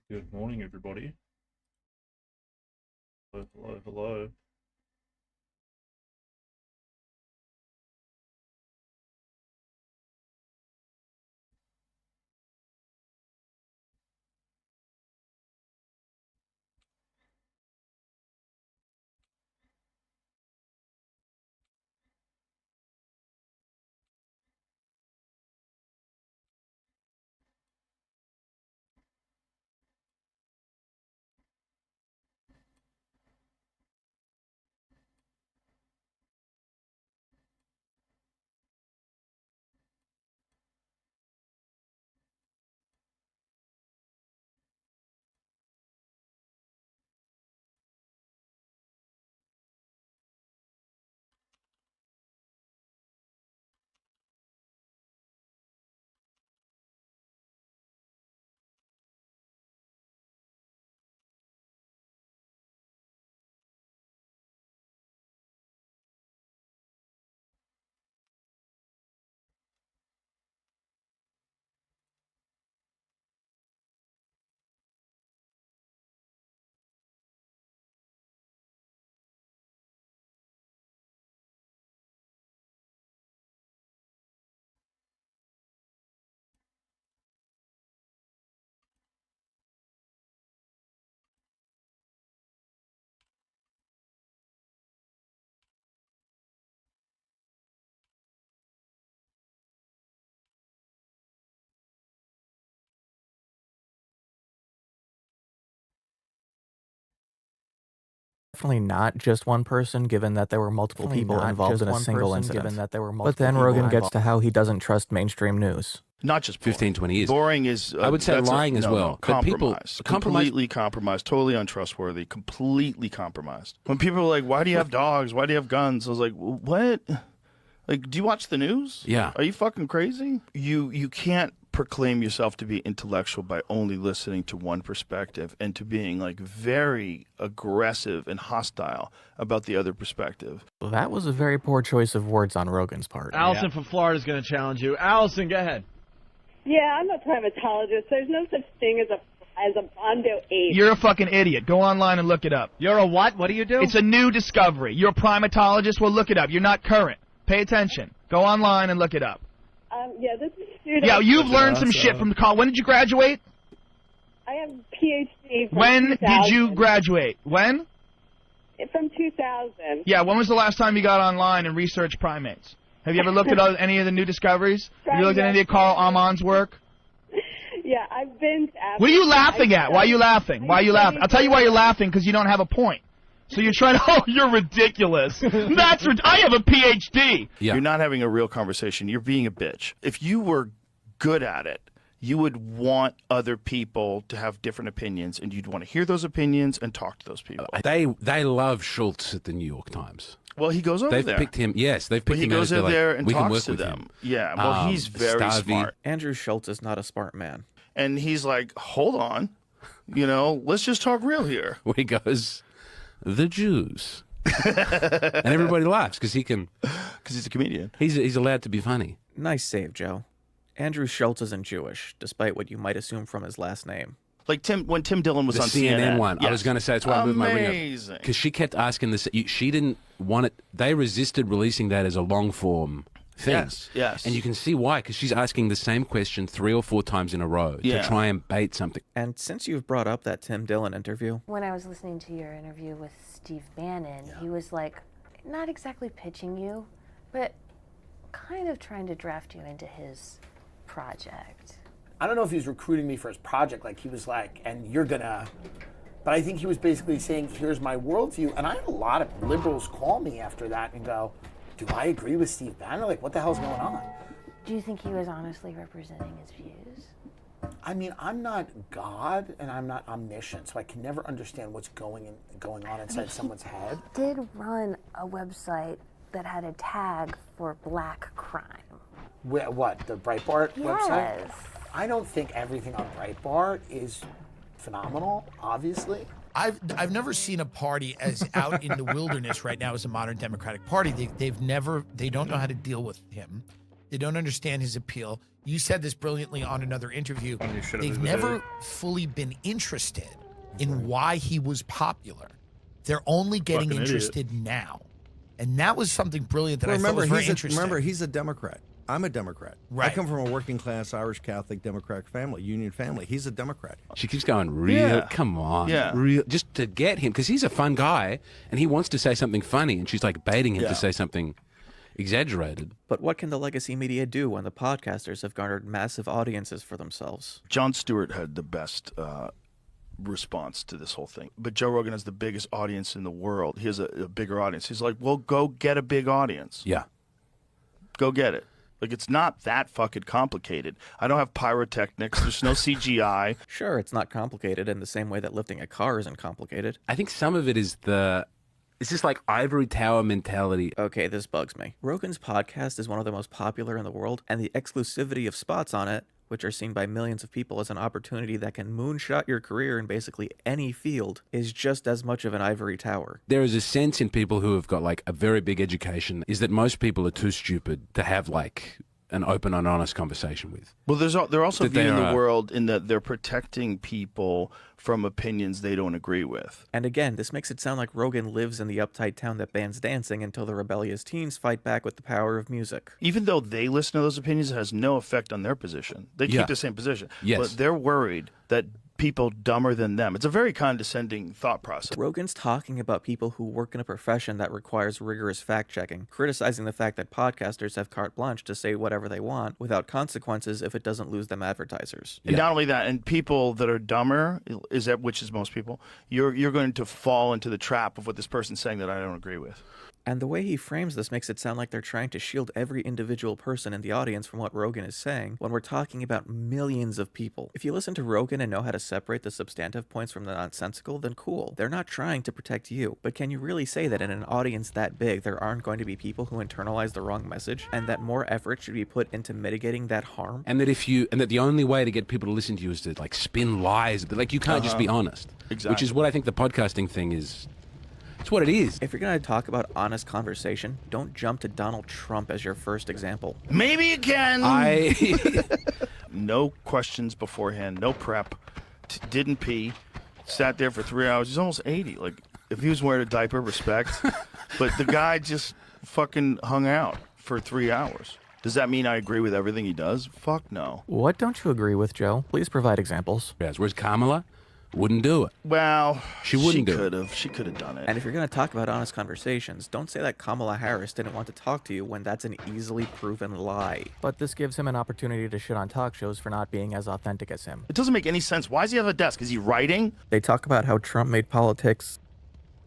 Good morning, everybody. Hello, hello, hello. Definitely not just one person, given that there were multiple people involved in a single incident. But then Rogan gets to how he doesn't trust mainstream news. Not just boring. 15, 20 years. Boring is... I would say lying as well. But people- compromised. Completely compromised. Totally untrustworthy. Completely compromised. When people are like, why do you have dogs? Why do you have guns? I was like, what? Like, do you watch the news? Yeah. Are you fucking crazy? You can't proclaim yourself to be intellectual by only listening to one perspective and to being like very aggressive and hostile about the other perspective. Well, that was a very poor choice of words on Rogan's part. Allison from Florida is going to challenge you. Allison, go ahead. Yeah, I'm a primatologist. There's no such thing as a Bondo ape. You're a fucking idiot. Go online and look it up. You're a what? What do you do? It's a new discovery. You're a primatologist? Well, look it up. You're not current. Pay attention. Go online and look it up. Yeah, this is student. Yeah, you've learned some shit from college. When did you graduate? I have a PhD from When 2000. did you graduate? When? From 2000. Yeah, when was the last time you got online and researched primates? Have you ever looked at any of the new discoveries? Have you looked at any of Carl Amon's work? Yeah, I've been to Africa. What are you laughing at? Why are you laughing? Why are you laughing? I'll tell you why you're laughing, because you don't have a point. So you're trying to, oh, you're ridiculous. I have a PhD. Yeah. You're not having a real conversation. You're being a bitch. If you were good at it, you would want other people to have different opinions, and you'd want to hear those opinions and talk to those people. They love Schultz at the New York Times. Well, he goes over They've there. picked him. Yes, they've But picked he him. goes out as over they're there like, and we can talks work to with them. him. Yeah, well, he's very Starvey. smart. Andrew Schultz is not a smart man. And he's like, hold on, let's just talk real here. Where he goes, the Jews. And everybody laughs because he can. Because he's a comedian. He's allowed to be funny. Nice save, Joe. Andrew Schultz isn't Jewish, despite what you might assume from his last name. Like when Tim Dillon was The on CNN one. Yes. I was going to say that's why I moved my ring Amazing. because she kept asking this. She didn't want it. They resisted releasing that as a long form thing. Yes. And you can see why, because she's asking the same question 3 or 4 times in a row Yeah. to try and bait something. And since you've brought up that Tim Dillon interview, When I was listening to your interview with Steve Bannon, he was like, not exactly pitching you, but kind of trying to draft you into his project. I don't know if he was recruiting me for his project, like he was like, and you're gonna, but I think he was basically saying, here's my worldview. And I had a lot of liberals call me after that and go, do I agree with Steve Bannon? Like, what the hell's going on? Do you think he was honestly representing his views? I mean, I'm not God and I'm not omniscient, so I can never understand what's going on inside someone's head. He did run a website that had a tag for black crime. What, the Breitbart website? Yes. I don't think everything on Breitbart is phenomenal, obviously. I've never seen a party as out in the wilderness right now as a modern Democratic Party. They don't know how to deal with him. They don't understand his appeal. You said this brilliantly on another interview. They've never fully been interested in why he was popular. They're only getting interested now. And that was something brilliant that I thought was very interesting. Remember, he's a Democrat. I'm a Democrat. Right. I come from a working-class Irish Catholic Democratic family, Union family. He's a Democrat. She keeps going, real, come on. Real, just to get him, because he's a fun guy, and he wants to say something funny, and she's like baiting him to say something exaggerated. But what can the legacy media do when the podcasters have garnered massive audiences for themselves? Jon Stewart had the best response to this whole thing. But Joe Rogan has the biggest audience in the world. He has a bigger audience. He's like, well, go get a big audience. Yeah. Go get it. Like, it's not that fucking complicated. I don't have pyrotechnics. There's no CGI. Sure, it's not complicated in the same way that lifting a car isn't complicated. I think some of it is it's just like ivory tower mentality. Okay, this bugs me. Rogan's podcast is one of the most popular in the world, and the exclusivity of spots on it, which are seen by millions of people as an opportunity that can moonshot your career in basically any field, is just as much of an ivory tower. There is a sense in people who have got like a very big education is that most people are too stupid to have like an open and honest conversation with. Well, they're also viewing the world in that they're protecting people from opinions they don't agree with. And again, this makes it sound like Rogan lives in the uptight town that bans dancing until the rebellious teens fight back with the power of music. Even though they listen to those opinions, it has no effect on their position. They keep the same position. Yes. But they're worried that people dumber than them. It's a very condescending thought process. Rogan's talking about people who work in a profession that requires rigorous fact-checking, criticizing the fact that podcasters have carte blanche to say whatever they want without consequences if it doesn't lose them advertisers. And not only that, and people that are dumber, which is most people, you're going to fall into the trap of what this person's saying that I don't agree with. And the way he frames this makes it sound like they're trying to shield every individual person in the audience from what Rogan is saying when we're talking about millions of people. If you listen to Rogan and know how to separate the substantive points from the nonsensical, then cool. They're not trying to protect you. But can you really say that in an audience that big, there aren't going to be people who internalize the wrong message, and that more effort should be put into mitigating that harm? And that the only way to get people to listen to you is to like spin lies. Like you can't just be honest. Exactly. Which is what I think the podcasting thing is. It's what it is. If you're going to talk about honest conversation, don't jump to Donald Trump as your first example. Maybe you can. No questions beforehand, no prep, didn't pee, sat there for 3 hours. He's almost 80. Like, if he was wearing a diaper, respect. But the guy just fucking hung out for 3 hours. Does that mean I agree with everything he does? Fuck no. What don't you agree with, Joe? Please provide examples. Yes, whereas Kamala wouldn't do it. Well, she wouldn't do it. She could have done it. And if you're going to talk about honest conversations, don't say that Kamala Harris didn't want to talk to you when that's an easily proven lie. But this gives him an opportunity to shit on talk shows for not being as authentic as him. It doesn't make any sense. Why does he have a desk? Is he writing? They talk about how Trump made politics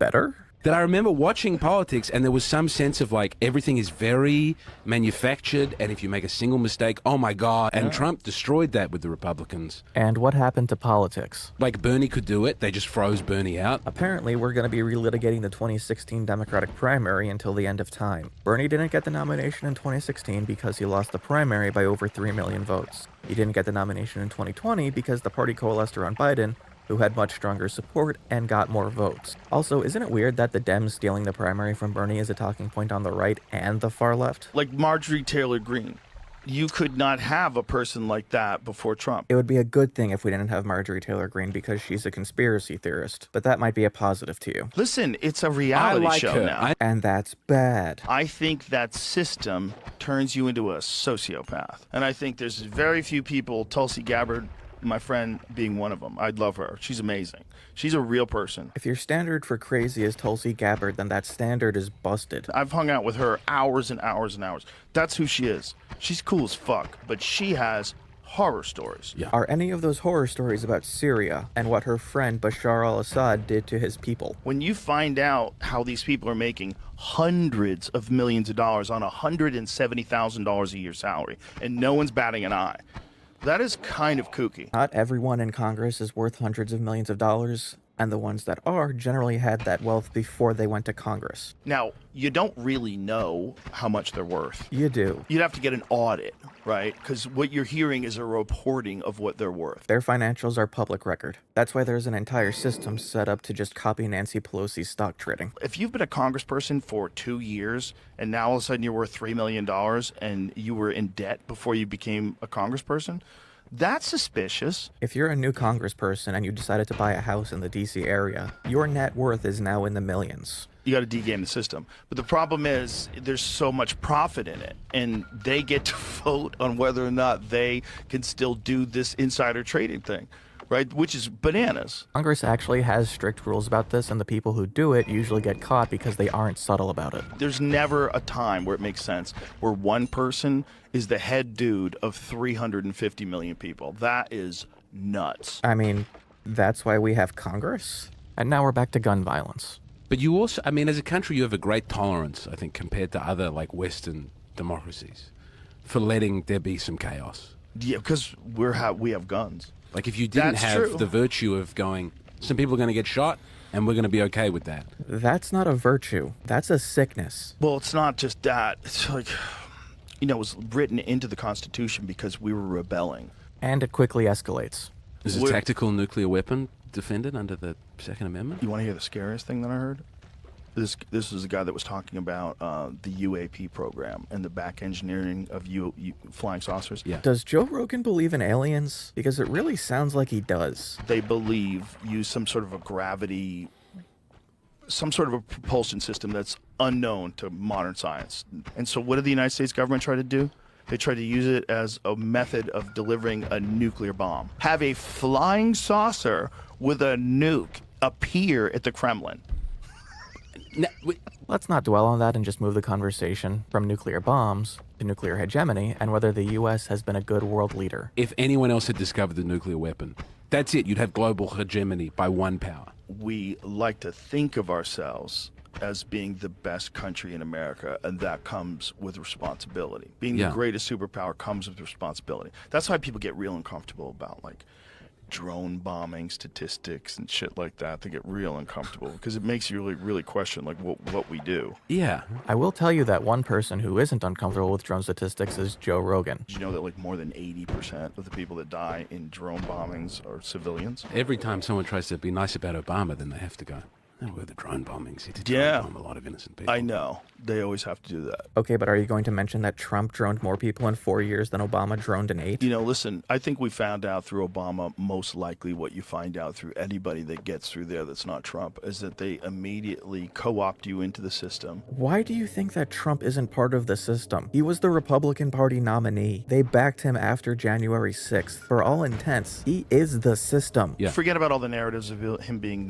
better? That I remember watching politics, and there was some sense of like everything is very manufactured, and if you make a single mistake, oh my God. And Trump destroyed that with the Republicans. And what happened to politics? Like Bernie could do it, they just froze Bernie out. Apparently, we're going to be relitigating the 2016 Democratic primary until the end of time. Bernie didn't get the nomination in 2016 because he lost the primary by over 3 million votes. He didn't get the nomination in 2020 because the party coalesced around Biden, who had much stronger support and got more votes. Also, isn't it weird that the Dems stealing the primary from Bernie is a talking point on the right and the far left? Like Marjorie Taylor Greene. You could not have a person like that before Trump. It would be a good thing if we didn't have Marjorie Taylor Greene because she's a conspiracy theorist, but that might be a positive to you. Listen, it's a reality show now. And that's bad. I think that system turns you into a sociopath. And I think there's very few people, Tulsi Gabbard, my friend being one of them. I'd love her. She's amazing. She's a real person. If your standard for crazy is Tulsi Gabbard, then that standard is busted. I've hung out with her hours and hours and hours. That's who she is. She's cool as fuck, but she has horror stories. Yeah. Are any of those horror stories about Syria and what her friend Bashar al-Assad did to his people? When you find out how these people are making hundreds of millions of dollars on $170,000 a year salary, and no one's batting an eye, that is kind of kooky. Not everyone in Congress is worth hundreds of millions of dollars, And the ones that are generally had that wealth before they went to Congress. Now, you don't really know how much they're worth. You do. You'd have to get an audit, right? Because what you're hearing is a reporting of what they're worth. Their financials are public record. That's why there's an entire system set up to just copy Nancy Pelosi's stock trading. If you've been a congressperson for 2 years and now all of a sudden you're worth $3 million and you were in debt before you became a congressperson, that's suspicious. If you're a new congressperson and you decided to buy a house in the DC area, your net worth is now in the millions. You got to de-game the system. But the problem is there's so much profit in it, and they get to vote on whether or not they can still do this insider trading thing, right? Which is bananas. Congress actually has strict rules about this, and the people who do it usually get caught because they aren't subtle about it. There's never a time where it makes sense where one person is the head dude of 350 million people. That is nuts. I mean, that's why we have Congress. And now we're back to gun violence. But you also, I mean, as a country, you have a great tolerance, I think, compared to other, like, Western democracies for letting there be some chaos. Yeah, because we have guns. Like, if you didn't That's have true. the virtue of going, some people are going to get shot, and we're going to be okay with that. That's not a virtue. That's a sickness. Well, it's not just that. It's like, it was written into the Constitution because we were rebelling. And it quickly escalates. Is a tactical nuclear weapon defended under the Second Amendment? You want to hear the scariest thing that I heard? This is a guy that was talking about the UAP program and the back engineering of flying saucers. Yeah. Does Joe Rogan believe in aliens? Because it really sounds like he does. They believe use some sort of a gravity, some sort of a propulsion system that's unknown to modern science. And so what did the United States government try to do? They tried to use it as a method of delivering a nuclear bomb. Have a flying saucer with a nuke appear at the Kremlin. Let's not dwell on that and just move the conversation from nuclear bombs to nuclear hegemony and whether the U.S. has been a good world leader. If anyone else had discovered the nuclear weapon, that's it. You'd have global hegemony by one power. We like to think of ourselves as being the best country in America, and that comes with responsibility. Being the greatest superpower comes with responsibility. That's why people get real uncomfortable about, like, drone bombing statistics and shit like that. They get real uncomfortable because it makes you really question, like, what we do. Yeah. I will tell you that one person who isn't uncomfortable with drone statistics is Joe Rogan. Did you know that, like, more than 80% of the people that die in drone bombings are civilians? Every time someone tries to be nice about Obama, then they have to go, oh, we're the drone bombings. He did drone bomb a lot of innocent people. I know. They always have to do that. Okay, but are you going to mention that Trump droned more people in 4 years than Obama droned in 8? Listen, I think we found out through Obama most likely what you find out through anybody that gets through there that's not Trump, is that they immediately co-opt you into the system. Why do you think that Trump isn't part of the system? He was the Republican Party nominee. They backed him after January 6th. For all intents, he is the system. Yeah. Forget about all the narratives of him being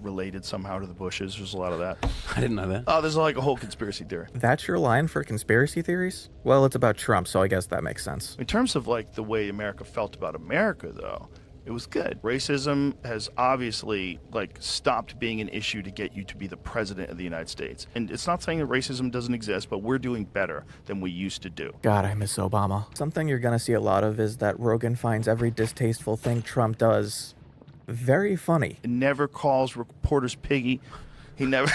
related somehow to the Bushes. There's a lot of that. I didn't know that. Oh, there's like a whole conspiracy theory. That's your line for conspiracy theories? Well, it's about Trump, so I guess that makes sense. In terms of, like, the way America felt about America, though, it was good. Racism has obviously, like, stopped being an issue to get you to be the president of the United States. And it's not saying that racism doesn't exist, but we're doing better than we used to do. God, I miss Obama. Something you're gonna see a lot of is that Rogan finds every distasteful thing Trump does very funny. It never calls reporters piggy. He never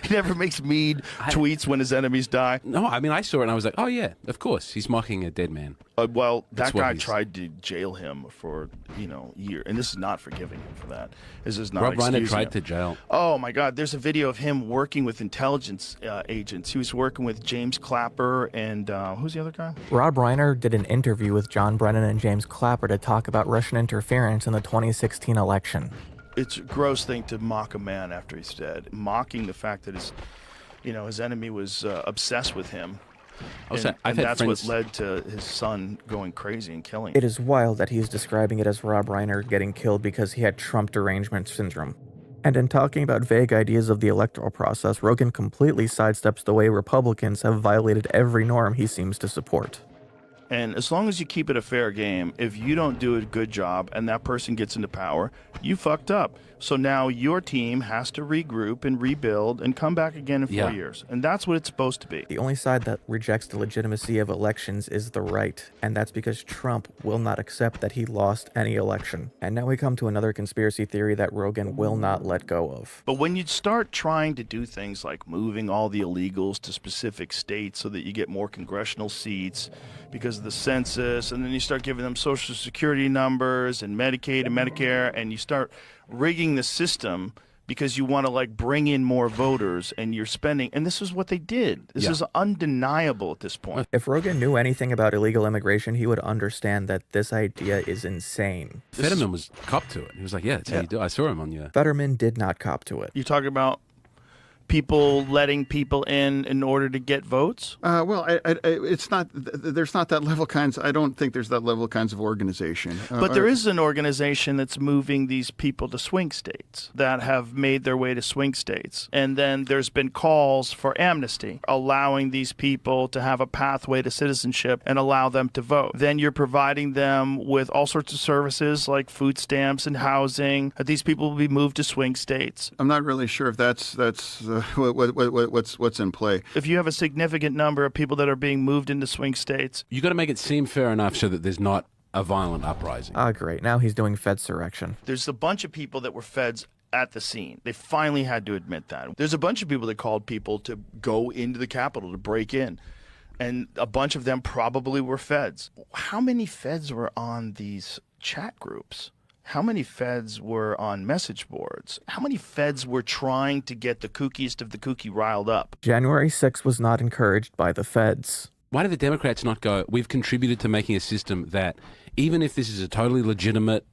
he never makes mean tweets when his enemies die. No, I mean, I saw it and I was like, oh, yeah, of course. He's mocking a dead man. Well, That's that what guy he's- tried to jail him for, a year. And this is not forgiving him for that. This is not Rob Reiner excusing tried him. to jail. Oh, my God. There's a video of him working with intelligence agents. He was working with James Clapper and who's the other guy? Rob Reiner did an interview with John Brennan and James Clapper to talk about Russian interference in the 2016 election. It's a gross thing to mock a man after he's dead. Mocking the fact that his enemy was obsessed with him. Also, And I've had that's friends- what led to his son going crazy and killing It is wild that he's describing it as Rob Reiner getting killed because he had Trump derangement syndrome. And in talking about vague ideas of the electoral process, Rogan completely sidesteps the way Republicans have violated every norm he seems to support. And as long as you keep it a fair game, if you don't do a good job and that person gets into power, you fucked up. So now your team has to regroup and rebuild and come back again in 4 years. And that's what it's supposed to be. The only side that rejects the legitimacy of elections is the right, and that's because Trump will not accept that he lost any election. And now we come to another conspiracy theory that Rogan will not let go of. But when you start trying to do things like moving all the illegals to specific states so that you get more congressional seats because of the census, and then you start giving them Social Security numbers and Medicaid and Medicare, and you start rigging the system because you want to like bring in more voters, and you're spending, and this is what they did. This is undeniable at this point. If Rogan knew anything about illegal immigration, he would understand that this idea is insane. Fetterman was cop to it. He was like, yeah, that's how you do it. I saw him on your... Fetterman did not cop to it. You talking about people letting people in order to get votes? Well, it's not. There's not that level kinds. I don't think there's that level kinds of organization. But there is an organization that's moving these people to swing states that have made their way to swing states. And then there's been calls for amnesty, allowing these people to have a pathway to citizenship and allow them to vote. Then you're providing them with all sorts of services like food stamps and housing. These people will be moved to swing states. I'm not really sure if that's what's in play. If you have a significant number of people that are being moved into swing states, you got to make it seem fair enough so that there's not a violent uprising. Ah, great. Now he's doing Fedsurrection. There's a bunch of people that were feds at the scene. They finally had to admit that. There's a bunch of people that called people to go into the Capitol to break in. And a bunch of them probably were feds. How many feds were on these chat groups? How many feds were on message boards? How many feds were trying to get the kookiest of the kooky riled up? January 6th was not encouraged by the feds. Why do the Democrats not go, we've contributed to making a system that, even if this is a totally legitimate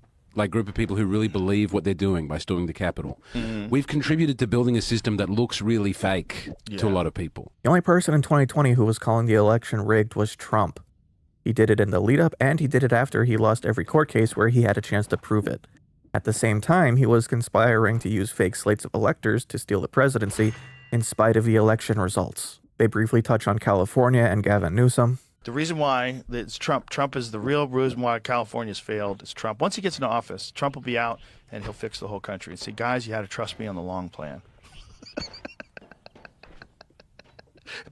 group of people who really believe what they're doing by storming the Capitol, we've contributed to building a system that looks really fake to a lot of people. The only person in 2020 who was calling the election rigged was Trump. He did it in the lead-up, and he did it after he lost every court case where he had a chance to prove it. At the same time, he was conspiring to use fake slates of electors to steal the presidency in spite of the election results. They briefly touch on California and Gavin Newsom. The reason why it's Trump is the real reason why California's failed is Trump. Once he gets into office, Trump will be out, and he'll fix the whole country and say, guys, you had to trust me on the long plan.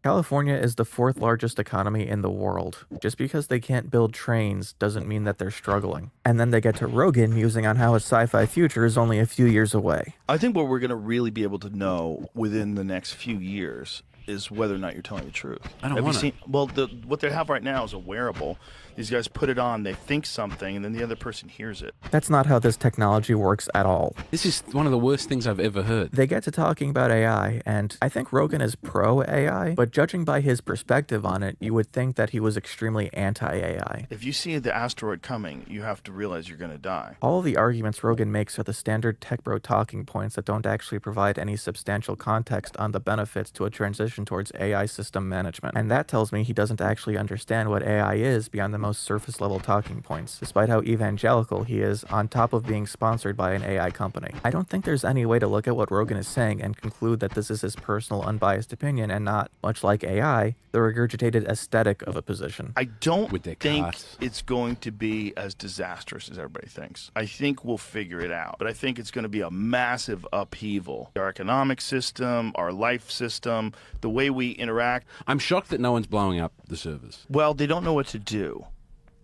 California is the fourth largest economy in the world. Just because they can't build trains doesn't mean that they're struggling. And then they get to Rogan musing on how a sci-fi future is only a few years away. I think what we're going to really be able to know within the next few years is whether or not you're telling the truth. I don't want to. Well, what they have right now is a wearable. These guys put it on, they think something, and then the other person hears it. That's not how this technology works at all. This is one of the worst things I've ever heard. They get to talking about AI, and I think Rogan is pro-AI, but judging by his perspective on it, you would think that he was extremely anti-AI. If you see the asteroid coming, you have to realize you're going to die. All of the arguments Rogan makes are the standard tech bro talking points that don't actually provide any substantial context on the benefits to a transition towards AI system management. And that tells me he doesn't actually understand what AI is beyond the most surface level talking points, despite how evangelical he is on top of being sponsored by an AI company. I don't think there's any way to look at what Rogan is saying and conclude that this is his personal unbiased opinion and not, much like AI, the regurgitated aesthetic of a position. I don't think it's going to be as disastrous as everybody thinks. I think we'll figure it out, but I think it's going to be a massive upheaval. Our economic system, our life system, the way we interact. I'm shocked that no one's blowing up the servers. Well, they don't know what to do.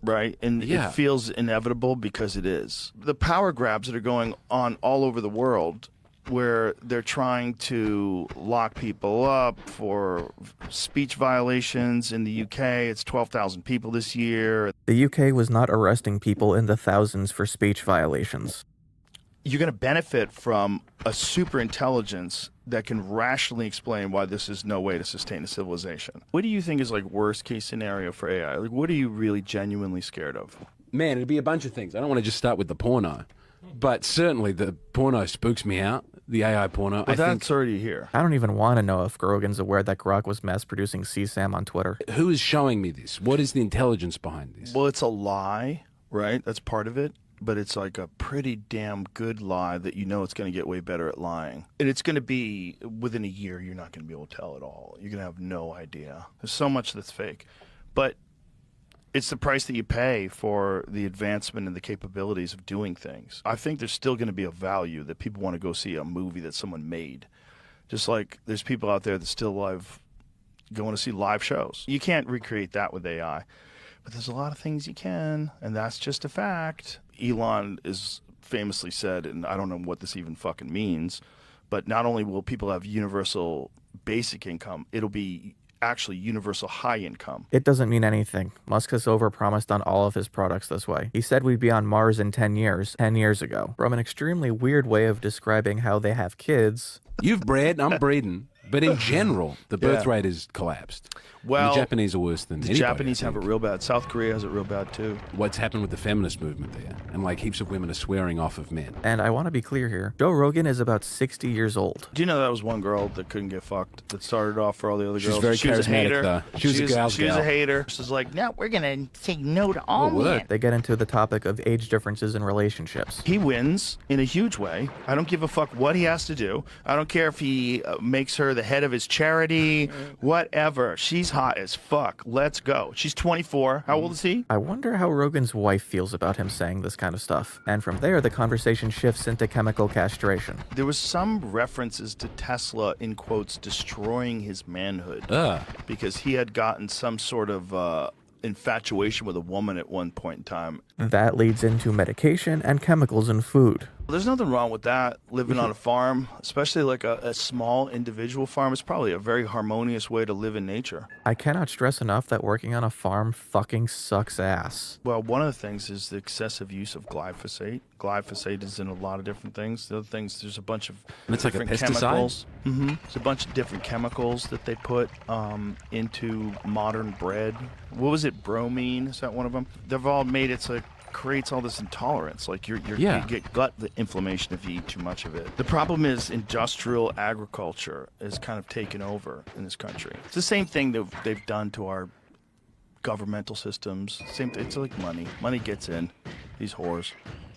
Right? And it feels inevitable because it is. The power grabs that are going on all over the world where they're trying to lock people up for speech violations in the UK. It's 12,000 people this year. The UK was not arresting people in the thousands for speech violations. You're going to benefit from a super intelligence that can rationally explain why this is no way to sustain a civilization. What do you think is worst case scenario for AI? What are you really genuinely scared of? Man, it'd be a bunch of things. I don't want to just start with the porno, but certainly the porno spooks me out. The AI porno. But that's already here. I don't even want to know if Rogan's aware that Grok was mass-producing CSAM on Twitter. Who is showing me this? What is the intelligence behind this? Well, it's a lie, right? That's part of it. But it's like a pretty damn good lie that you know it's going to get way better at lying. And it's going to be, within a year, you're not going to be able to tell at all. You're going to have no idea. There's so much that's fake. But It's the price that you pay for the advancement and the capabilities of doing things. I think there's still going to be a value that people want to go see a movie that someone made. Just like there's people out there that still going to see live shows. You can't recreate that with AI. But there's a lot of things you can, and that's just a fact. Elon is famously said, and I don't know what this even fucking means, but not only will people have universal basic income, it'll be actually universal high income. It doesn't mean anything. Musk has overpromised on all of his products this way. He said we'd be on Mars in 10 years ago. From an extremely weird way of describing how they have kids. You've bred, I'm breeding. But in general, the birth rate has collapsed. Well, the Japanese are worse than anybody. The Japanese have it real bad. South Korea has it real bad too. What's happened with the feminist movement there? And like heaps of women are swearing off of men. And I want to be clear here. Joe Rogan is about 60 years old. Do you know that was one girl that couldn't get fucked that started off for all the other girls? She's very charismatic, was a hater. though. She was a hater. She's like, no, we're going to say no to all men. They get into the topic of age differences in relationships. He wins in a huge way. I don't give a fuck what he has to do. I don't care if he makes her the head of his charity, whatever. She's hot as fuck. Let's go. She's 24. How old is he? I wonder how Rogan's wife feels about him saying this kind of stuff. And from there, the conversation shifts into chemical castration. There was some references to Tesla, in quotes, destroying his manhood. Because he had gotten some sort of infatuation with a woman at one point in time. That leads into medication and chemicals in food. There's nothing wrong with that. Living on a farm, especially like a small individual farm, is probably a very harmonious way to live in nature. I cannot stress enough that working on a farm fucking sucks ass. Well, one of the things is the excessive use of glyphosate. Glyphosate is in a lot of different things. The other things, there's a bunch of it's like a pesticide? Chemicals. There's a bunch of different chemicals that they put into modern bread. What was it? Bromine? Is that one of them? They've all made it so it creates all this intolerance. Like you get gut inflammation if you eat too much of it. The problem is industrial agriculture is kind of taken over in this country. It's the same thing that they've done to our governmental systems. It's like money. Money gets in. These whores.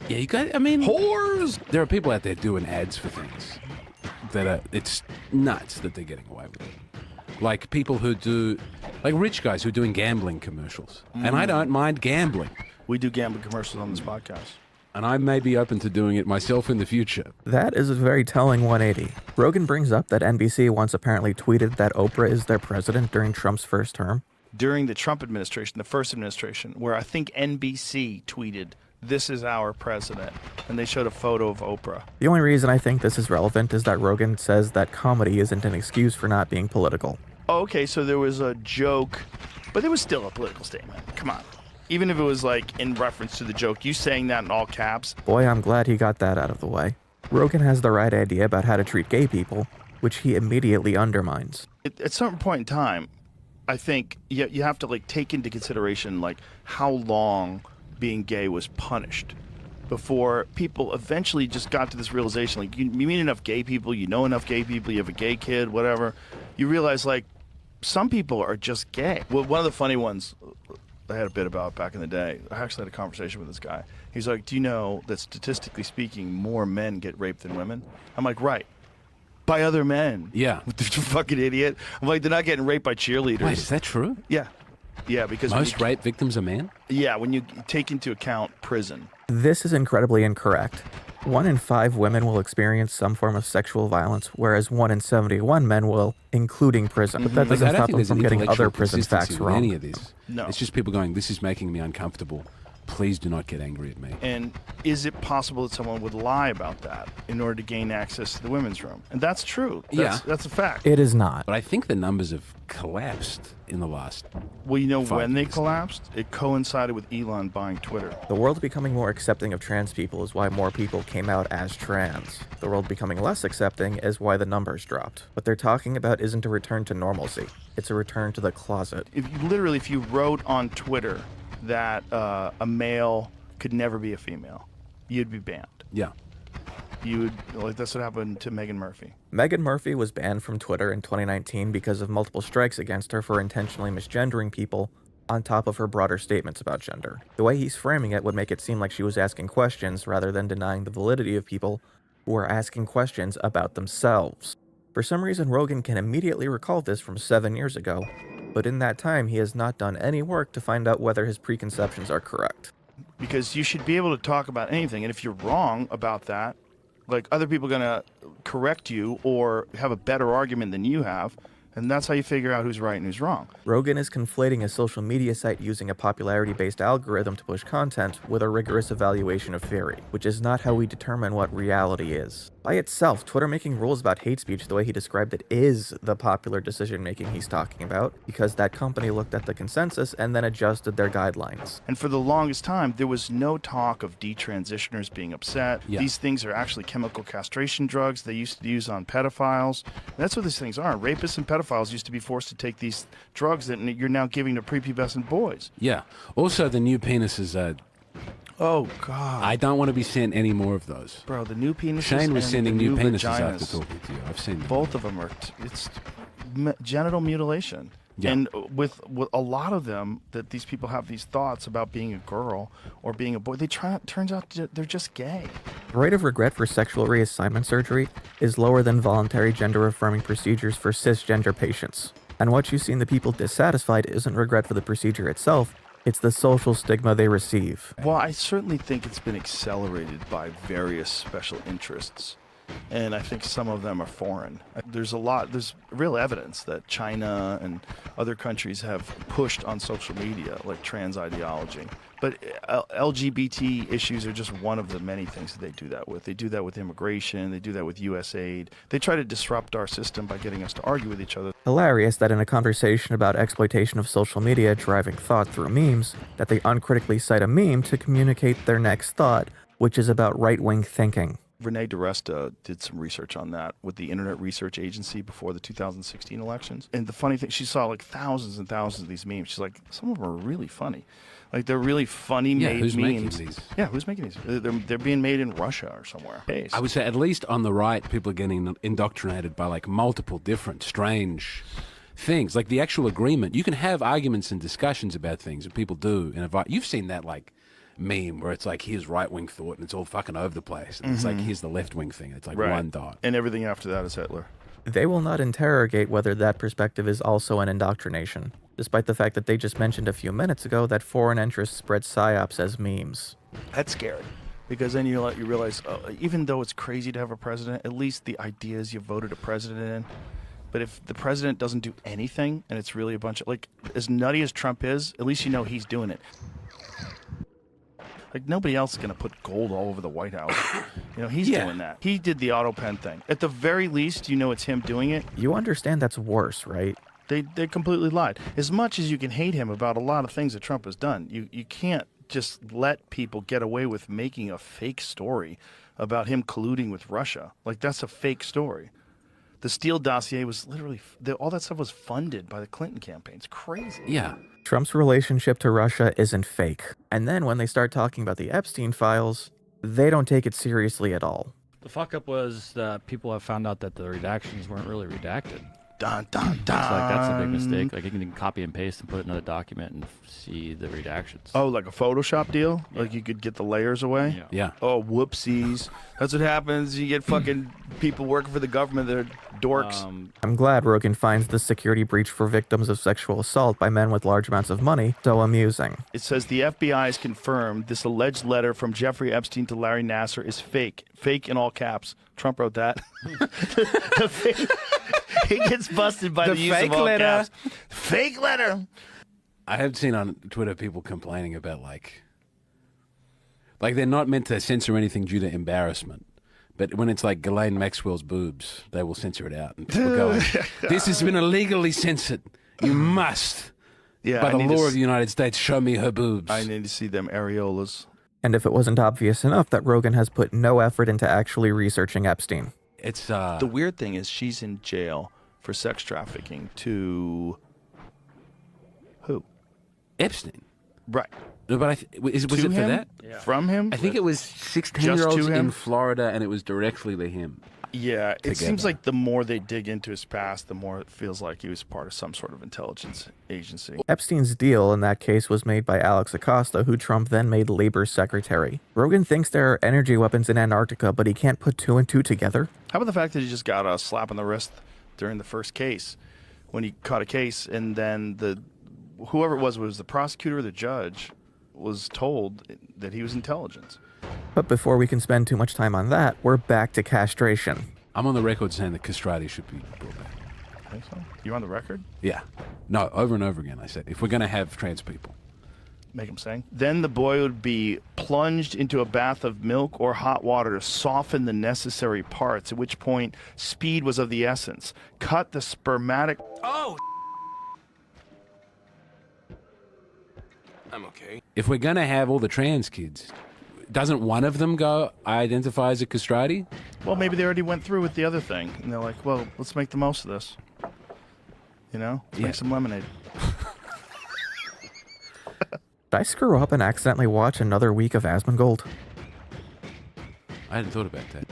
Yeah, whores! There are people out there doing ads for things that it's nuts that they're getting away with it. Like people who do, like rich guys who are doing gambling commercials. And I don't mind gambling. We do gambling commercials on this podcast. And I may be open to doing it myself in the future. That is a very telling 180. Rogan brings up that NBC once apparently tweeted that Oprah is their president during Trump's first term. During the Trump administration, the first administration, where I think NBC tweeted, "This is our president," and they showed a photo of Oprah. The only reason I think this is relevant is that Rogan says that comedy isn't an excuse for not being political. Oh, okay, so there was a joke, but there was still a political statement. Come on. Even if it was like in reference to the joke, you saying that in all caps. Boy, I'm glad he got that out of the way. Rogan has the right idea about how to treat gay people, which he immediately undermines. At some point in time, I think you have to like take into consideration like how long being gay was punished before people eventually just got to this realization. Like you meet enough gay people, you know enough gay people, you have a gay kid, whatever. You realize like some people are just gay. Well, one of the funny ones I had a bit about back in the day. I actually had a conversation with this guy. He's like, do you know that statistically speaking, more men get raped than women? I'm like, right. By other men. Yeah. You fucking idiot. I'm like, they're not getting raped by cheerleaders. Wait, is that true? Yeah. Yeah, because most rape victims are men? Yeah, when you take into account prison. This is incredibly incorrect. 1 in 5 women will experience some form of sexual violence, whereas 1 in 71 men will, including prison. But that doesn't stop them from getting other prison facts wrong. Any of this. No. It's just people going, this is making me uncomfortable. Please do not get angry at me. And is it possible that someone would lie about that in order to gain access to the women's room? And that's true. That's a fact. It is not. But I think the numbers have collapsed in the last Well, you know when they years. collapsed? It coincided with Elon buying Twitter. The world becoming more accepting of trans people is why more people came out as trans. The world becoming less accepting is why the numbers dropped. What they're talking about isn't a return to normalcy. It's a return to the closet. If you wrote on Twitter that a male could never be a female, you'd be banned. Yeah. That's what happened to Megan Murphy. Megan Murphy was banned from Twitter in 2019 because of multiple strikes against her for intentionally misgendering people on top of her broader statements about gender. The way he's framing it would make it seem like she was asking questions rather than denying the validity of people who are asking questions about themselves. For some reason, Rogan can immediately recall this from 7 years ago But in that time, he has not done any work to find out whether his preconceptions are correct. Because you should be able to talk about anything, and if you're wrong about that, like other people are going to correct you or have a better argument than you have, and that's how you figure out who's right and who's wrong. Rogan is conflating a social media site using a popularity-based algorithm to push content with a rigorous evaluation of theory, which is not how we determine what reality is. By itself, Twitter making rules about hate speech the way he described it is the popular decision-making he's talking about, because that company looked at the consensus and then adjusted their guidelines. And for the longest time, there was no talk of detransitioners being upset. Yeah. These things are actually chemical castration drugs they used to use on pedophiles. And that's what these things are. Rapists and pedophiles used to be forced to take these drugs that you're now giving to prepubescent boys. Yeah. Also, the new penises are... Oh, God. I don't want to be sent any more of those. Bro, the new penises Shane was and sending the new penises vaginas, after talking to you. I've seen them. Both of them are... It's genital mutilation. Yeah. And with a lot of them, that these people have these thoughts about being a girl or being a boy, turns out they're just gay. The rate of regret for sexual reassignment surgery is lower than voluntary gender-affirming procedures for cisgender patients. And what you see in the people dissatisfied isn't regret for the procedure itself, it's the social stigma they receive. Well, I certainly think it's been accelerated by various special interests. And I think some of them are foreign. There's real evidence that China and other countries have pushed on social media, like trans ideology. But LGBT issues are just one of the many things that they do that with. They do that with immigration. They do that with USAID. They try to disrupt our system by getting us to argue with each other. Hilarious that in a conversation about exploitation of social media driving thought through memes, that they uncritically cite a meme to communicate their next thought, which is about right-wing thinking. Renee DiResta did some research on that with the Internet Research Agency before the 2016 elections. And the funny thing, she saw like thousands and thousands of these memes. She's like, some of them are really funny. Like, they're really funny made who's memes. making these? Yeah, who's making these? They're being made in Russia or somewhere. I would say at least on the right, people are getting indoctrinated by like multiple different strange things. Like the actual agreement. You can have arguments and discussions about things, and people do. You've seen that like meme where it's like, here's right-wing thought and it's all fucking over the place. And it's like, here's the left-wing thing. It's like one dot. And everything after that is Hitler. They will not interrogate whether that perspective is also an indoctrination, despite the fact that they just mentioned a few minutes ago that foreign interests spread psyops as memes. That's scary. Because then you realize, even though it's crazy to have a president, at least the ideas you voted a president in. But if the president doesn't do anything and it's really a bunch of, like, as nutty as Trump is, at least you know he's doing it. Like, nobody else is going to put gold all over the White House. He's doing that. He did the auto pen thing. At the very least, it's him doing it. You understand that's worse, right? They completely lied. As much as you can hate him about a lot of things that Trump has done, you can't just let people get away with making a fake story about him colluding with Russia. Like, that's a fake story. The Steele dossier was literally, all that stuff was funded by the Clinton campaign. It's crazy. Yeah. Trump's relationship to Russia isn't fake. And then when they start talking about the Epstein files, they don't take it seriously at all. The fuck up was that people have found out that the redactions weren't really redacted. Dun, dun, dun. It's like, that's a big mistake. Like, you can copy and paste and put it in another document and see the redactions. Oh, like a Photoshop deal? Yeah. Like you could get the layers away? Yeah. Oh, whoopsies. That's what happens. You get fucking people working for the government that are dorks. I'm glad Rogan finds the security breach for victims of sexual assault by men with large amounts of money so amusing. It says the FBI has confirmed this alleged letter from Jeffrey Epstein to Larry Nassar is fake. Fake in all caps. Trump wrote that. The fake. He gets busted by the use of all caps. Fake letter. I have seen on Twitter people complaining about like they're not meant to censor anything due to embarrassment. But when it's like Ghislaine Maxwell's boobs, they will censor it out. And people go, this has been illegally censored. You must, by the law of the United States, show me her boobs. I need to see them areolas. And if it wasn't obvious enough that Rogan has put no effort into actually researching Epstein. It's the weird thing is she's in jail for sex trafficking to who? Epstein. Right. No, but was it for that? Yeah. From him? I think it was 16-year-olds in Florida, and it was directly to him. Yeah, it seems like the more they dig into his past, the more it feels like he was part of some sort of intelligence agency. Epstein's deal in that case was made by Alex Acosta, who Trump then made Labor's secretary. Rogan thinks there are energy weapons in Antarctica, but he can't put two and two together. How about the fact that he just got a slap on the wrist during the first case when he caught a case, and then whoever it was the prosecutor or the judge, was told that he was intelligence. But before we can spend too much time on that, we're back to castration. I'm on the record saying that castrati should be brought back. I think so. You on the record? Yeah. No, over and over again I said, if we're going to have trans people. Make him sing. Then the boy would be plunged into a bath of milk or hot water to soften the necessary parts, at which point speed was of the essence. Cut the spermatic... Oh! I'm okay. If we're going to have all the trans kids, doesn't one of them go, I identify as a castrati? Well, maybe they already went through with the other thing, and they're like, well, let's make the most of this. You know? Make some lemonade. Did I screw up and accidentally watch another week of Asmongold? I hadn't thought about that.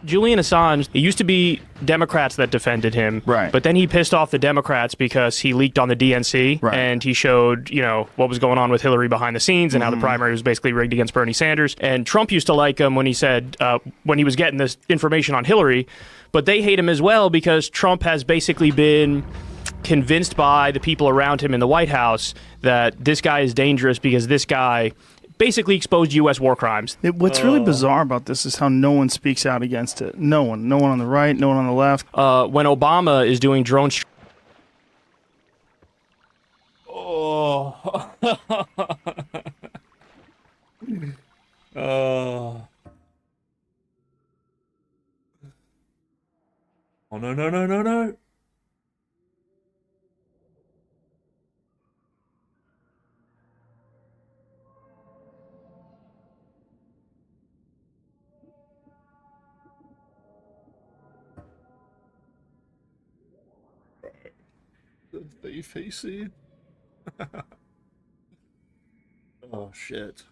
Julian Assange, it used to be Democrats that defended him, right? But then he pissed off the Democrats because he leaked on the DNC, right, and he showed, what was going on with Hillary behind the scenes and how the primary was basically rigged against Bernie Sanders. And Trump used to like him when he said, when he was getting this information on Hillary, but they hate him as well because Trump has basically been convinced by the people around him in the White House that this guy is dangerous because this guy basically exposed U.S. war crimes. What's really bizarre about this is how no one speaks out against it. No one on the right, no one on the left. When Obama is doing drone Oh. Oh, no. That's beef, PC. Oh, shit.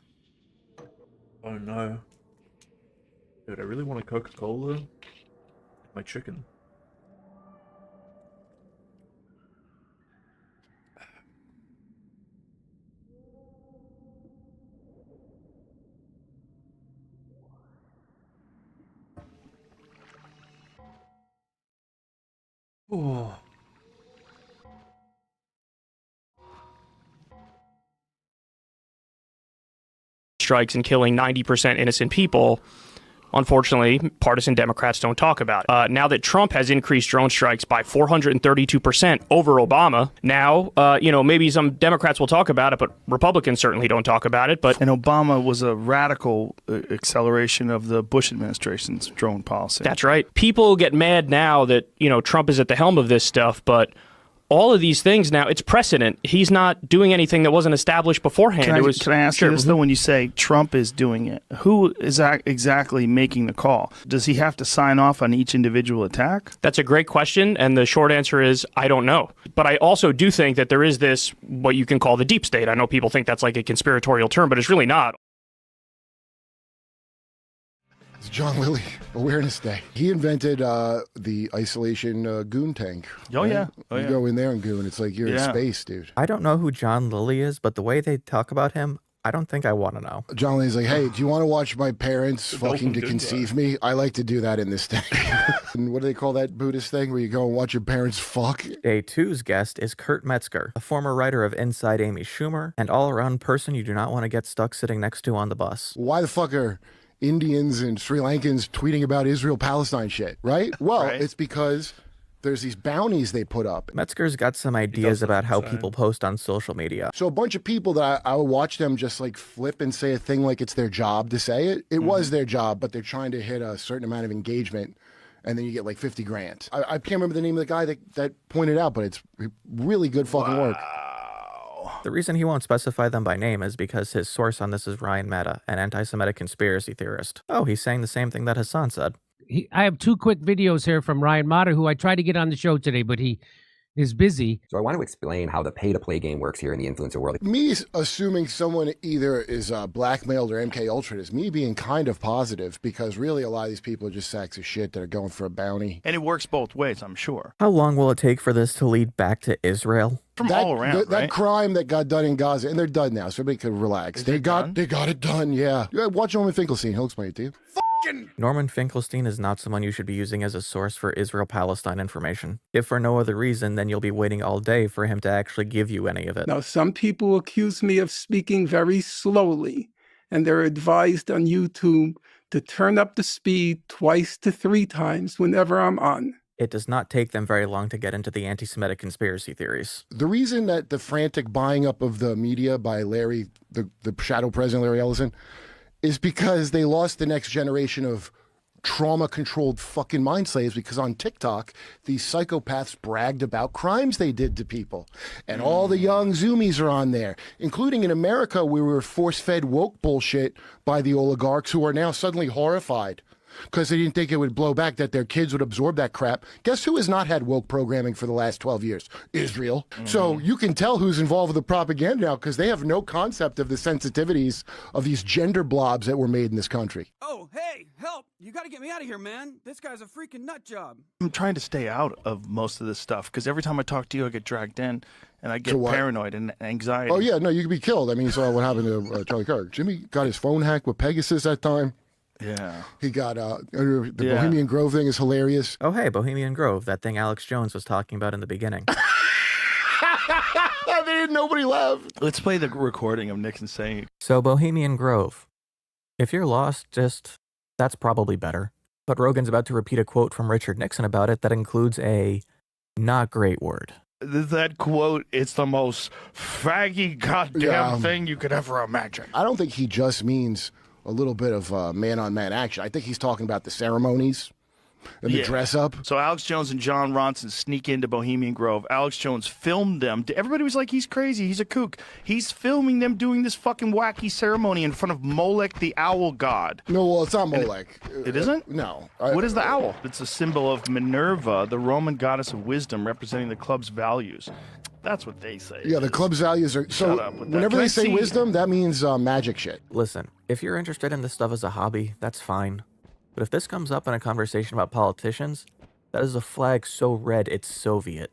Oh, no. Dude, I really want a Coca-Cola. My chicken. Oh. strikes and killing 90% innocent people, unfortunately, partisan Democrats don't talk about it. Now that Trump has increased drone strikes by 432% over Obama, now, maybe some Democrats will talk about it, but Republicans certainly don't talk about it. But And Obama was a radical acceleration of the Bush administration's drone policy. That's right. People get mad now that, Trump is at the helm of this stuff, but all of these things now, it's precedent. He's not doing anything that wasn't established beforehand. Can I ask you this, though? When you say Trump is doing it, who is exactly making the call? Does he have to sign off on each individual attack? That's a great question, and the short answer is I don't know. But I also do think that there is this, what you can call the deep state. I know people think that's like a conspiratorial term, but it's really not. It's John Lilly Awareness Day. He invented the isolation goon tank. Oh, right? yeah. You go in there and goon. It's like you're in space, dude. I don't know who John Lilly is, but the way they talk about him, I don't think I want to know. John Lilly's like, hey, do you want to watch my parents fucking to conceive me? I like to do that in this tank. And what do they call that Buddhist thing where you go and watch your parents fuck? Day 2's guest is Kurt Metzger, a former writer of Inside Amy Schumer, and all-around person you do not want to get stuck sitting next to on the bus. Why the fuck are Indians and Sri Lankans tweeting about Israel-Palestine shit, right? Well, It's because there's these bounties they put up. Metzger's got some ideas about how people post on social media. So a bunch of people that I would watch them just like flip and say a thing like it's their job to say it. It was their job, but they're trying to hit a certain amount of engagement, and then you get like 50 grand. I can't remember the name of the guy that pointed out, but it's really good fucking work. The reason he won't specify them by name is because his source on this is Ryan Mehta, an anti-Semitic conspiracy theorist. Oh, he's saying the same thing that Hassan said. I have 2 quick videos here from Ryan Mehta, who I tried to get on the show today, but he is busy. So I want to explain how the pay-to-play game works here in the influencer world. Me assuming someone either is blackmailed or MK Ultra is me being kind of positive, because really a lot of these people are just sacks of shit that are going for a bounty. And it works both ways, I'm sure. How long will it take for this to lead back to Israel? From all around, that crime that got done in Gaza, and they're done now, so everybody can relax. They got it done, yeah. Watch Owen Finkelstein, he'll explain it to you. fucking... Norman Finkelstein is not someone you should be using as a source for Israel-Palestine information. If for no other reason, then you'll be waiting all day for him to actually give you any of it. Now, some people accuse me of speaking very slowly, and they're advised on YouTube to turn up the speed 2 to 3 times whenever I'm on. It does not take them very long to get into the anti-Semitic conspiracy theories. The reason that the frantic buying up of the media by Larry, the shadow president Larry Ellison, is because they lost the next generation of trauma-controlled fucking mind slaves, because on TikTok, these psychopaths bragged about crimes they did to people. And all the young Zoomies are on there, including in America, where we were force-fed woke bullshit by the oligarchs who are now suddenly horrified because they didn't think it would blow back, that their kids would absorb that crap. Guess who has not had woke programming for the last 12 years? Israel. So you can tell who's involved with the propaganda now, because they have no concept of the sensitivities of these gender blobs that were made in this country. Oh, hey, help! You gotta get me out of here, man. This guy's a freaking nut job. I'm trying to stay out of most of this stuff because every time I talk to you, I get dragged in and I get paranoid and anxiety. Oh, yeah, no, you could be killed. I mean, you saw what happened to Charlie Kirk. Jimmy got his phone hacked with Pegasus that time. Yeah. He got the Bohemian Grove thing is hilarious. Oh, hey, Bohemian Grove, that thing Alex Jones was talking about in the beginning. Nobody laughed. Let's play the recording of Nixon saying, So, Bohemian Grove. If you're lost, that's probably better. But Rogan's about to repeat a quote from Richard Nixon about it that includes a not great word. That quote, it's the most faggy goddamn thing you could ever imagine. I don't think he just means a little bit of man-on-man action. I think he's talking about the ceremonies and the dress-up. So Alex Jones and John Ronson sneak into Bohemian Grove. Alex Jones filmed them. Everybody was like, he's crazy, he's a kook. He's filming them doing this fucking wacky ceremony in front of Molech, the owl god. No, well, it's not Molech. It isn't? No. What is the owl? It's a symbol of Minerva, the Roman goddess of wisdom, representing the club's values. That's what they say. Yeah, the club's values are... So Shut up with that. whenever Can I they say see- wisdom, that means magic shit. Listen, if you're interested in this stuff as a hobby, that's fine. But if this comes up in a conversation about politicians, that is a flag so red it's Soviet.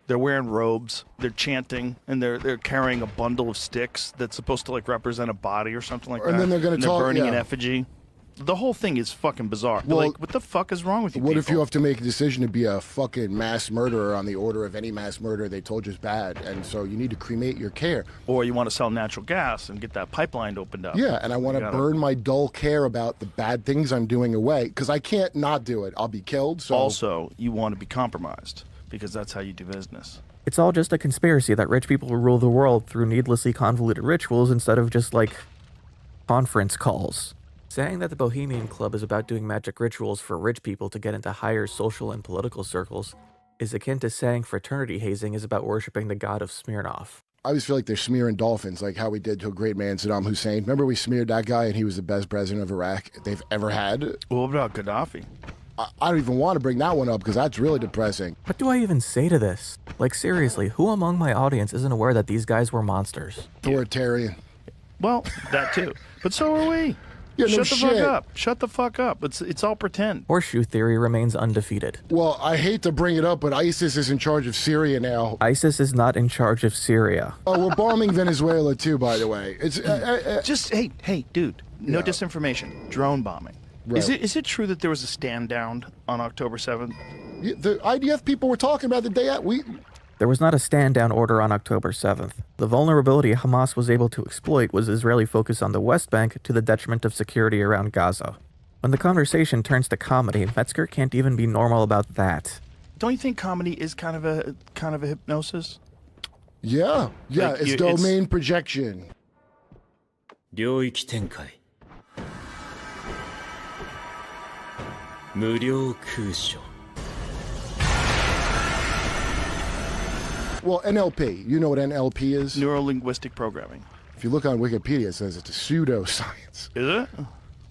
They're wearing robes, they're chanting, and they're carrying a bundle of sticks that's supposed to like represent a body or something like that. And then they're gonna talk- burning an yeah. effigy. The whole thing is fucking bizarre. They're Well, like, what the fuck is wrong with you What people? if you have to make a decision to be a fucking mass murderer on the order of any mass murder they told you is bad, and so you need to cremate your care? Or you want to sell natural gas and get that pipeline opened up. Yeah, and I want You to gotta- burn my dull care about the bad things I'm doing away, because I can't not do it. I'll be killed, so... Also, you want to be compromised, because that's how you do business. It's all just a conspiracy that rich people rule the world through needlessly convoluted rituals instead of just, like, conference calls. Saying that the Bohemian Club is about doing magic rituals for rich people to get into higher social and political circles is akin to saying fraternity hazing is about worshipping the god of Smirnoff. I always feel like they're smearing dolphins, like how we did to a great man, Saddam Hussein. Remember we smeared that guy and he was the best president of Iraq they've ever had? What about Gaddafi? I don't even want to bring that one up because that's really depressing. What do I even say to this? Like, seriously, who among my audience isn't aware that these guys were monsters? Authoritarian. Well, that too. But so are we. Yeah, no Shut the shit. fuck up. Shut the fuck up. It's all pretend. Horseshoe theory remains undefeated. Well, I hate to bring it up, but ISIS is in charge of Syria now. ISIS is not in charge of Syria. Oh, we're bombing Venezuela too, by the way. It's Just hey, dude. No disinformation. Drone bombing. Right. Is it true that there was a stand down on October 7th? The IDF people were talking about the day out. There was not a stand-down order on October 7th. The vulnerability Hamas was able to exploit was Israeli focus on the West Bank to the detriment of security around Gaza. When the conversation turns to comedy, Metzger can't even be normal about that. Don't you think comedy is kind of a hypnosis? Yeah, Like, it's domain projection. 領域展開無料空所 Well, NLP. You know what NLP is? Neuro-linguistic programming. If you look on Wikipedia, it says it's a pseudoscience. Is it?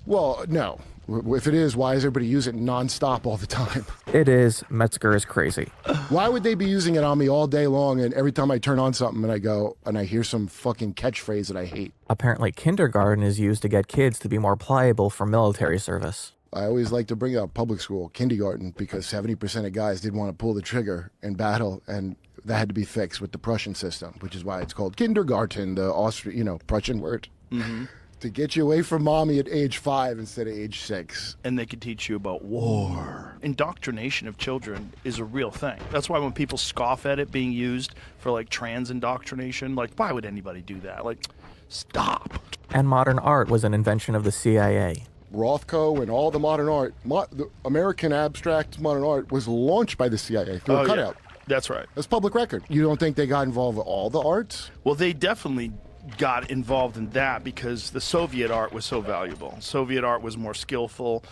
Well, no. If it is, why does everybody use it nonstop all the time? It is. Metzger is crazy. Why would they be using it on me all day long and every time I turn on something and I go and I hear some fucking catchphrase that I hate? Apparently, kindergarten is used to get kids to be more pliable for military service. I always like to bring up public school, kindergarten, because 70% of guys didn't want to pull the trigger in battle, and that had to be fixed with the Prussian system, which is why it's called kindergarten, the Prussian word. Mm-hmm. to get you away from mommy at age 5 instead of age 6. And they could teach you about war. Indoctrination of children is a real thing. That's why when people scoff at it being used for like trans indoctrination, like why would anybody do that? Like, stop. And modern art was an invention of the CIA. Rothko and all the modern art, the American abstract modern art was launched by the CIA through a cutout. Yeah. That's right. That's public record. You don't think they got involved with all the arts? Well, they definitely got involved in that because the Soviet art was so valuable. Soviet art was more skillful,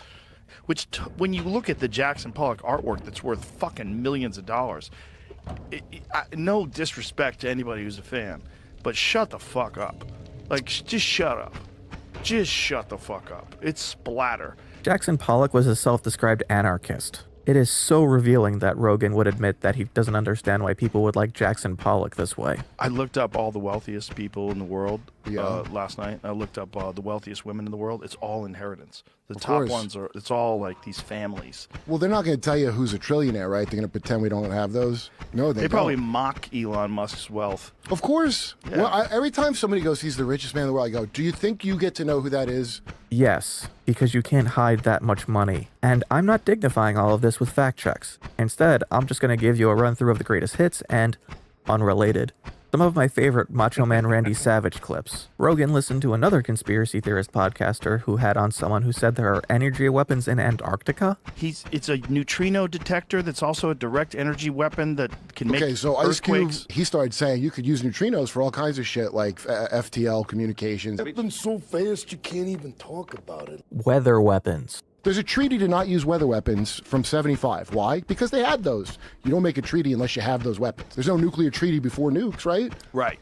which when you look at the Jackson Pollock artwork that's worth fucking millions of dollars, no disrespect to anybody who's a fan, but shut the fuck up. Like, just shut up. Just shut the fuck up. It's splatter. Jackson Pollock was a self-described anarchist. It is so revealing that Rogan would admit that he doesn't understand why people would like Jackson Pollock this way. I looked up all the wealthiest people in the world last night. I looked up the wealthiest women in the world. It's all inheritance. The top ones are, it's all like these families. Well, they're not going to tell you who's a trillionaire, right? They're going to pretend we don't have those. No, they probably don't. mock Elon Musk's wealth. Of course. Yeah. Well, every time somebody goes, he's the richest man in the world, I go, do you think you get to know who that is? Yes, because you can't hide that much money. And I'm not dignifying all of this with fact checks. Instead, I'm just going to give you a run through of the greatest hits and, unrelated, some of my favorite Macho Man Randy Savage clips. Rogan listened to another conspiracy theorist podcaster who had on someone who said there are energy weapons in Antarctica. It's a neutrino detector that's also a direct energy weapon that can make so Ice Cube, earthquakes. he started saying you could use neutrinos for all kinds of shit, like FTL communications. It's been so fast you can't even talk about it. Weather weapons. There's a treaty to not use weather weapons from 75. Why? Because they had those. You don't make a treaty unless you have those weapons. There's no nuclear treaty before nukes, right? Right.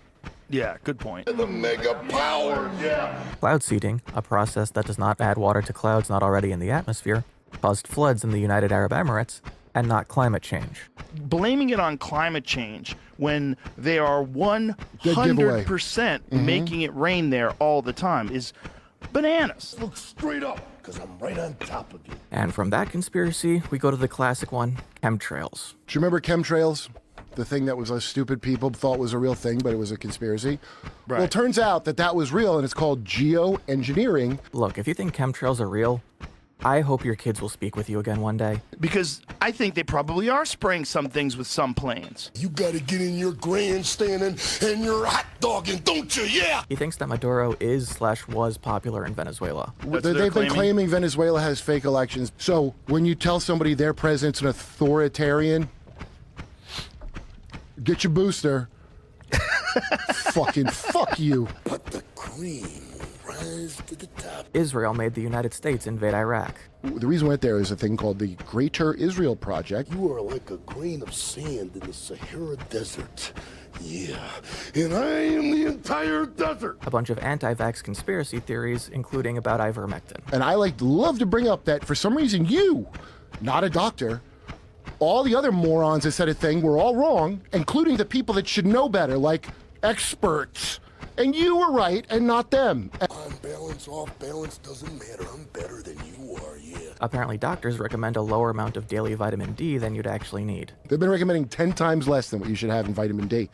Yeah, good point. The mega power, yeah. Cloud seeding, a process that does not add water to clouds not already in the atmosphere, caused floods in the United Arab Emirates, and not climate change. Blaming it on climate change when they are 100% making it rain there all the time is bananas. Look straight up, because I'm right on top of you. And from that conspiracy, we go to the classic one, chemtrails. Do you remember chemtrails? The thing that was stupid people thought was a real thing, but it was a conspiracy. Right. Well, it turns out that was real, and it's called geoengineering. Look, if you think chemtrails are real, I hope your kids will speak with you again one day. Because I think they probably are spraying some things with some planes. You gotta get in your grandstanding and your hot dogging, don't you? Yeah! He thinks that Maduro is/was popular in Venezuela. They've been claiming Venezuela has fake elections. So when you tell somebody their president's an authoritarian, get your booster. Fucking fuck you. But the cream rise to the top. Israel made the United States invade Iraq. The reason we went there is a thing called the Greater Israel Project. You are like a grain of sand in the Sahara Desert. Yeah, and I am the entire desert. A bunch of anti-vax conspiracy theories, including about ivermectin. And I love to bring up that for some reason you, not a doctor, all the other morons that said a thing were all wrong, including the people that should know better, like experts. And you were right and not them. On balance, off balance, doesn't matter. I'm better than you are, yeah. Apparently doctors recommend a lower amount of daily vitamin D than you'd actually need. They've been recommending 10 times less than what you should have in vitamin D,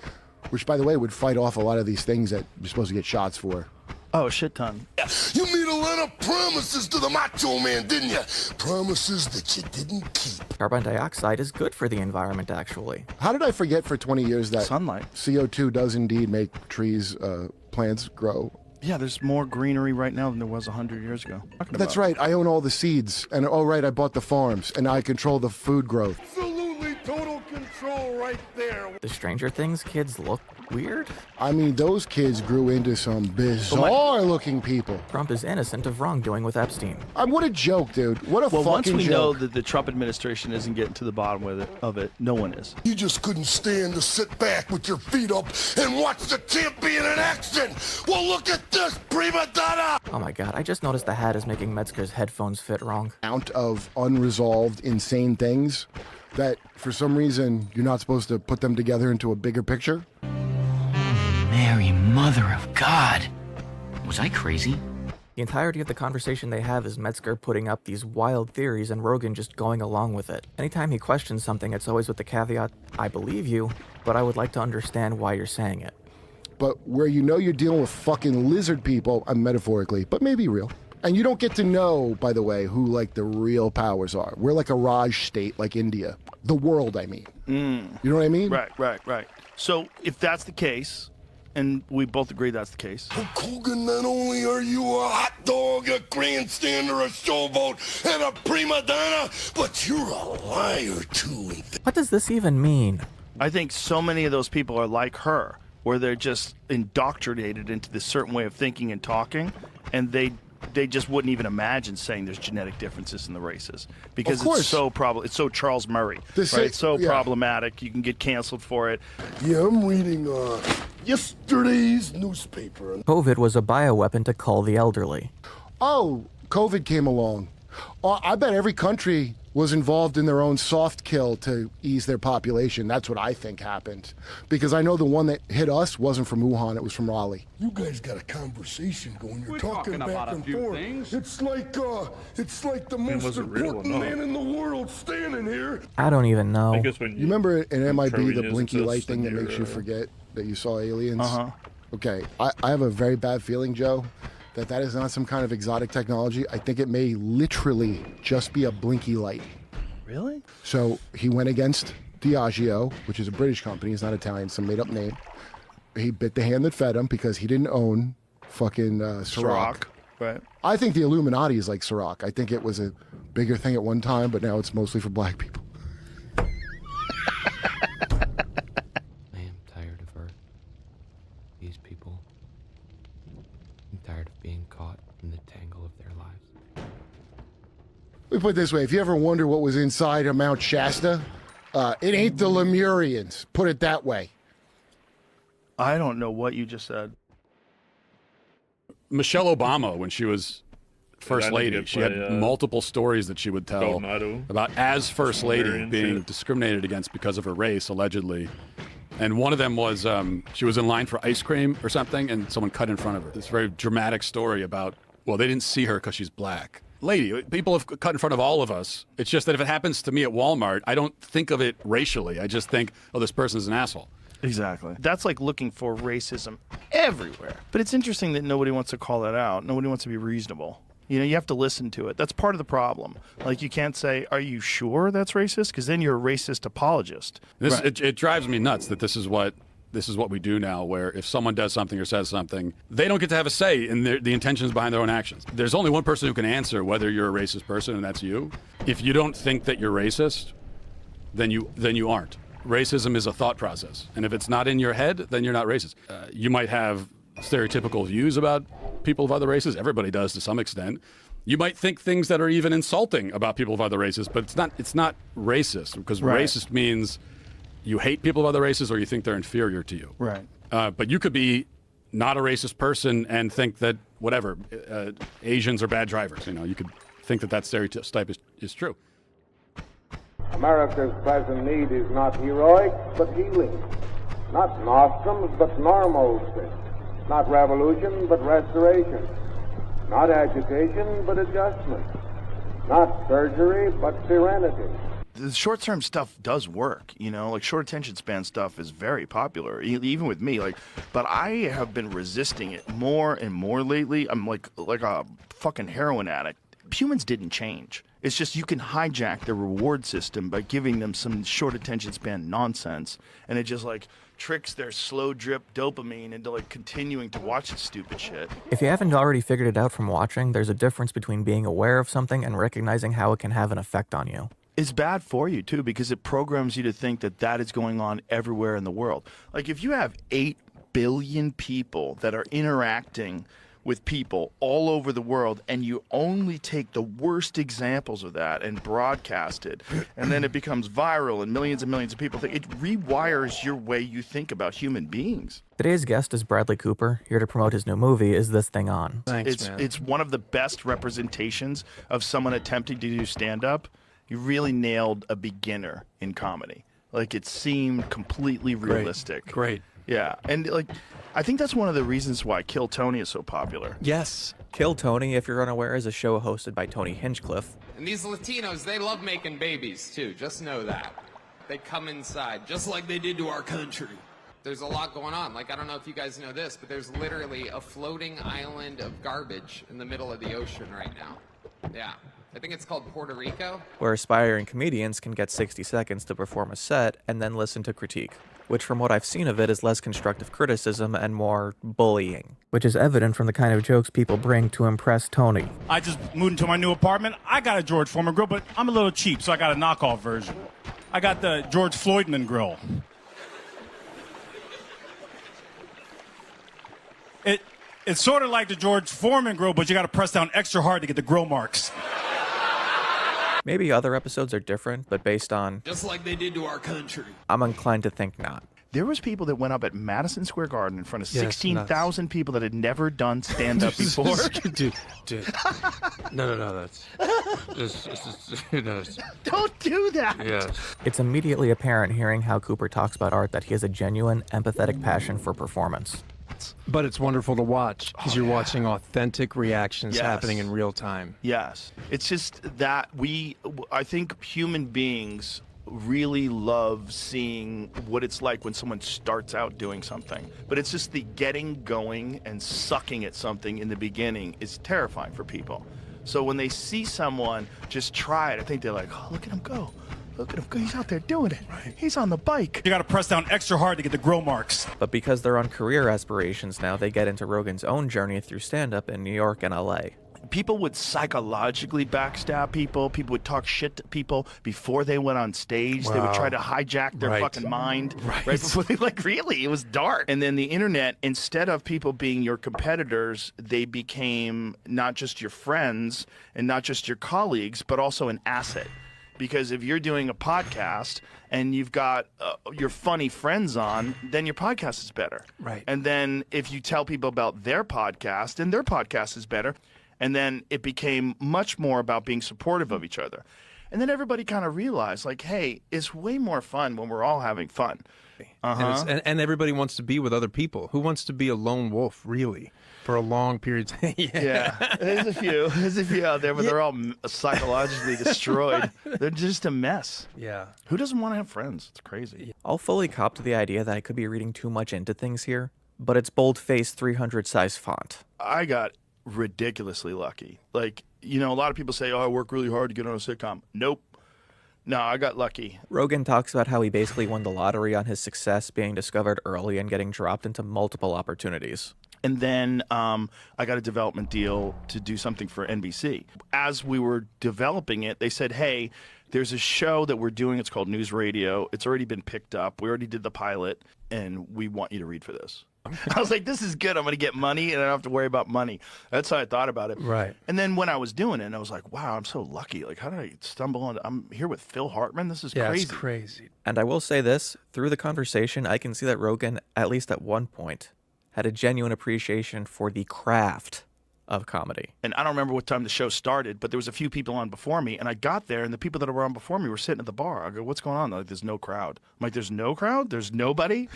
which, by the way, would fight off a lot of these things that you're supposed to get shots for. Oh, shit ton. You made a lot of promises to the Macho Man, didn't you? Promises that you didn't keep. Carbon dioxide is good for the environment, actually. How did I forget for 20 years that sunlight, CO2 does indeed make trees, plants grow? Yeah, there's more greenery right now than there was 100 years ago. That's right. I own all the seeds. And, oh, right, I bought the farms. And I control the food growth. Absolutely total control right there. The Stranger Things kids look weird? I mean, those kids grew into some bizarre-looking people. Trump is innocent of wrongdoing with Epstein. What a joke, dude. What a fucking joke. Well, once we know that the Trump administration isn't getting to the bottom of it, no one is. You just couldn't stand to sit back with your feet up and watch the champion in action. Well, look at this, prima donna! Oh my god, I just noticed the hat is making Metzger's headphones fit wrong. Amount of unresolved, insane things that, for some reason, you're not supposed to put them together into a bigger picture. Mary, Mother of God. Was I crazy? The entirety of the conversation they have is Metzger putting up these wild theories and Rogan just going along with it. Anytime he questions something, it's always with the caveat, I believe you, but I would like to understand why you're saying it. But where you know you're dealing with fucking lizard people, metaphorically, but maybe real. And you don't get to know, by the way, who like the real powers are. We're like a Raj state, like India. The world, I mean. You know what I mean? Right. So if that's the case, and we both agree that's the case. Hogan, not only are you a hot dog, a grandstander, a showboat, and a prima donna, but you're a liar too. What does this even mean? I think so many of those people are like her, where they're just indoctrinated into this certain way of thinking and talking, and they just wouldn't even imagine saying there's genetic differences in the races because it's so Charles Murray. It's so problematic. You can get canceled for it. Yeah, I'm reading yesterday's newspaper. COVID was a bioweapon to cull the elderly. Oh, COVID came along. I bet every country was involved in their own soft kill to ease their population. That's what I think happened. Because I know the one that hit us wasn't from Wuhan, it was from Raleigh. You guys got a conversation going. You're talking back and forth. It's like the most important man in the world standing here. I don't even know. I guess when you remember in MIB Trojan the blinky is light thing that your, makes you forget that you saw aliens? Okay, I have a very bad feeling, Joe, that is not some kind of exotic technology. I think it may literally just be a blinky light. Really? So he went against Diageo, which is a British company. It's not Italian, some made-up name. He bit the hand that fed him because he didn't own fucking Ciroc. Right. I think the Illuminati is like Ciroc. I think it was a bigger thing at one time, but now it's mostly for black people. I am tired of Earth. These people. I'm tired of being caught in the tangle of their lives. Let me put it this way. If you ever wonder what was inside of Mount Shasta, it ain't the Lemurians. Put it that way. I don't know what you just said. Michelle Obama, when she was First Lady, she had multiple stories that she would tell about as First Lady being discriminated against because of her race, allegedly. And one of them was she was in line for ice cream or something, and someone cut in front of her. This very dramatic story about, well, they didn't see her because she's black. Lady, people have cut in front of all of us. It's just that if it happens to me at Walmart, I don't think of it racially. I just think, oh, this person's an asshole. Exactly. That's like looking for racism everywhere. But it's interesting that nobody wants to call that out. Nobody wants to be reasonable. You know, you have to listen to it. That's part of the problem. Like, you can't say, are you sure that's racist? Because then you're a racist apologist. It drives me nuts that this is what we do now, where if someone does something or says something, they don't get to have a say in the intentions behind their own actions. There's only one person who can answer whether you're a racist person, and that's you. If you don't think that you're racist, then you aren't. Racism is a thought process, and if it's not in your head, then you're not racist. You might have stereotypical views about people of other races. Everybody does to some extent. You might think things that are even insulting about people of other races, but it's not racist, because racist means you hate people of other races or you think they're inferior to you. Right. But you could be not a racist person and think that, whatever, Asians are bad drivers. You know, you could think that stereotype is true. America's present need is not heroic, but healing. Not nostrums, but normalcy. Not revolution, but restoration. Not agitation, but adjustment. Not surgery, but serenity. The short-term stuff does work, you know, like short attention span stuff is very popular, even with me. But I have been resisting it more and more lately. I'm like a fucking heroin addict. Humans didn't change. It's just you can hijack the reward system by giving them some short attention span nonsense, and it just like tricks their slow drip dopamine into like continuing to watch this stupid shit. If you haven't already figured it out from watching, there's a difference between being aware of something and recognizing how it can have an effect on you. It's bad for you, too, because it programs you to think that is going on everywhere in the world. Like, if you have 8 billion people that are interacting with people all over the world, and you only take the worst examples of that and broadcast it, and then it becomes viral and millions of people think, it rewires your way you think about human beings. Today's guest is Bradley Cooper, here to promote his new movie, Is This Thing On? Thanks, man. It's one of the best representations of someone attempting to do stand-up. You really nailed a beginner in comedy. Like, it seemed completely realistic. Great. Yeah, and like, I think that's one of the reasons why Kill Tony is so popular. Yes. Kill Tony, if you're unaware, is a show hosted by Tony Hinchcliffe. And these Latinos, they love making babies, too. Just know that. They come inside, just like they did to our country. There's a lot going on. Like, I don't know if you guys know this, but there's literally a floating island of garbage in the middle of the ocean right now. Yeah. I think it's called Puerto Rico. Where aspiring comedians can get 60 seconds to perform a set and then listen to critique, which from what I've seen of it is less constructive criticism and more bullying, which is evident from the kind of jokes people bring to impress Tony. I just moved into my new apartment. I got a George Foreman grill, but I'm a little cheap, so I got a knockoff version. I got the George Floydman grill. It's sort of like the George Foreman grill, but you got to press down extra hard to get the grill marks. Maybe other episodes are different, but based on... Just like they did to our country. I'm inclined to think not. There was people that went up at Madison Square Garden in front of Yes, 16,000 people that had never done stand-up before. dude. No, that's... Don't do that! Yes. It's immediately apparent hearing how Cooper talks about art that he has a genuine, empathetic passion for performance. But it's wonderful to watch because you're watching authentic reactions Yes. happening in real time. Yes. It's just that I think human beings really love seeing what it's like when someone starts out doing something. But it's just the getting going and sucking at something in the beginning is terrifying for people. So when they see someone just try it, I think they're like, oh, look at him go. Look at him go. He's out there doing it. Right. He's on the bike. You got to press down extra hard to get the grill marks. But because they're on career aspirations now, they get into Rogan's own journey through stand-up in New York and LA. People would psychologically backstab people. People would talk shit to people before they went on stage. They would try to hijack their fucking mind right before they, really, it was dark. And then the internet, instead of people being your competitors, they became not just your friends and not just your colleagues, but also an asset. Because if you're doing a podcast and you've got your funny friends on, then your podcast is better. Right. And then if you tell people about their podcast, then their podcast is better. And then it became much more about being supportive of each other. And then everybody kind of realized, like, hey, it's way more fun when we're all having fun. And everybody wants to be with other people. Who wants to be a lone wolf, really, for a long period of time? Yeah. There's a few out there, but they're all psychologically destroyed. They're just a mess. Yeah. Who doesn't want to have friends? It's crazy. I'll fully cop to the idea that I could be reading too much into things here, but it's boldface 300 size font. I got ridiculously lucky. Like, a lot of people say, oh, I work really hard to get on a sitcom. Nope. No, I got lucky. Rogan talks about how he basically won the lottery on his success being discovered early and getting dropped into multiple opportunities. And then I got a development deal to do something for NBC. As we were developing it, they said, hey, there's a show that we're doing. It's called News Radio. It's already been picked up. We already did the pilot, and we want you to read for this. I was like, this is good. I'm going to get money, and I don't have to worry about money. That's how I thought about it. Right. And then when I was doing it, I was like, wow, I'm so lucky. Like, how did I stumble on? I'm here with Phil Hartman. This is crazy. It's crazy. And I will say this, through the conversation, I can see that Rogan, at least at one point, had a genuine appreciation for the craft of comedy. And I don't remember what time the show started, but there was a few people on before me, and I got there, and the people that were on before me were sitting at the bar. I go, what's going on? They're like, there's no crowd. I'm like, there's no crowd? There's nobody?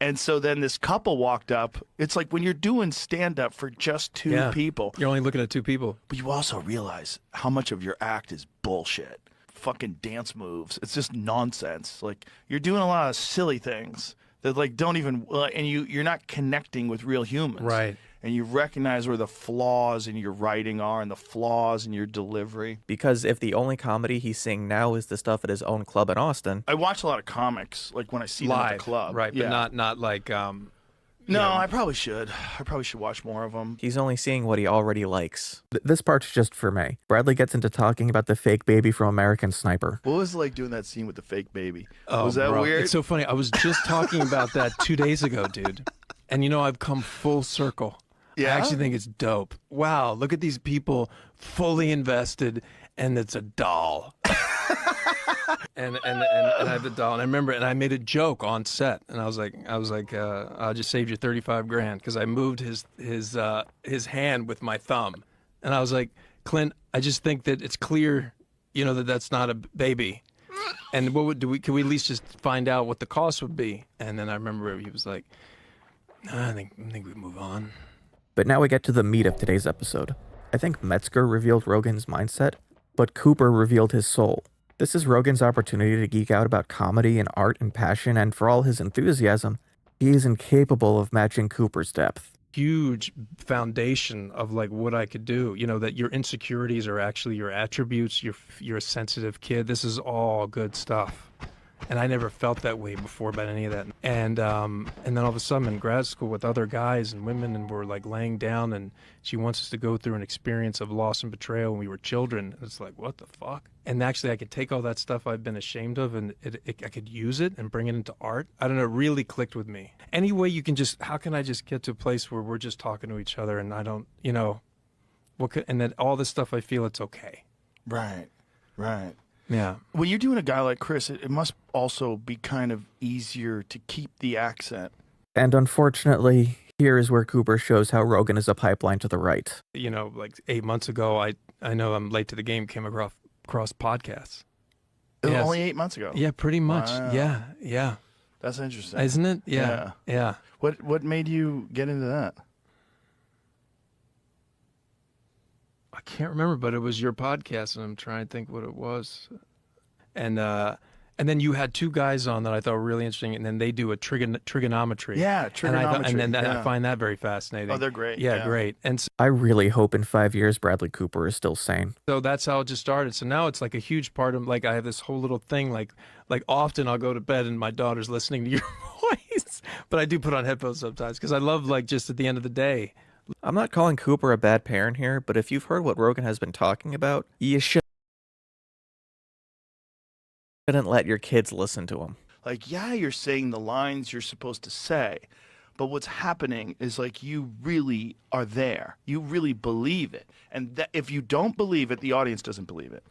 And so then this couple walked up. It's like when you're doing stand-up for just two people. You're only looking at two people. But you also realize how much of your act is bullshit. Fucking dance moves. It's just nonsense. Like, you're doing a lot of silly things that, like, don't even... and you're not connecting with real humans. Right. And you recognize where the flaws in your writing are and the flaws in your delivery. Because if the only comedy he's seeing now is the stuff at his own club in Austin... I watch a lot of comics, like when I see them at the club. Right, but not like... No, I probably should. I probably should watch more of them. He's only seeing what he already likes. This part's just for me. Bradley gets into talking about the fake baby from American Sniper. What was it like doing that scene with the fake baby? Oh, was that bro, weird? It's so funny. I was just talking about that 2 days ago, dude. And I've come full circle. Yeah? I actually think it's dope. Wow, look at these people fully invested, and it's a doll. and I have the doll, and I remember, and I made a joke on set, and I was like, I just saved you $35,000 because I moved his hand with my thumb, and I was like, Clint, I just think that it's clear, that that's not a baby, and can we at least just find out what the cost would be? And then I remember he was like, I think we move on. But now we get to the meat of today's episode. I think Metzger revealed Rogan's mindset, but Cooper revealed his soul. This is Rogan's opportunity to geek out about comedy and art and passion, and for all his enthusiasm, He is incapable of matching Cooper's depth. Huge foundation of like what I could do. You know, that your insecurities are actually your attributes. You're a sensitive kid. This is all good stuff. And I never felt that way before about any of that. And then all of a sudden in grad school with other guys and women, and we're like laying down, and she wants us to go through an experience of loss and betrayal when we were children. It's like, what the fuck? And actually I could take all that stuff I've been ashamed of, and I could use it and bring it into art. I don't know, it really clicked with me. Any way you can just, how can I just get to a place where we're just talking to each other and I don't, you know, and then all this stuff I feel it's okay. Right, right. Yeah. When you're doing a guy like Chris, it must also be kind of easier to keep the accent. And unfortunately, here is where Cooper shows how Rogan is a pipeline to the right. You know, like 8 months ago, I know I'm late to the game, came across podcasts. Yes. Only 8 months ago? Yeah, pretty much. Wow. Yeah, yeah. That's interesting. Isn't it? Yeah, yeah. What made you get into that? I can't remember, but it was your podcast, and I'm trying to think what it was. And then you had two guys on that I thought were really interesting, and then they do a trigonometry. Yeah, trigonometry. And then yeah. I find that very fascinating. Oh, they're great. Yeah, great. And so, I really hope in 5 years Bradley Cooper is still sane. so that's how it just started. So now it's like a huge part of, like, I have this whole little thing, like often I'll go to bed and my daughter's listening to your voice, but I do put on headphones sometimes because I love, like, just at the end of the day. I'm not calling Cooper a bad parent here, but if you've heard what Rogan has been talking about, you shouldn't let your kids listen to him. Like, yeah, you're saying the lines you're supposed to say, but what's happening is, like, you really are there. You really believe it. And that, if you don't believe it, the audience doesn't believe it.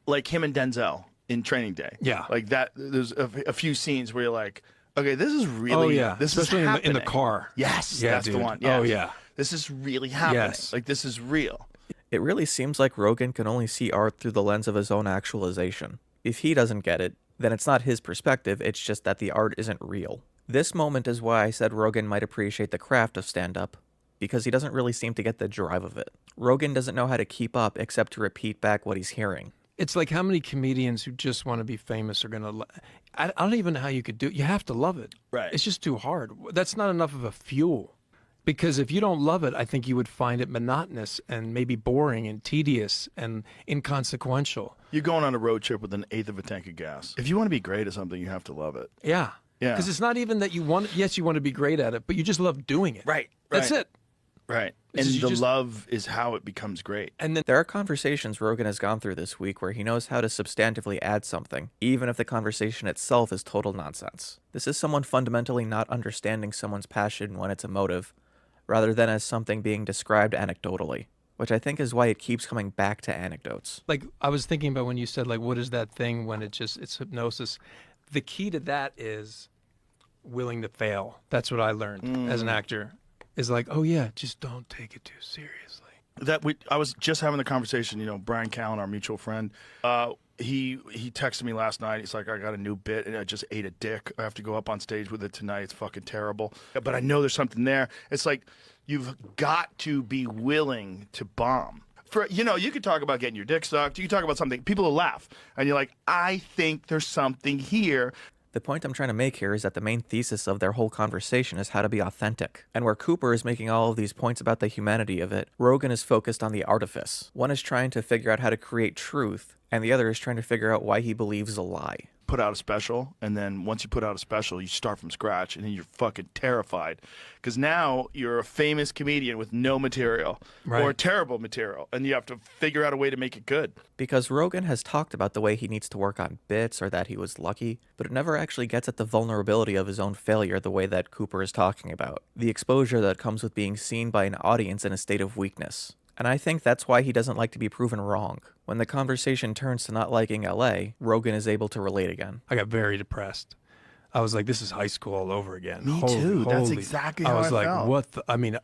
Like him and Denzel in Training Day. Yeah. Like that, there's a few scenes where you're like, okay, this is really, Oh, yeah. this Especially is in happening. the car. Yes, Yeah, that's dude. the one. Oh, Yes. yeah. This is really happening. Yes. Like, this is real. It really seems like Rogan can only see art through the lens of his own actualization. If he doesn't get it, then it's not his perspective, it's just that the art isn't real. This moment is why I said Rogan might appreciate the craft of stand-up, because he doesn't really seem to get the drive of it. Rogan doesn't know how to keep up except to repeat back what he's hearing. It's like how many comedians who just want to be famous are going to... I don't even know how you could do it. You have to love it. Right. It's just too hard. That's not enough of a fuel. Because if you don't love it, I think you would find it monotonous and maybe boring and tedious and inconsequential. You're going on a road trip with an eighth of a tank of gas. If you want to be great at something, you have to love it. Yeah. Yeah. Because it's not even that you want... Yes, you want to be great at it, but you just love doing it. Right. That's it. Right. It's And just- the you just- love is how it becomes great. And then There are conversations Rogan has gone through this week where he knows how to substantively add something, even if the conversation itself is total nonsense. This is someone fundamentally not understanding someone's passion when it's emotive, rather than as something being described anecdotally, which I think is why it keeps coming back to anecdotes. like I was thinking about when you said, like, what is that thing when it's hypnosis? The key to that is willing to fail. That's what I learned as an actor. Is like, oh yeah, just don't take it too seriously. I was just having the conversation, you know, Brian Callen, our mutual friend, he texted me last night. He's like, I got a new bit and I just ate a dick. I have to go up on stage with it tonight. It's fucking terrible. But I know there's something there. It's like, you've got to be willing to bomb. For, you know, you could talk about getting your dick sucked. You could talk about something. People will laugh. And you're like, I think there's something here. The point I'm trying to make here is that the main thesis of their whole conversation is how to be authentic. And where Cooper is making all of these points about the humanity of it, Rogan is focused on the artifice. One is trying to figure out how to create truth, and the other is trying to figure out why he believes a lie. Put out a special, and then once you put out a special, you start from scratch, and then you're fucking terrified. Because now you're a famous comedian with no material, or terrible material, and you have to figure out a way to make it good. Because Rogan has talked about the way he needs to work on bits or that he was lucky, but it never actually gets at the vulnerability of his own failure the way that Cooper is talking about. The exposure that comes with being seen by an audience in a state of weakness. And I think that's why he doesn't like to be proven wrong. When the conversation turns to not liking LA, Rogan is able to relate again. I got very depressed. I was like, this is high school all over again. Me too. That's exactly how I was like, felt. what the, I mean,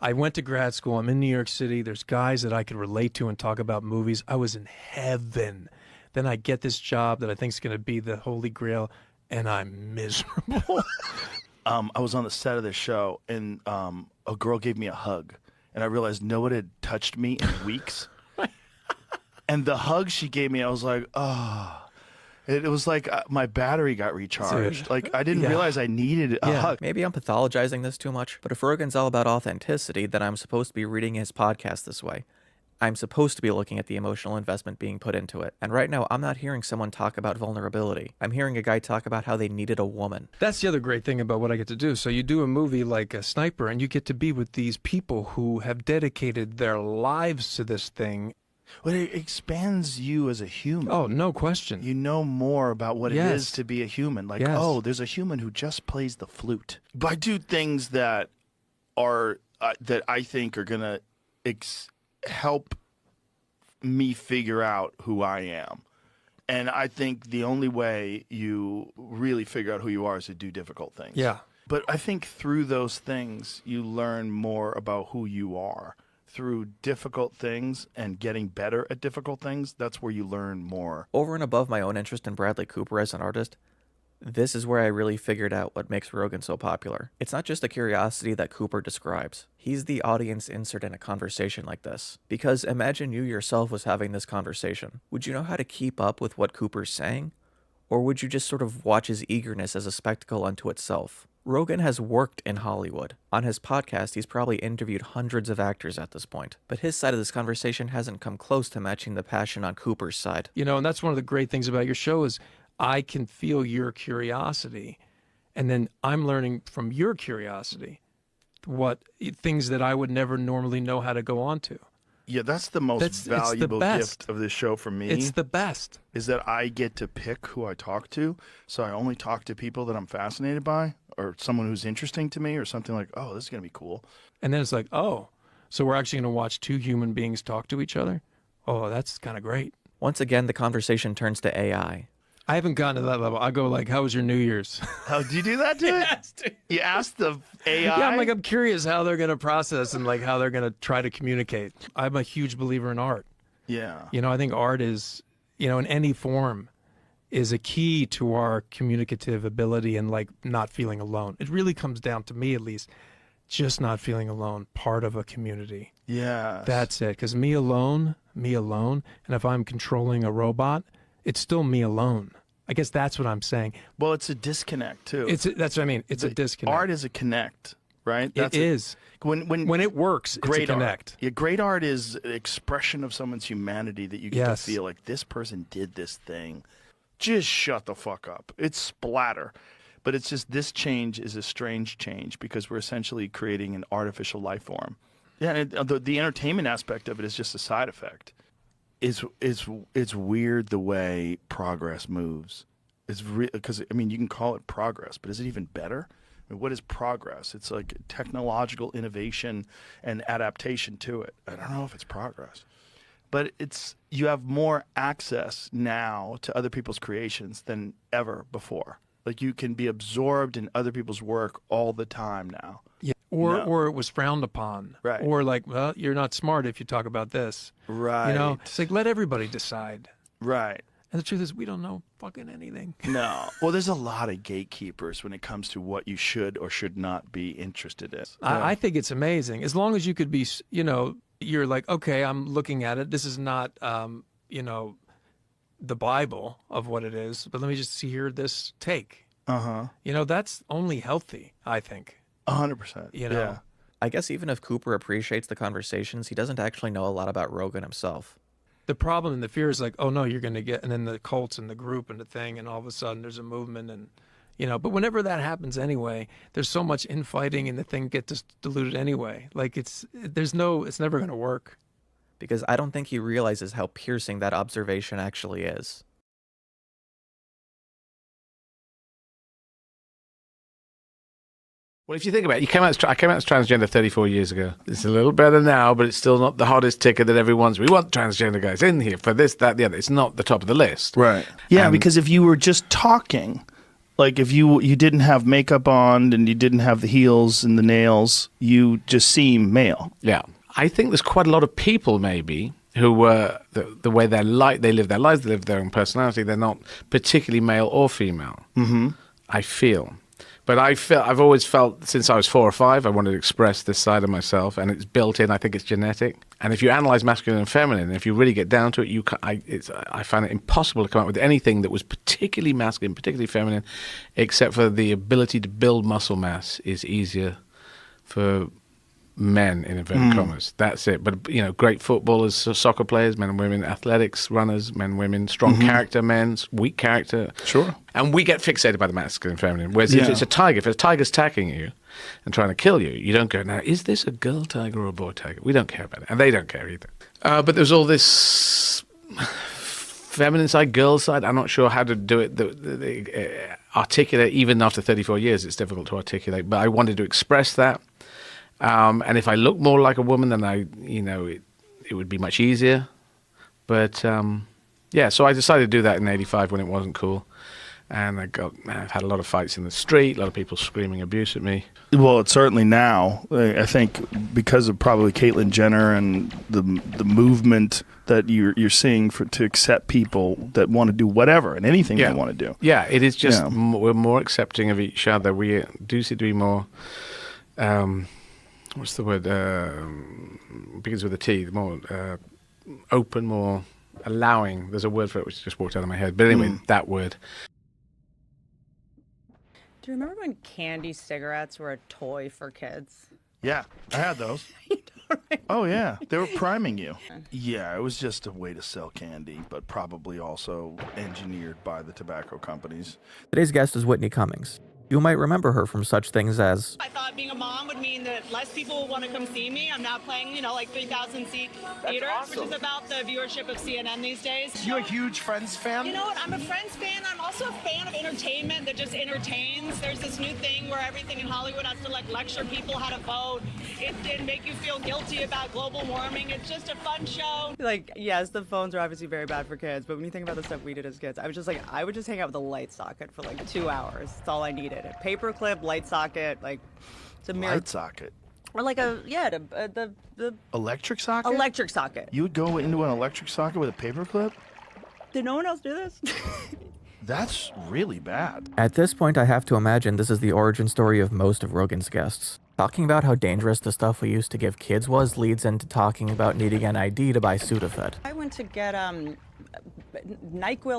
I went to grad school. I'm in New York City. There's guys that I could relate to and talk about movies. I was in heaven. Then I get this job that I think is going to be the holy grail, and I'm miserable. I was on the set of this show, and a girl gave me a hug. And I realized no one had touched me in weeks. And the hug she gave me, I was like, oh. It was like my battery got recharged. Dude. Like I didn't realize I needed a hug. Maybe I'm pathologizing this too much, but if Rogan's all about authenticity, then I'm supposed to be reading his podcast this way. I'm supposed to be looking at the emotional investment being put into it. And right now, I'm not hearing someone talk about vulnerability. I'm hearing a guy talk about how they needed a woman. That's the other great thing about what I get to do. So you do a movie like a Sniper, and you get to be with these people who have dedicated their lives to this thing. Well, it expands you as a human. Oh, no question. You know more about what it Yes. is to be a human. Like, Yes. oh, there's a human who just plays the flute. But I do things that are that I think are gonna help me figure out who I am. And I think the only way you really figure out who you are is to do difficult things. Yeah. But I think through those things, you learn more about who you are. Through difficult things and getting better at difficult things, that's where you learn more. Over and above my own interest in Bradley Cooper as an artist, this is where I really figured out what makes Rogan so popular. It's not just a curiosity that Cooper describes. He's the audience insert in a conversation like this. Because imagine you yourself was having this conversation. Would you know how to keep up with what Cooper's saying? Or would you just sort of watch his eagerness as a spectacle unto itself? Rogan has worked in Hollywood. On his podcast, he's probably interviewed hundreds of actors at this point. But his side of this conversation hasn't come close to matching the passion on Cooper's side. You know, and that's one of the great things about your show is I can feel your curiosity, and then I'm learning from your curiosity what things that I would never normally know how to go on to. Yeah, that's the most valuable gift of this show for me. It's the best. Is that I get to pick who I talk to. So I only talk to people that I'm fascinated by or someone who's interesting to me or something like, oh, this is going to be cool. And then it's like, oh, so we're actually going to watch two human beings talk to each other? Oh, that's kind of great. Once again, the conversation turns to AI. I haven't gotten to that level. I go like, how was your New Year's? How do you do that to it? You ask the AI? Yeah, I'm curious how they're going to process and like how they're going to try to communicate. I'm a huge believer in art. Yeah. You know, I think art is, you know, in any form is a key to our communicative ability and like not feeling alone. It really comes down to me, at least, just not feeling alone, part of a community. Yeah. That's it. Because me alone. And if I'm controlling a robot, it's still me alone. I guess that's what I'm saying. Well, it's a disconnect too. That's what I mean. It's a disconnect. Art is a connect, right? It is. When it works, great it's a connect. Art. Yeah, great art is an expression of someone's humanity that you get to feel like this person did this thing. Just shut the fuck up. It's splatter. But it's just this change is a strange change because we're essentially creating an artificial life form. Yeah, and the entertainment aspect of it is just a side effect. It's weird the way progress moves. It's because I mean you can call it progress, but is it even better? I mean, what is progress? It's like technological innovation and adaptation to it. I don't know if it's progress, but you have more access now to other people's creations than ever before. Like you can be absorbed in other people's work all the time now. Yeah. Or it was frowned upon. Right. Or like, well, you're not smart if you talk about this. Right. You know, it's like, let everybody decide. Right. And the truth is, we don't know fucking anything. No. Well, there's a lot of gatekeepers when it comes to what you should or should not be interested in. I think it's amazing. As long as you could be, you know, you're like, okay, I'm looking at it. This is not, you know, the Bible of what it is, but let me just hear this take. Uh-huh. You know, that's only healthy, I think. 100%. You know? Yeah. I guess even if Cooper appreciates the conversations, he doesn't actually know a lot about Rogan himself. The problem and the fear is like, oh no, you're going to get, and then the cults and the group and the thing, and all of a sudden there's a movement and, you know, but whenever that happens anyway, there's so much infighting and the thing gets diluted anyway. Like it's never going to work. Because I don't think he realizes how piercing that observation actually is. Well, if you think about it, I came out as transgender 34 years ago. It's a little better now, but it's still not the hottest ticket that everyone's. We want transgender guys in here for this, that, the other. It's not the top of the list. Right. Yeah, because if you were just talking, like if you didn't have makeup on and you didn't have the heels and the nails, you just seem male. Yeah. I think there's quite a lot of people maybe who were the way they live their lives, they live their own personality. They're not particularly male or female. Mm-hmm. I feel. But I've always felt since I was 4 or 5, I wanted to express this side of myself, and it's built in. I think it's genetic. And if you analyze masculine and feminine, if you really get down to it, I find it impossible to come up with anything that was particularly masculine, particularly feminine, except for the ability to build muscle mass is easier for men, in inverted commas. That's it. But, great footballers, soccer players, men and women, athletics, runners, men and women, strong character, men, weak character. Sure. And we get fixated by the masculine and feminine. Whereas if it's a tiger, if a tiger's attacking you and trying to kill you, you don't go, now, is this a girl tiger or a boy tiger? We don't care about it. And they don't care either. But there's all this feminine side, girl side. I'm not sure how to do it, articulate. Even after 34 years, it's difficult to articulate. But I wanted to express that. And if I look more like a woman, then it would be much easier. But so I decided to do that in '85 when it wasn't cool, and I've had a lot of fights in the street, a lot of people screaming abuse at me. Well, it's certainly now. I think because of probably Caitlyn Jenner and the movement that you're seeing to accept people that want to do whatever and anything they want to do. Yeah, it is just we're more accepting of each other. We do seem to be more. What's the word? Begins with a T. More open, more allowing. There's a word for it which just walked out of my head. But anyway, that word. Do you remember when candy cigarettes were a toy for kids? Yeah, I had those. Oh, yeah. They were priming you. Yeah, it was just a way to sell candy, but probably also engineered by the tobacco companies. Today's guest is Whitney Cummings. You might remember her from such things as... I thought being a mom would mean that less people would want to come see me. I'm now playing, like 3,000-seat theater, which is about the viewership of CNN these days. You a huge Friends fan? You know what? I'm a Friends fan. I'm also a fan of entertainment that just entertains. There's this new thing where everything in Hollywood has to lecture people how to vote. It didn't make you feel guilty about global warming. It's just a fun show. Yes, the phones are obviously very bad for kids, but when you think about the stuff we did as kids, I would just hang out with a light socket for 2 hours. That's all I needed. A paperclip, light socket, it's a mirror. Light socket. Or the electric socket? Electric socket. You would go into an electric socket with a paperclip? Did no one else do this? That's really bad. At this point, I have to imagine this is the origin story of most of Rogan's guests. Talking about how dangerous the stuff we used to give kids was leads into talking about needing an ID to buy Sudafed. I went to get NyQuil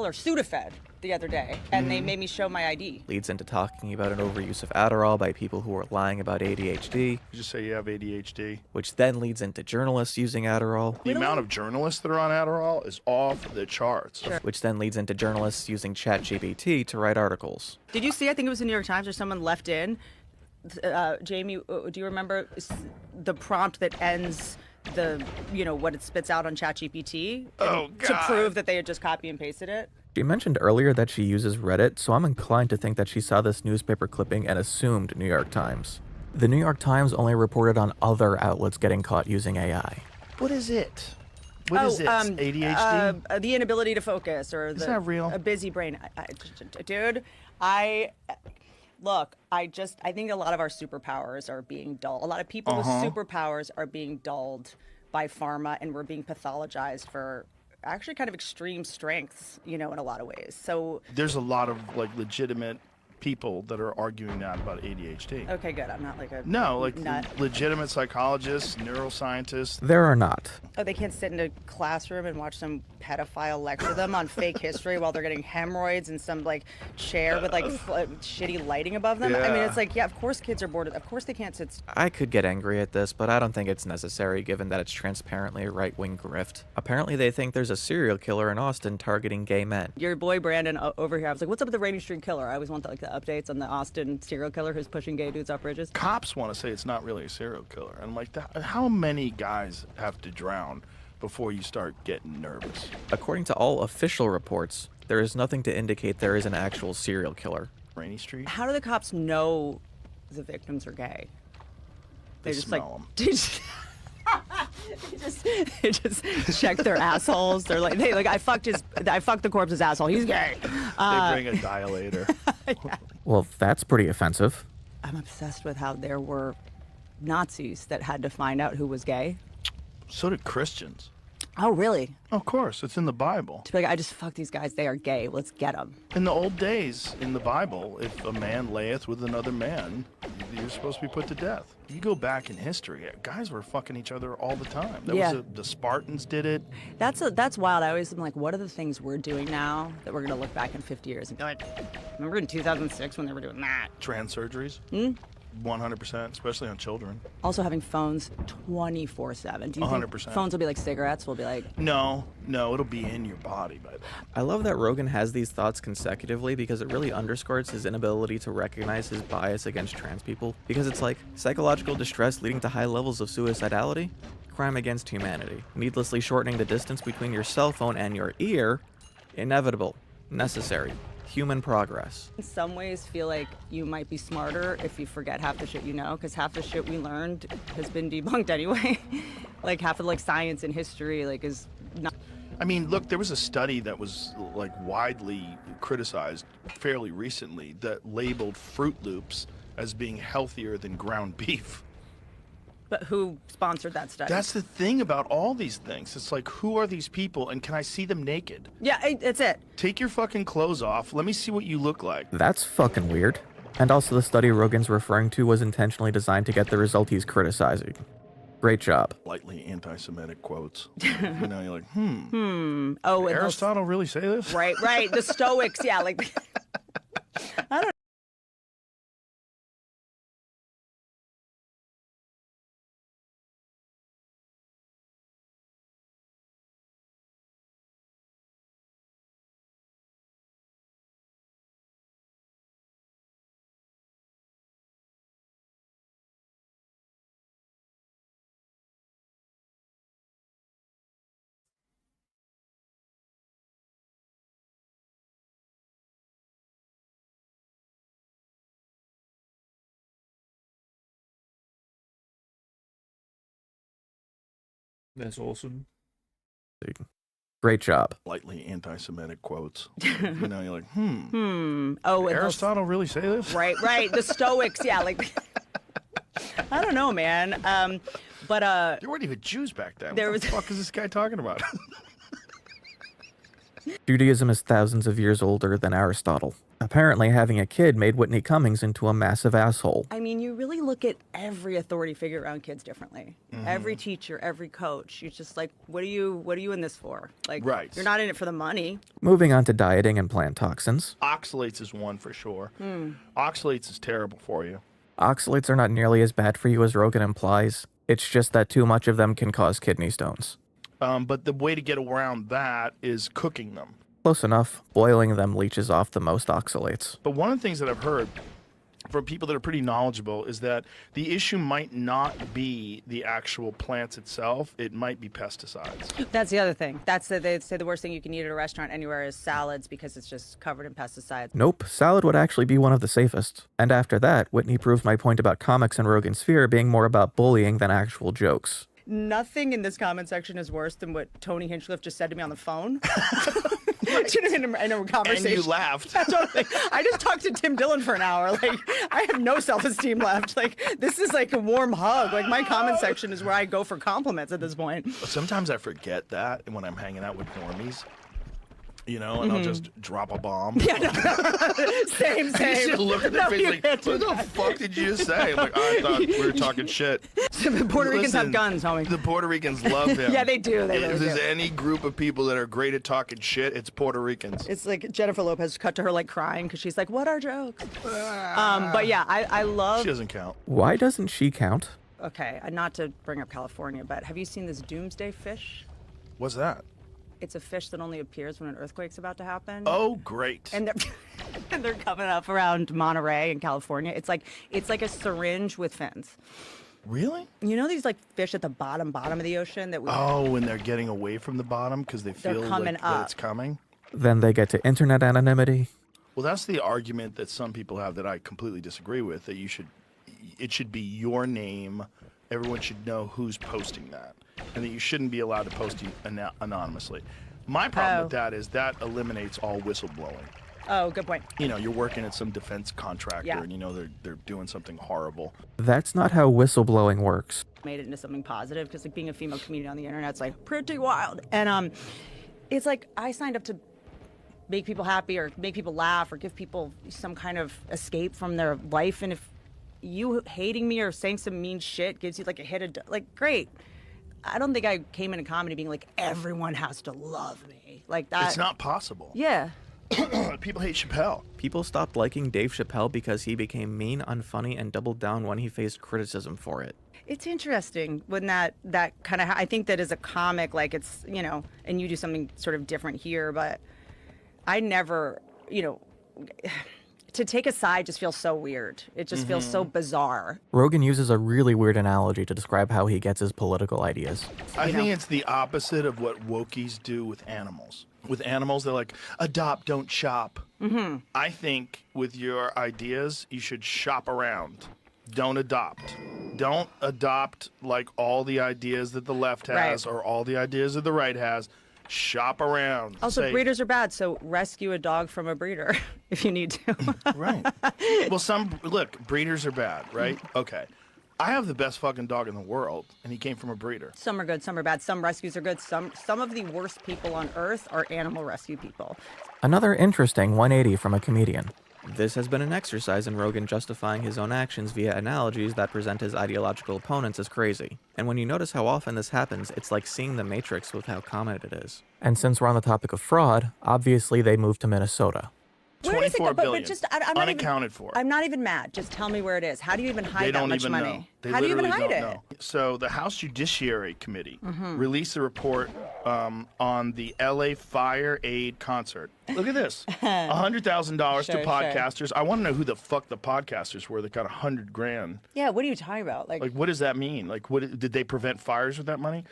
or Sudafed the other day, and they made me show my ID. Leads into talking about an overuse of Adderall by people who are lying about ADHD. You just say you have ADHD. Which then leads into journalists using Adderall. The amount of journalists that are on Adderall is off the charts. Sure. Which then leads into journalists using ChatGPT to write articles. Did you see, I think it was the New York Times or someone left in, Jamie, do you remember the prompt that ends what it spits out on ChatGPT to prove that they had just copy and pasted it? She mentioned earlier that she uses Reddit, so I'm inclined to think that she saw this newspaper clipping and assumed New York Times. The New York Times only reported on other outlets getting caught using AI. What is it? What is it? ADHD? The inability to focus, or is that real? A busy brain. Dude, Look, I think a lot of our superpowers are being dulled. A lot of people with superpowers are being dulled by pharma, and we're being pathologized for actually kind of extreme strengths, in a lot of ways. So there's a lot of legitimate people that are arguing that about ADHD. Okay, good. I'm not nut. Legitimate psychologists, neuroscientists. There are not. Oh, they can't sit in a classroom and watch some pedophile lecture them on fake history while they're getting hemorrhoids in some chair with shitty lighting above them. Yeah. I mean, it's of course kids are bored. Of course they can't sit. I could get angry at this, but I don't think it's necessary given that it's transparently a right-wing grift. Apparently they think there's a serial killer in Austin targeting gay men. Your boy Brandon over here, I was like, what's up with the Rainy Street Killer? I always want the updates on the Austin serial killer who's pushing gay dudes off bridges. Cops want to say it's not really a serial killer. And I'm like, how many guys have to drown before you start getting nervous? According to all official reports, there is nothing to indicate there is an actual serial killer. Rainy Street? How do the cops know the victims are gay? They just smell them. They just check their assholes. They're I fucked the corpse's asshole. He's gay. They bring a dilator. Yeah. Well, that's pretty offensive. I'm obsessed with how there were Nazis that had to find out who was gay. So did Christians. Oh, really? Of course, it's in the Bible. To be like, I just fucked these guys. They are gay. Let's get them. In the old days, in the Bible, if a man layeth with another man, you're supposed to be put to death. You go back in history, guys were fucking each other all the time. The Spartans did it. That's wild. I always am like, what are the things we're doing now that we're going to look back in 50 years and be like, remember in 2006 when they were doing that? Trans surgeries? 100%, especially on children. Also having phones 24/7. Do you 100%. think phones will be like cigarettes? Will be like... No, it'll be in your body by then. I love that Rogan has these thoughts consecutively because it really underscores his inability to recognize his bias against trans people. Because it's like psychological distress leading to high levels of suicidality, crime against humanity. Needlessly shortening the distance between your cell phone and your ear, inevitable, necessary. Human progress. In some ways feel like you might be smarter if you forget half the shit you know, because half the shit we learned has been debunked anyway. Like half of like science and history like is not. I mean, look, there was a study that was like widely criticized fairly recently that labeled Fruit Loops as being healthier than ground beef. But who sponsored that study? That's the thing about all these things. It's like, who are these people and can I see them naked? Yeah, that's it. Take your fucking clothes off. Let me see what you look like. That's fucking weird. And also the study Rogan's referring to was intentionally designed to get the result he's criticizing. Great job. Lightly anti-Semitic quotes. You're like, Oh, did Aristotle really say this? Right. The Stoics, yeah, like... I don't That's awesome. Great job. Lightly anti-Semitic quotes. You're like, Oh, did Aristotle really say this? Right. The Stoics, yeah, like... I don't know, man. But there weren't even Jews back then. There what the fuck is this guy talking about? Judaism is thousands of years older than Aristotle. Apparently, having a kid made Whitney Cummings into a massive asshole. I mean, you really look at every authority figure around kids differently. Every teacher, every coach. You're just like, what are you in this for? Like, you're not in it for the money. Moving on to dieting and plant toxins. Oxalates is one for sure. Oxalates is terrible for you. Oxalates are not nearly as bad for you as Rogan implies. It's just that too much of them can cause kidney stones. But the way to get around that is cooking them. Close enough. Boiling them leaches off the most oxalates. But one of the things that I've heard from people that are pretty knowledgeable is that the issue might not be the actual plants itself. It might be pesticides. That's the other thing. They say the worst thing you can eat at a restaurant anywhere is salads because it's just covered in pesticides. Nope, salad would actually be one of the safest. And after that, Whitney proved my point about comics and Rogan's Sphere being more about bullying than actual jokes. Nothing in this comment section is worse than what Tony Hinchcliffe just said to me on the phone. in a conversation. And you laughed. Totally. I just talked to Tim Dillon for an hour. Like, I have no self-esteem left. Like, this is like a warm hug. Like, my comment section is where I go for compliments at this point. Sometimes I forget that when I'm hanging out with normies. And I'll just drop a bomb. Yeah, same. You should look at their face like, what the fuck did you just say? I'm like, I thought we were talking shit. Puerto Ricans have guns, homie. The Puerto Ricans love him. Yeah, they do. They really if there's do. any group of people that are great at talking shit, it's Puerto Ricans. It's like Jennifer Lopez cut to her like crying because she's like, what are jokes? But yeah, I love... She doesn't count. Why doesn't she count? Okay, not to bring up California, but have you seen this doomsday fish? What's that? It's a fish that only appears when an earthquake's about to happen. Oh, great. And they're coming up around Monterey in California. It's like a syringe with fins. Really? You know these like fish at the bottom of the ocean that we... Oh, when they're getting away from the bottom because they feel like that it's coming? Then they get to internet anonymity. Well, that's the argument that some people have that I completely disagree with, that it should be your name. Everyone should know who's posting that. And that you shouldn't be allowed to post anonymously. My problem with that is that eliminates all whistleblowing. Oh, good point. You know, you're working at some defense contractor Yeah. and you know they're doing something horrible. That's not how whistleblowing works. Made it into something positive because like being a female comedian on the internet's like pretty wild. And it's like I signed up to make people happy or make people laugh or give people some kind of escape from their life. And if you hating me or saying some mean shit gives you like a hit of like great. I don't think I came into comedy being like everyone has to love me like that. It's not possible. Yeah. People hate Chappelle. People stopped liking Dave Chappelle because he became mean, unfunny, and doubled down when he faced criticism for it. It's interesting when that kind of, I think that as a comic, like it's, you know, and you do something sort of different here, but I never, you know, to take a side just feels so weird. It just feels so bizarre. Rogan uses a really weird analogy to describe how he gets his political ideas. I think it's the opposite of what wokies do with animals. With animals, they're like, adopt, don't shop. Mm-hmm. I think with your ideas, you should shop around. Don't adopt. Don't adopt like all the ideas that the left has or all the ideas that the right has. Shop around. Also, breeders are bad, so rescue a dog from a breeder if you need to. Right. Well, look, breeders are bad, right? Okay. I have the best fucking dog in the world, and he came from a breeder. Some are good, some are bad. Some rescues are good. Some of the worst people on earth are animal rescue people. Another interesting 180 from a comedian. This has been an exercise in Rogan justifying his own actions via analogies that present his ideological opponents as crazy. And when you notice how often this happens, it's like seeing the Matrix with how common it is. And since we're on the topic of fraud, obviously they moved to Minnesota. Where does it go? 24 billion, But just, I'm not unaccounted for. I'm not even mad. Just tell me where it is. How do you even hide They that don't much even money? know. They How do you even literally hide don't it? know. So the House Judiciary Committee Mhm. released a report on the LA Fire Aid concert. Look at this. $100,000 Sure, to podcasters. I want to know who the fuck the podcasters were that got $100,000. Yeah, what are you talking about? Like, what does that mean? Like, what did they prevent fires with that money?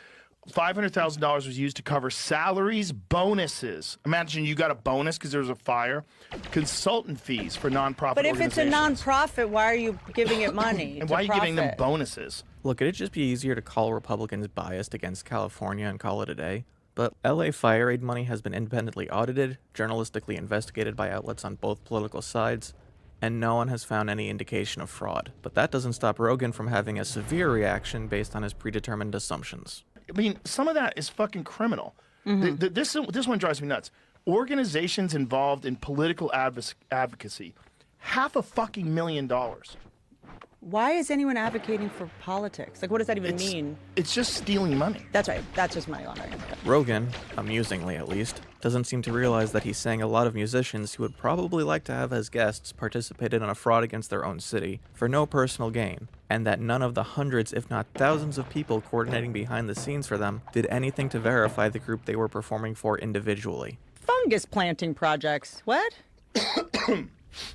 $500,000 was used to cover salaries, bonuses. Imagine you got a bonus because there was a fire. Consultant fees for nonprofit But if it's a organizations. nonprofit, why are you giving it money? And to why are you giving them profit? bonuses? Look, it'd just be easier to call Republicans biased against California and call it a day. But LA Fire Aid money has been independently audited, journalistically investigated by outlets on both political sides, and no one has found any indication of fraud. But that doesn't stop Rogan from having a severe reaction based on his predetermined assumptions. I mean, some of that is fucking criminal. This one drives me nuts. Organizations involved in political advocacy, $500,000. Why is anyone advocating for politics? Like, what does that even mean? It's just stealing money. That's right. That's just money laundering. Rogan, amusingly at least, doesn't seem to realize that he's saying a lot of musicians who would probably like to have as guests participated in a fraud against their own city for no personal gain, and that none of the hundreds, if not thousands of people coordinating behind the scenes for them did anything to verify the group they were performing for individually. Fungus planting projects. What?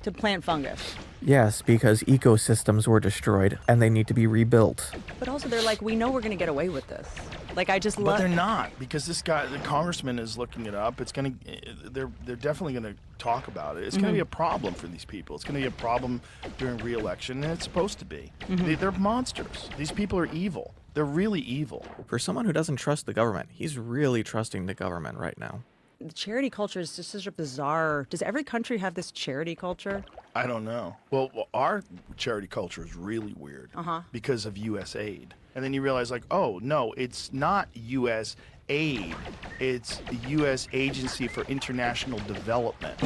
To plant fungus. Yes, because ecosystems were destroyed and they need to be rebuilt. But also, they're like, we know we're going to get away with this. Like, I just But love. they're not, because this guy, the congressman, is looking it up. It's gonna, they're definitely gonna talk about it. It's gonna be a problem for these people. It's gonna be a problem during re-election, and it's supposed to be. They're monsters. These people are evil. They're really evil. For someone who doesn't trust the government, he's really trusting the government right now. The charity culture is just such a bizarre. Does every country have this charity culture? I don't know. Well, our charity culture is really weird because of U.S. aid. And then you realize, like, oh, no, it's not U.S. aid. It's the U.S. Agency for International Development.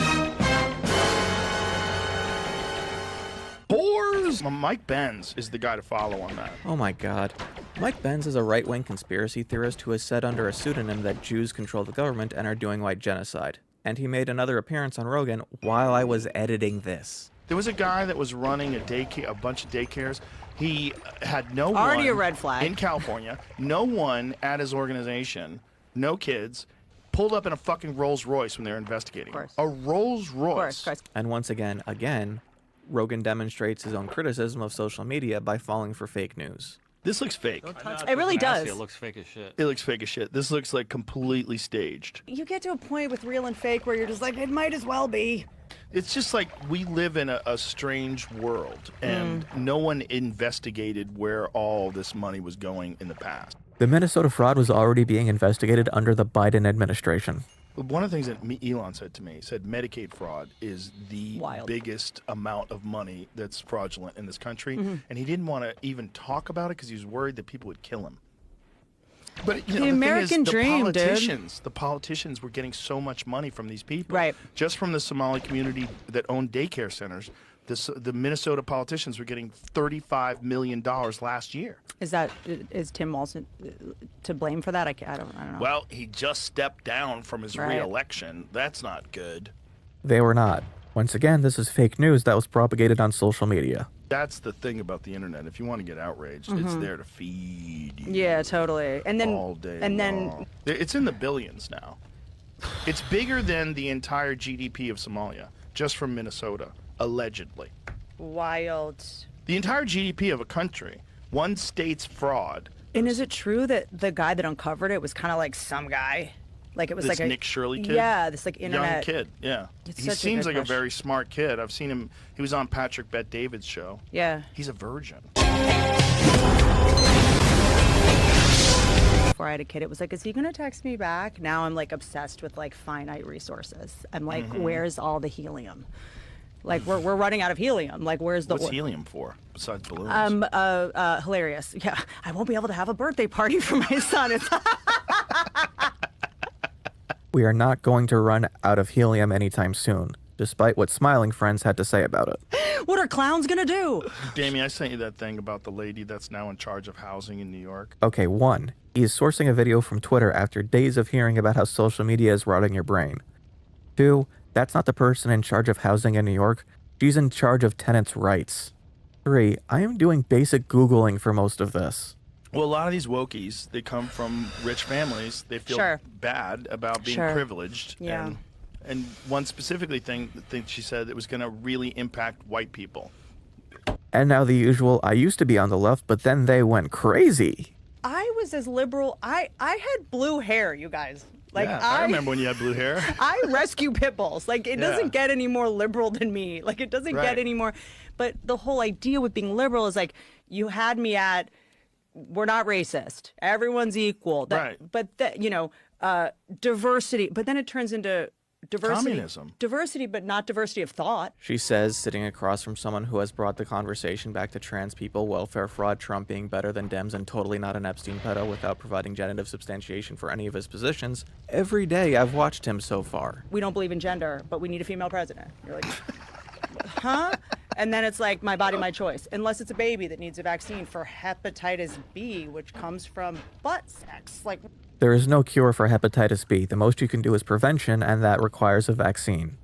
Whores! Mike Benz is the guy to follow on that. Oh my god. Mike Benz is a right-wing conspiracy theorist who has said under a pseudonym that Jews control the government and are doing white genocide. And he made another appearance on Rogan while I was editing this. There was a guy that was running a bunch of daycares. He had no Already one a red flag. in California. No one at his organization, no kids, pulled up in a fucking Rolls Royce when they were investigating. A Rolls Royce. And once again, Rogan demonstrates his own criticism of social media by falling for fake news. This looks fake. It really does. It looks fake as shit. It looks fake as shit. This looks like completely staged. You get to a point with real and fake where you're just like, it might as well be. It's just like we live in a strange world, and no one investigated where all this money was going in the past. The Minnesota fraud was already being investigated under the Biden administration. One of the things that Elon said to me, he said Medicaid fraud is the biggest amount of money that's fraudulent in this country. And he didn't want to even talk about it because he was worried that people would kill him. But the American dream, the politicians were getting so much money from these people. Right. Just from the Somali community that owned daycare centers, the Minnesota politicians were getting $35 million last year. Is Tim Walz to blame for that? I don't know. Well, he just stepped down from his re-election. That's not good. They were not. Once again, this is fake news that was propagated on social media. That's the thing about the internet. If you want to get outraged, it's there to feed you. Yeah, totally. And then all day long. It's in the billions now. It's bigger than the entire GDP of Somalia, just from Minnesota, allegedly. Wild. The entire GDP of a country, one state's fraud. And is it true that the guy that uncovered it was kind of like some guy? Like it was this like Nick Shirley kid? Yeah, this like internet young kid. Yeah, he seems like a very smart kid. I've seen him. He was on Patrick Bet-David's show. Yeah, he's a virgin. Before I had a kid, it was like, is he gonna text me back? Now I'm like obsessed with like finite resources. I'm like, where's all the helium? Like we're running out of helium. Like where's the What's helium for besides balloons? Hilarious. Yeah, I won't be able to have a birthday party for my son. It's We are not going to run out of helium anytime soon, despite what Smiling Friends had to say about it. What are clowns gonna do? Damien, I sent you that thing about the lady that's now in charge of housing in New York. Okay, 1. He is sourcing a video from Twitter after days of hearing about how social media is rotting your brain. 2. That's not the person in charge of housing in New York. She's in charge of tenants' rights. 3. I am doing basic Googling for most of this. Well, a lot of these wokies, they come from rich families. They feel bad about being privileged. Yeah. And one specifically thing she said that was going to really impact white people. And now the usual, I used to be on the left, but then they went crazy. I was as liberal. I had blue hair, you guys. Like yeah, I remember when you had blue hair. I rescue pit bulls. Like it doesn't get any more liberal than me. Like it doesn't get any more. But the whole idea with being liberal is like you had me at, we're not racist. Everyone's equal. But diversity. But then it turns into diversity. Communism. Diversity, but not diversity of thought. She says, sitting across from someone who has brought the conversation back to trans people, welfare fraud, Trump being better than Dems, and totally not an Epstein pedo without providing genitive substantiation for any of his positions. Every day I've watched him so far. We don't believe in gender, but we need a female president. You're like, huh? And then it's like, my body, my choice. Unless it's a baby that needs a vaccine for hepatitis B, which comes from butt sex. Like, there is no cure for hepatitis B. The most you can do is prevention, and that requires a vaccine.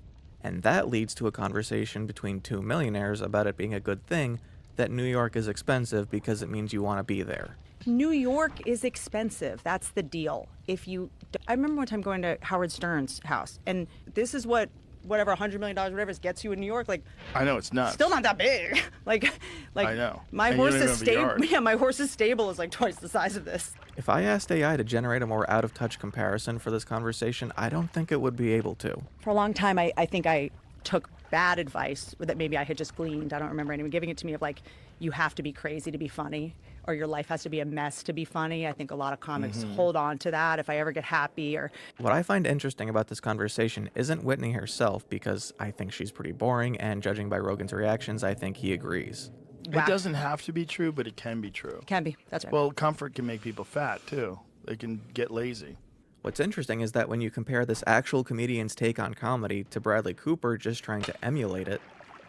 And that leads to a conversation between two millionaires about it being a good thing that New York is expensive because it means you want to be there. New York is expensive. That's the deal. I remember one time going to Howard Stern's house, and this is whatever $100 million, whatever it gets you in New York, like I know it's nuts. Still not that big. like I know. My horse's stable. Yeah, my horse's stable is like twice the size of this. If I asked AI to generate a more out-of-touch comparison for this conversation, I don't think it would be able to. For a long time, I think I took bad advice that maybe I had just gleaned. I don't remember anyone giving it to me of like, you have to be crazy to be funny, or your life has to be a mess to be funny. I think a lot of comics hold on to that. If I ever get happy or... What I find interesting about this conversation isn't Whitney herself, because I think she's pretty boring, and judging by Rogan's reactions, I think he agrees. It doesn't have to be true, but it can be true. It can be, that's right. Well, comfort can make people fat, too. They can get lazy. What's interesting is that when you compare this actual comedian's take on comedy to Bradley Cooper just trying to emulate it,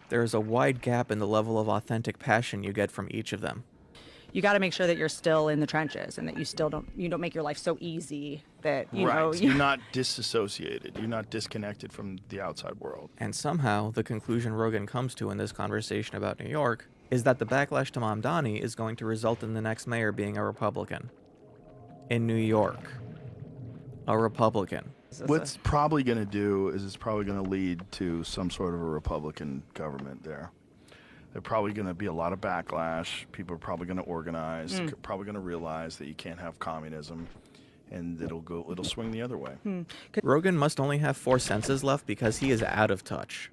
there is a wide gap in the level of authentic passion you get from each of them. You got to make sure that you're still in the trenches and that you still don't make your life so easy that, you know... You're not disassociated. You're not disconnected from the outside world. And somehow, the conclusion Rogan comes to in this conversation about New York is that the backlash to Mamdani is going to result in the next mayor being a Republican. In New York. A Republican. What's probably going to do is it's probably going to lead to some sort of a Republican government there. There's probably going to be a lot of backlash. People are probably going to organize. Probably going to realize that you can't have communism, and it'll swing the other way. Rogan must only have 4 senses left because he is out of touch.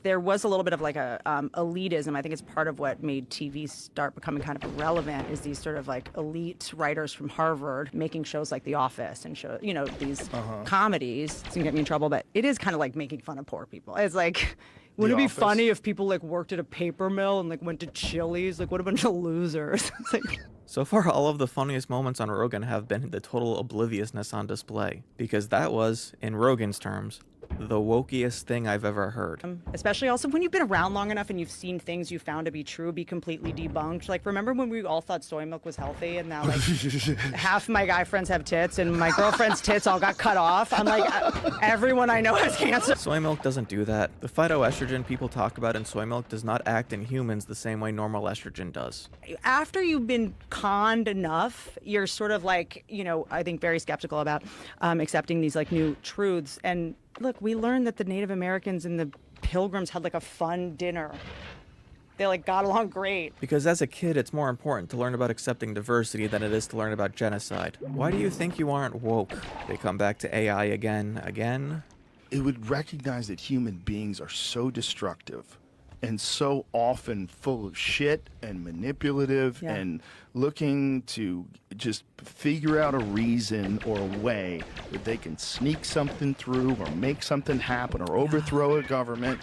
there was a little bit of like a elitism. I think it's part of what made TV start becoming kind of irrelevant is these sort of like elite writers from Harvard making shows like The Office and show, you know, these comedies. It's gonna get me in trouble, but it is kind of like making fun of poor people. It's like, wouldn't it be funny if people like worked at a paper mill and like went to Chili's? Like, what a bunch of losers. It's like, So far, all of the funniest moments on Rogan have been the total obliviousness on display, because that was, in Rogan's terms, the wokiest thing I've ever heard. especially also when you've been around long enough and you've seen things you found to be true be completely debunked. Like, remember when we all thought soy milk was healthy and now like half my guy friends have tits and my girlfriend's tits all got cut off? I'm like, everyone I know has cancer. Soy milk doesn't do that. The phytoestrogen people talk about in soy milk does not act in humans the same way normal estrogen does. After you've been conned enough, you're sort of like, you know, I think very skeptical about accepting these like new truths. And look, we learned that the Native Americans and the Pilgrims had like a fun dinner. They like got along great. Because as a kid, it's more important to learn about accepting diversity than it is to learn about genocide. Why do you think you aren't woke? They come back to AI again. It would recognize that human beings are so destructive and so often full of shit and manipulative and looking to just figure out a reason or a way that they can sneak something through or make something happen or overthrow a government.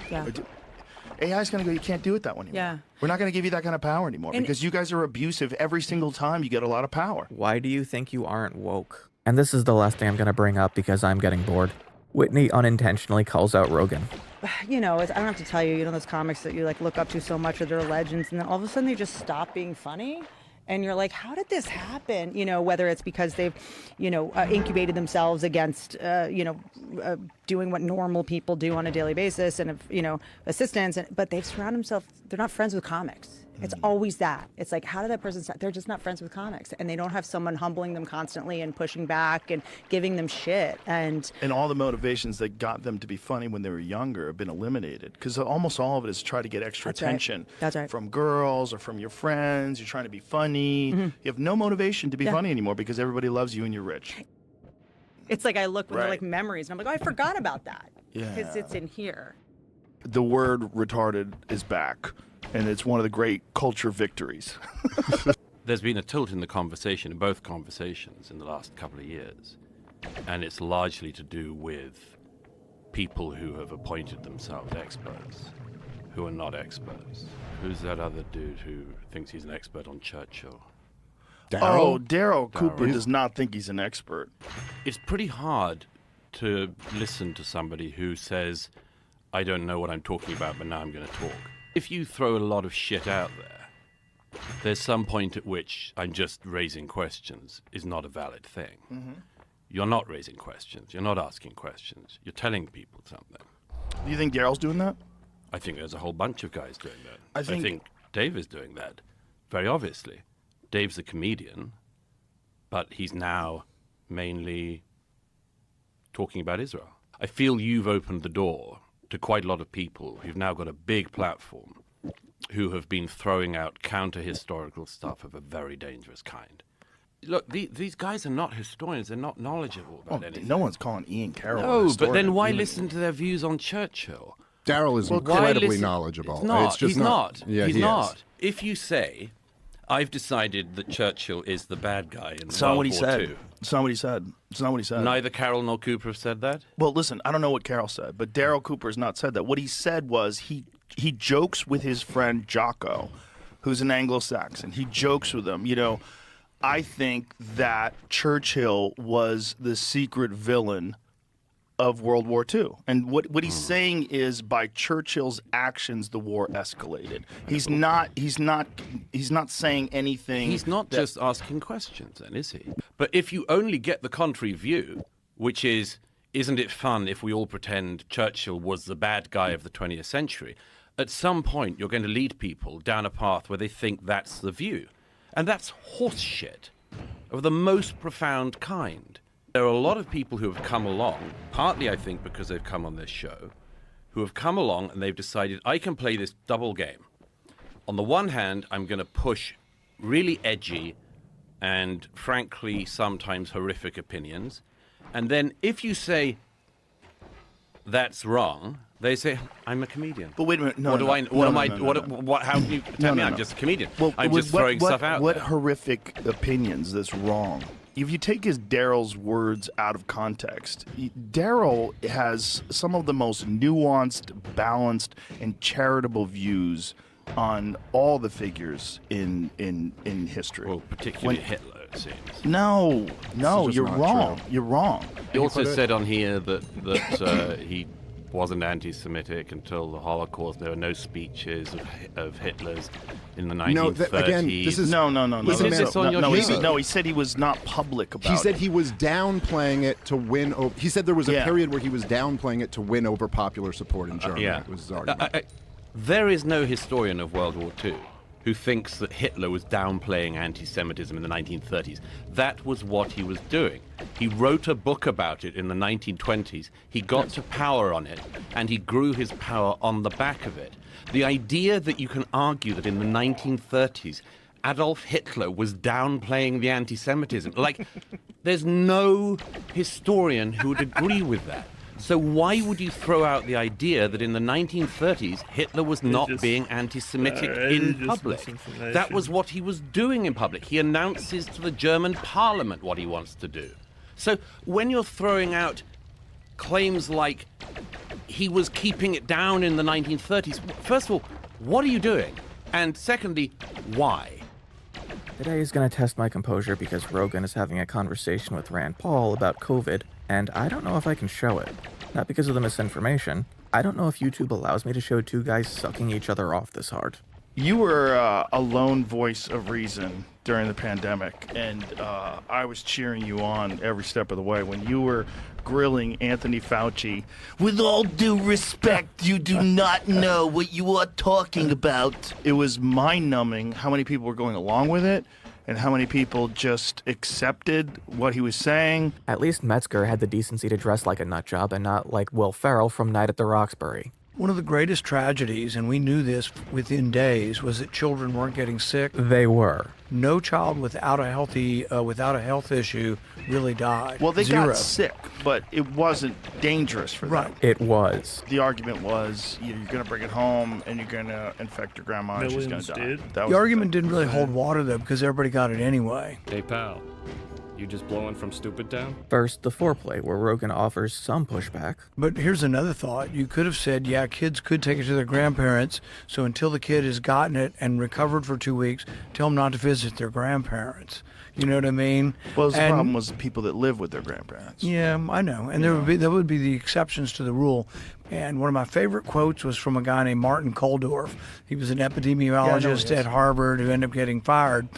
AI's going to go, you can't do it that way anymore. We're not going to give you that kind of power anymore because you guys are abusive every single time you get a lot of power. Why do you think you aren't woke? And this is the last thing I'm going to bring up because I'm getting bored. Whitney unintentionally calls out Rogan. You know, I don't have to tell you, you know, those comics that you like look up to so much, or they're legends, and then all of a sudden they just stop being funny. And you're like, how did this happen? You know, whether it's because they've, you know, incubated themselves against, doing what normal people do on a daily basis and, you know, assistants, but they've surrounded themselves, they're not friends with comics. It's always that. It's like, how did that person start? They're just not friends with comics. And they don't have someone humbling them constantly and pushing back and giving them shit. And all the motivations that got them to be funny when they were younger have been eliminated. Because almost all of it is to try to get extra attention. That's right. From girls or from your friends. You're trying to be funny. You have no motivation to be funny anymore because everybody loves you and you're rich. it's like I look when they're like memories and I'm like, oh, I forgot about that. Because it's in here. The word retarded is back. And it's one of the great culture victories. There's been a tilt in the conversation, in both conversations, in the last couple of years. And it's largely to do with people who have appointed themselves experts, who are not experts. Who's that other dude who thinks he's an expert on Churchill? Daryl Cooper does not think he's an expert. It's pretty hard to listen to somebody who says, I don't know what I'm talking about, but now I'm going to talk. If you throw a lot of shit out there, there's some point at which I'm just raising questions is not a valid thing. Mm-hmm. You're not raising questions. You're not asking questions. You're telling people something. Do you think Daryl's doing that? I think there's a whole bunch of guys doing that. I think Dave is doing that, very obviously. Dave's a comedian, but he's now mainly talking about Israel. I feel you've opened the door to quite a lot of people who've now got a big platform who have been throwing out counter-historical stuff of a very dangerous kind. Look, these guys are not historians. They're not knowledgeable about anything. No one's calling Ian Carroll No, but then why listen to their views on Churchill? Daryl is incredibly knowledgeable. He's not. It's just He's not. Yeah, He's he not. is. If you say, I've decided that Churchill is the bad guy in It's not World what he War said. II. It's not what he said. It's not what he said. Neither Carroll nor Cooper have said that? Well, listen, I don't know what Carroll said, but Daryl Cooper's not said that. What he said was he jokes with his friend Jocko, who's an Anglo-Saxon. He jokes with him. You know, I think that Churchill was the secret villain of World War II. And what he's saying is by Churchill's actions the war escalated. He's not saying anything. He's not just asking questions then, is he? But if you only get the contrary view, which is, isn't it fun if we all pretend Churchill was the bad guy of the 20th century? At some point you're going to lead people down a path where they think that's the view. And that's horse shit of the most profound kind. There are a lot of people who have come along, partly I think because they've come on this show, who have come along and they've decided, I can play this double game. On the one hand, I'm going to push really edgy and frankly sometimes horrific opinions. And then if you say, that's wrong, They say I'm a comedian. But wait a minute. No, what no, do I? no, What no, am I? no, no, What? no. What? How can you tell me I'm just a comedian? Well, I'm just throwing stuff out. What there. horrific opinions that's wrong? If you take Daryl's words out of context, Daryl has some of the most nuanced, balanced, and charitable views on all the figures in history. Well, particularly Hitler, it seems. No, just you're not wrong. true. You're wrong. He also said on here that he wasn't anti-Semitic until the Holocaust. There were no speeches of Hitler's in the 1930s. No, again, this is No. Listen, Is man, this on your show? No, he said he was not public about it. He said he was downplaying it to win over. He said there was a period where he was downplaying it to win over popular support in Germany. Yeah. That was his argument. There is no historian of World War II who thinks that Hitler was downplaying anti-Semitism in the 1930s. That was what he was doing. He wrote a book about it in the 1920s. He got to power on it, and he grew his power on the back of it. The idea that you can argue that in the 1930s, Adolf Hitler was downplaying the anti-Semitism, like, there's no historian who would agree with that. So why would you throw out the idea that in the 1930s Hitler was not being anti-Semitic in public? That was what he was doing in public. He announces to the German parliament what he wants to do. So when you're throwing out claims like he was keeping it down in the 1930s, first of all, what are you doing? And secondly, why? Today is going to test my composure because Rogan is having a conversation with Rand Paul about COVID, and I don't know if I can show it. Not because of the misinformation. I don't know if YouTube allows me to show two guys sucking each other off this hard. You were a lone voice of reason during the pandemic, and I was cheering you on every step of the way when you were grilling Anthony Fauci. With all due respect, you do not know what you are talking about. It was mind-numbing how many people were going along with it and how many people just accepted what he was saying. At least Metzger had the decency to dress like a nutjob and not like Will Ferrell from Night at the Roxbury. One of the greatest tragedies, and we knew this within days, was that children weren't getting sick. They were. No child without a health issue really died. Well, they Zero. got sick, but it wasn't dangerous for them. It was. The argument was you're going to bring it home and you're going to infect your grandma and she's going to die. That was The argument didn't really hold water, though, because everybody got it anyway. Hey, pal. You just blowing from stupid town? First, the foreplay, where Rogan offers some pushback. But here's another thought. You could have said, yeah, kids could take it to their grandparents, so until the kid has gotten it and recovered for 2 weeks, tell them not to visit their grandparents. You know what I mean? Well, the problem was the people that live with their grandparents. Yeah, I know. And there would be the exceptions to the rule. And one of my favorite quotes was from a guy named Martin Kulldorff. He was an epidemiologist at Harvard who ended up getting fired.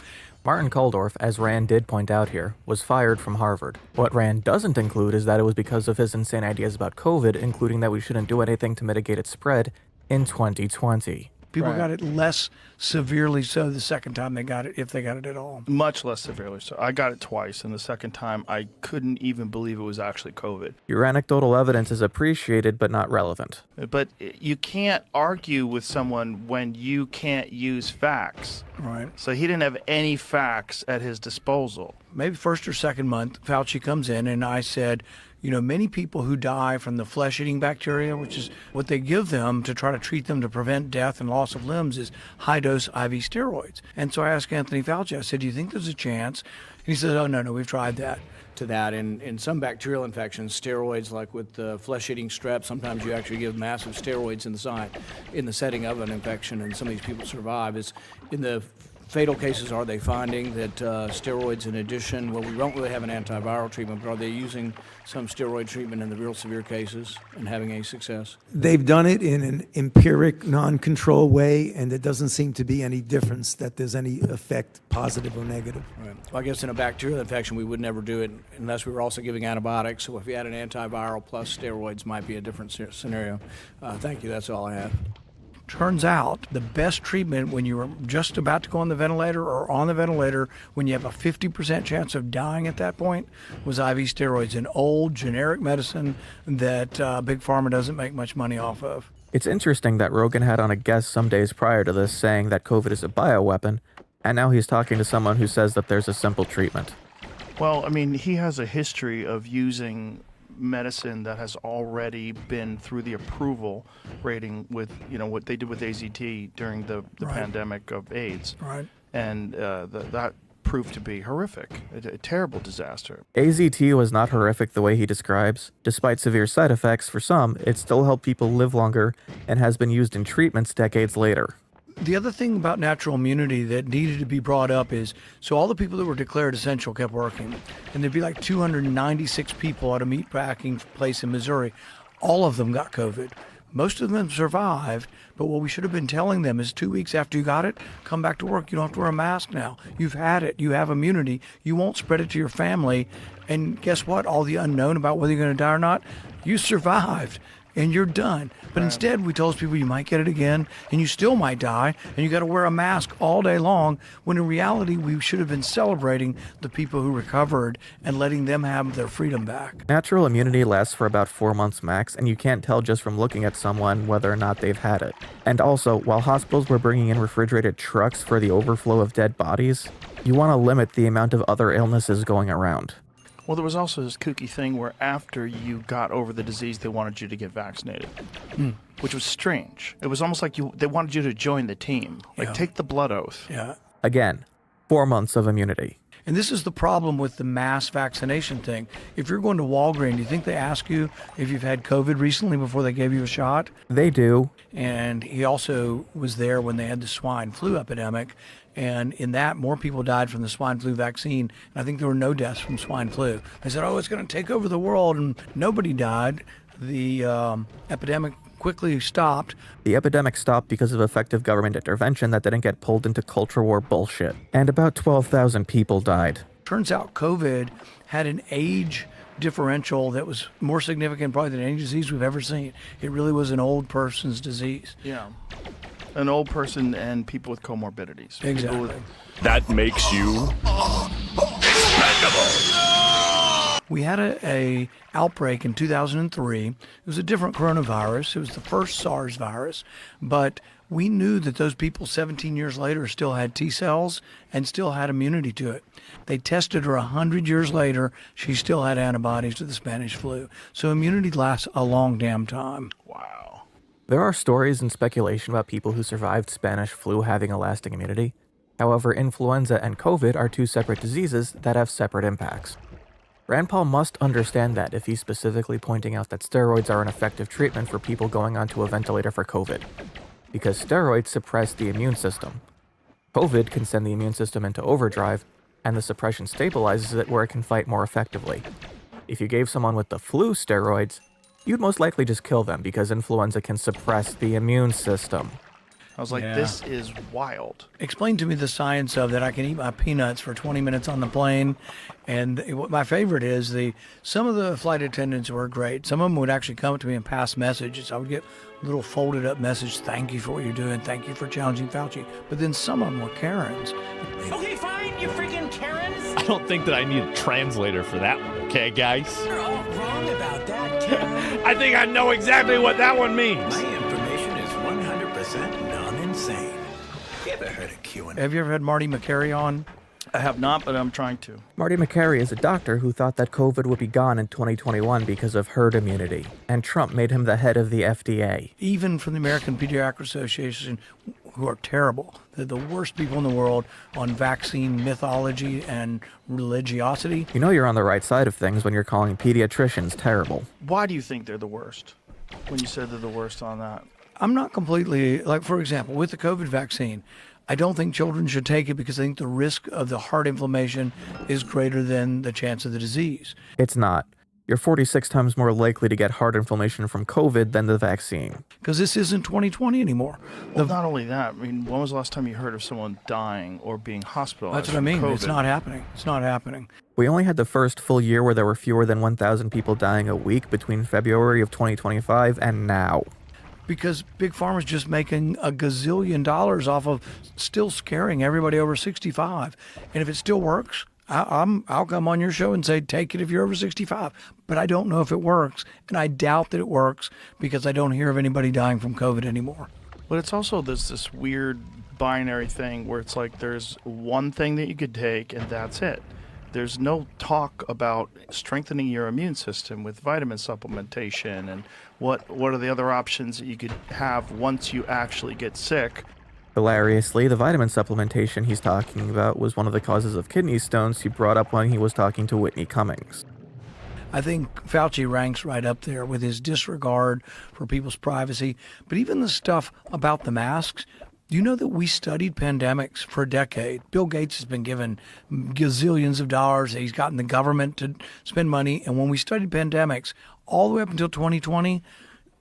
Martin Kulldorff, as Rand did point out here, was fired from Harvard. What Rand doesn't include is that it was because of his insane ideas about COVID, including that we shouldn't do anything to mitigate its spread in 2020. People got it less severely so the second time they got it, if they got it at all. Much less severely so. I got it twice, and the second time I couldn't even believe it was actually COVID. Your anecdotal evidence is appreciated but not relevant. But you can't argue with someone when you can't use facts. Right. So he didn't have any facts at his disposal. Maybe first or second month, Fauci comes in, and I said, you know, many people who die from the flesh-eating bacteria, which is what they give them to try to treat them to prevent death and loss of limbs, is high-dose IV steroids. And so I asked Anthony Fauci, I said, do you think there's a chance? And he said, oh, no, we've tried that. To that, in some bacterial infections, steroids, like with flesh-eating strep, sometimes you actually give massive steroids in the setting of an infection, and some of these people survive. Is in the fatal cases, are they finding that steroids in addition, well, we don't really have an antiviral treatment, but are they using some steroid treatment in the real severe cases and having any success? They've done it in an empiric, non-control way, and there doesn't seem to be any difference that there's any effect, positive or negative. Right. Well, I guess in a bacterial infection, we would never do it unless we were also giving antibiotics. So if we had an antiviral plus steroids, might be a different scenario. Thank you. That's all I have. Turns out the best treatment when you're just about to go on the ventilator or on the ventilator when you have a 50% chance of dying at that point was IV steroids, an old generic medicine that Big Pharma doesn't make much money off of. It's interesting that Rogan had on a guest some days prior to this saying that COVID is a bioweapon, and now he's talking to someone who says that there's a simple treatment. Well, I mean, he has a history of using medicine that has already been through the approval rating with, what they did with AZT during the Right. pandemic of AIDS. Right. And that proved to be horrific, a terrible disaster. AZT was not horrific the way he describes. Despite severe side effects for some, it still helped people live longer and has been used in treatments decades later. The other thing about natural immunity that needed to be brought up is, so all the people that were declared essential kept working, and there'd be like 296 people at a meatpacking place in Missouri. All of them got COVID. Most of them survived, but what we should have been telling them is 2 weeks after you got it, come back to work. You don't have to wear a mask now. You've had it. You have immunity. You won't spread it to your family. And guess what? All the unknown about whether you're going to die or not, you survived. And you're done. But instead, we told people you might get it again, and you still might die, and you got to wear a mask all day long, when in reality, we should have been celebrating the people who recovered and letting them have their freedom back. Natural immunity lasts for about 4 months max, and you can't tell just from looking at someone whether or not they've had it. And also, while hospitals were bringing in refrigerated trucks for the overflow of dead bodies, you want to limit the amount of other illnesses going around. Well, there was also this kooky thing where after you got over the disease, they wanted you to get vaccinated, which was strange. It was almost like they wanted you to join the team, like take the blood oath. Yeah. Again, 4 months of immunity. And this is the problem with the mass vaccination thing. If you're going to Walgreens, do you think they ask you if you've had COVID recently before they gave you a shot? They do. And he also was there when they had the swine flu epidemic. And in that, more people died from the swine flu vaccine. And I think there were no deaths from swine flu. They said, oh, it's going to take over the world. And nobody died. The epidemic quickly stopped. The epidemic stopped because of effective government intervention that didn't get pulled into culture war bullshit. And about 12,000 people died. Turns out COVID had an age differential that was more significant probably than any disease we've ever seen. It really was an old person's disease. Yeah. An old person and people with comorbidities. Exactly. That makes you We had a outbreak in 2003. It was a different coronavirus. It was the first SARS virus, but we knew that those people 17 years later still had T cells and still had immunity to it. They tested her 100 years later. She still had antibodies to the Spanish flu. So immunity lasts a long damn time. Wow. There are stories and speculation about people who survived Spanish flu having a lasting immunity. However, influenza and COVID are two separate diseases that have separate impacts. Rand Paul must understand that if he's specifically pointing out that steroids are an effective treatment for people going onto a ventilator for COVID, because steroids suppress the immune system. COVID can send the immune system into overdrive, and the suppression stabilizes it where it can fight more effectively. If you gave someone with the flu steroids, you'd most likely just kill them because influenza can suppress the immune system. I was like, this is wild. Explain to me the science of that I can eat my peanuts for 20 minutes on the plane. And what my favorite is some of the flight attendants were great. Some of them would actually come up to me and pass messages. I would get a little folded up message, thank you for what you're doing, thank you for challenging Fauci. But then some of them were Karens. Okay, fine, you freaking Karens. I don't think that I need a translator for that one, okay, guys? You're all wrong about that, Karen. I think I know exactly what that one means. My information is 100% non-insane. You ever heard of QAnon? Have you ever had Marty McCary on? I have not, but I'm trying to. Marty McCary is a doctor who thought that COVID would be gone in 2021 because of herd immunity, and Trump made him the head of the FDA. Even from the American Pediatric Association, who are terrible. They're the worst people in the world on vaccine mythology and religiosity. You know you're on the right side of things when you're calling pediatricians terrible. Why do you think they're the worst when you said they're the worst on that? I'm not completely, like, for example, with the COVID vaccine, I don't think children should take it because I think the risk of the heart inflammation is greater than the chance of the disease. It's not. You're 46 times more likely to get heart inflammation from COVID than the vaccine. Because this isn't 2020 anymore. Well, not only that, I mean, when was the last time you heard of someone dying or being hospitalized? That's what I mean. from It's COVID? not happening. It's not happening. We only had the first full year where there were fewer than 1,000 people dying a week between February of 2025 and now. Because Big Pharma's just making a gazillion dollars off of still scaring everybody over 65. And if it still works, I'll come on your show and say, take it if you're over 65. But I don't know if it works. And I doubt that it works because I don't hear of anybody dying from COVID anymore. But it's also this weird binary thing where it's like there's one thing that you could take and that's it. There's no talk about strengthening your immune system with vitamin supplementation and what are the other options that you could have once you actually get sick. Hilariously, the vitamin supplementation he's talking about was one of the causes of kidney stones he brought up when he was talking to Whitney Cummings. I think Fauci ranks right up there with his disregard for people's privacy. But even the stuff about the masks, do you know that we studied pandemics for a decade? Bill Gates has been given gazillions of dollars. He's gotten the government to spend money. And when we studied pandemics, all the way up until 2020,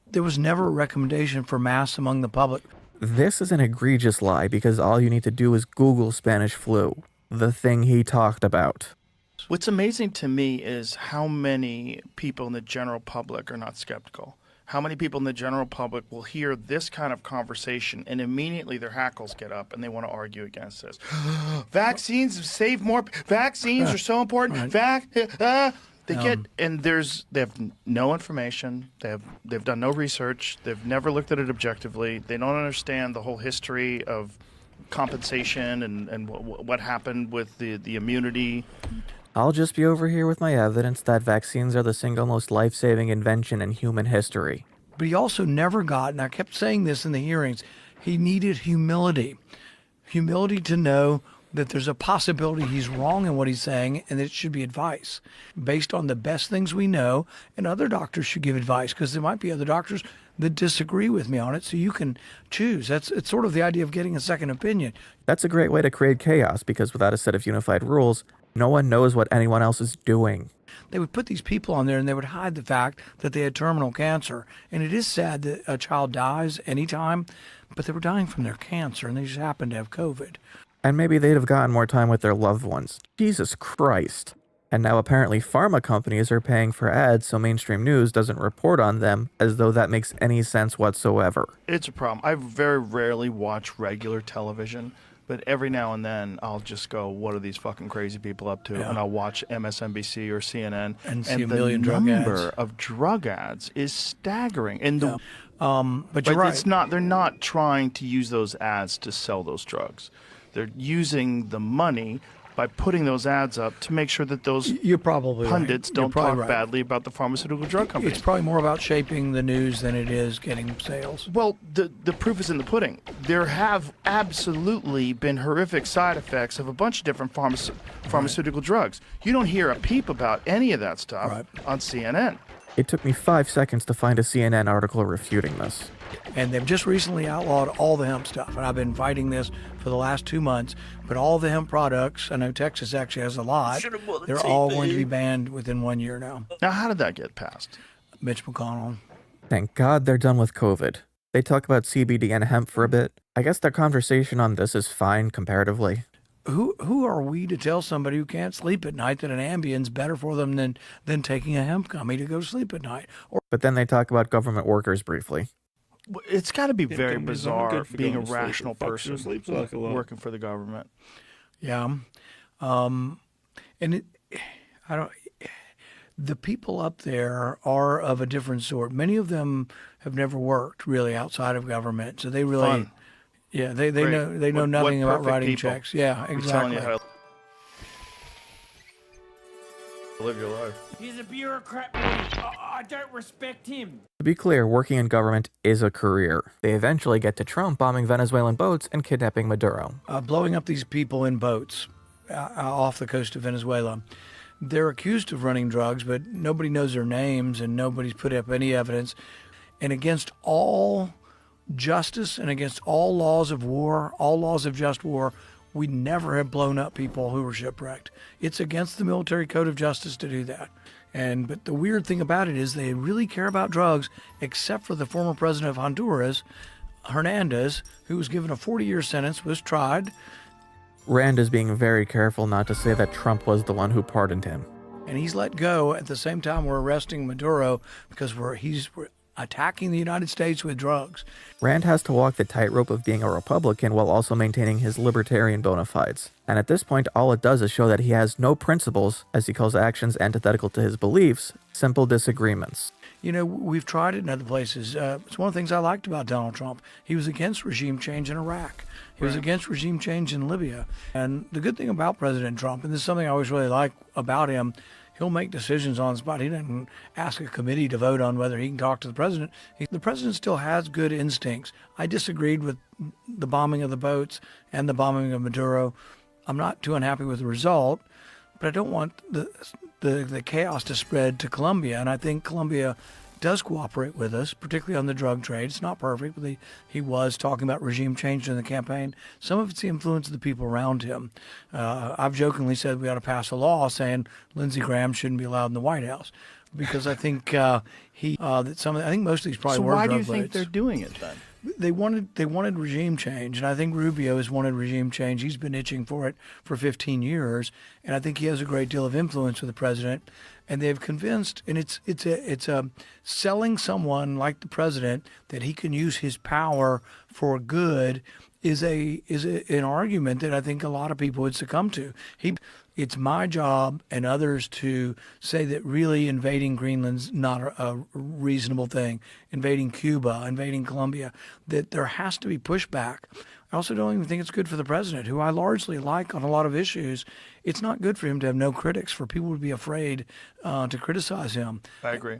there was never a recommendation for masks among the public. This is an egregious lie because all you need to do is Google Spanish flu, the thing he talked about. What's amazing to me is how many people in the general public are not skeptical. How many people in the general public will hear this kind of conversation and immediately their hackles get up and they want to argue against this. Vaccines save more. Vaccines are so important. They have no information. They've done no research. They've never looked at it objectively. They don't understand the whole history of compensation and what happened with the immunity. I'll just be over here with my evidence that vaccines are the single most life-saving invention in human history. But he also never got, and I kept saying this in the hearings, he needed humility. Humility to know that there's a possibility he's wrong in what he's saying and that it should be advice based on the best things we know, and other doctors should give advice because there might be other doctors that disagree with me on it, so you can choose. It's sort of the idea of getting a second opinion. That's a great way to create chaos because without a set of unified rules, no one knows what anyone else is doing. They would put these people on there and they would hide the fact that they had terminal cancer. And it is sad that a child dies anytime, but they were dying from their cancer and they just happened to have COVID. And maybe they'd have gotten more time with their loved ones. Jesus Christ. And now apparently pharma companies are paying for ads so mainstream news doesn't report on them, as though that makes any sense whatsoever. It's a problem. I very rarely watch regular television. But every now and then, I'll just go, what are these fucking crazy people up to? Yeah. And I'll watch MSNBC or CNN. And see a million drug ads. The number of drug ads is staggering. And but you're right. It's not, they're not trying to use those ads to sell those drugs. They're using the money by putting those ads up to make sure that those pundits don't talk badly about the pharmaceutical drug companies. It's probably more about shaping the news than it is getting sales. Well, the proof is in the pudding. There have absolutely been horrific side effects of a bunch of different pharmaceutical drugs. You don't hear a peep about any of that stuff on CNN. It took me 5 seconds to find a CNN article refuting this. And they've just recently outlawed all the hemp stuff. And I've been fighting this for the last 2 months. But all the hemp products, I know Texas actually has a lot, they're all going to be banned within 1 year now. Now, how did that get passed? Mitch McConnell. Thank God they're done with COVID. They talk about CBD and hemp for a bit. I guess their conversation on this is fine comparatively. Who are we to tell somebody who can't sleep at night that an Ambien's better for them than taking a hemp gummy to go sleep at night? But then they talk about government workers briefly. It's got to be very bizarre being a rational person working for the government. Yeah. The people up there are of a different sort. Many of them have never worked really outside of government, so they really... Fun. Yeah, they know nothing about writing checks. Yeah, exactly. I'm telling you how live your life. He's a bureaucrat. I don't respect him. To be clear, working in government is a career. They eventually get to Trump bombing Venezuelan boats and kidnapping Maduro. Blowing up these people in boats off the coast of Venezuela. They're accused of running drugs, but nobody knows their names and nobody's put up any evidence. And against all justice and against all laws of war, all laws of just war, we never have blown up people who were shipwrecked. It's against the military code of justice to do that. But the weird thing about it is they really care about drugs, except for the former president of Honduras, Hernandez, who was given a 40-year sentence, was tried. Rand is being very careful not to say that Trump was the one who pardoned him. And he's let go at the same time we're arresting Maduro because we're attacking the United States with drugs. Rand has to walk the tightrope of being a Republican while also maintaining his libertarian bona fides. And at this point, all it does is show that he has no principles, as he calls actions antithetical to his beliefs, simple disagreements. You know, we've tried it in other places. It's one of the things I liked about Donald Trump. He was against regime change in Iraq. He was against regime change in Libya. And the good thing about President Trump, and this is something I always really like about him, he'll make decisions on the spot. He doesn't ask a committee to vote on whether he can talk to the president. The president still has good instincts. I disagreed with the bombing of the boats and the bombing of Maduro. I'm not too unhappy with the result, but I don't want the chaos to spread to Colombia. And I think Colombia does cooperate with us, particularly on the drug trade. It's not perfect, but he was talking about regime change in the campaign. Some of it's the influence of the people around him. I've jokingly said we ought to pass a law saying Lindsey Graham shouldn't be allowed in the White House, because I think I think most of these probably were why drug do you think votes. they're doing it then? They wanted regime change, and I think Rubio has wanted regime change. He's been itching for it for 15 years, and I think he has a great deal of influence with the president. And they've convinced, and it's selling someone like the president that he can use his power for good is an argument that I think a lot of people would succumb to. It's my job and others to say that really invading Greenland's not a reasonable thing. Invading Cuba, invading Colombia, that there has to be pushback. I also don't even think it's good for the president, who I largely like on a lot of issues. It's not good for him to have no critics, for people to be afraid to criticize him. I agree.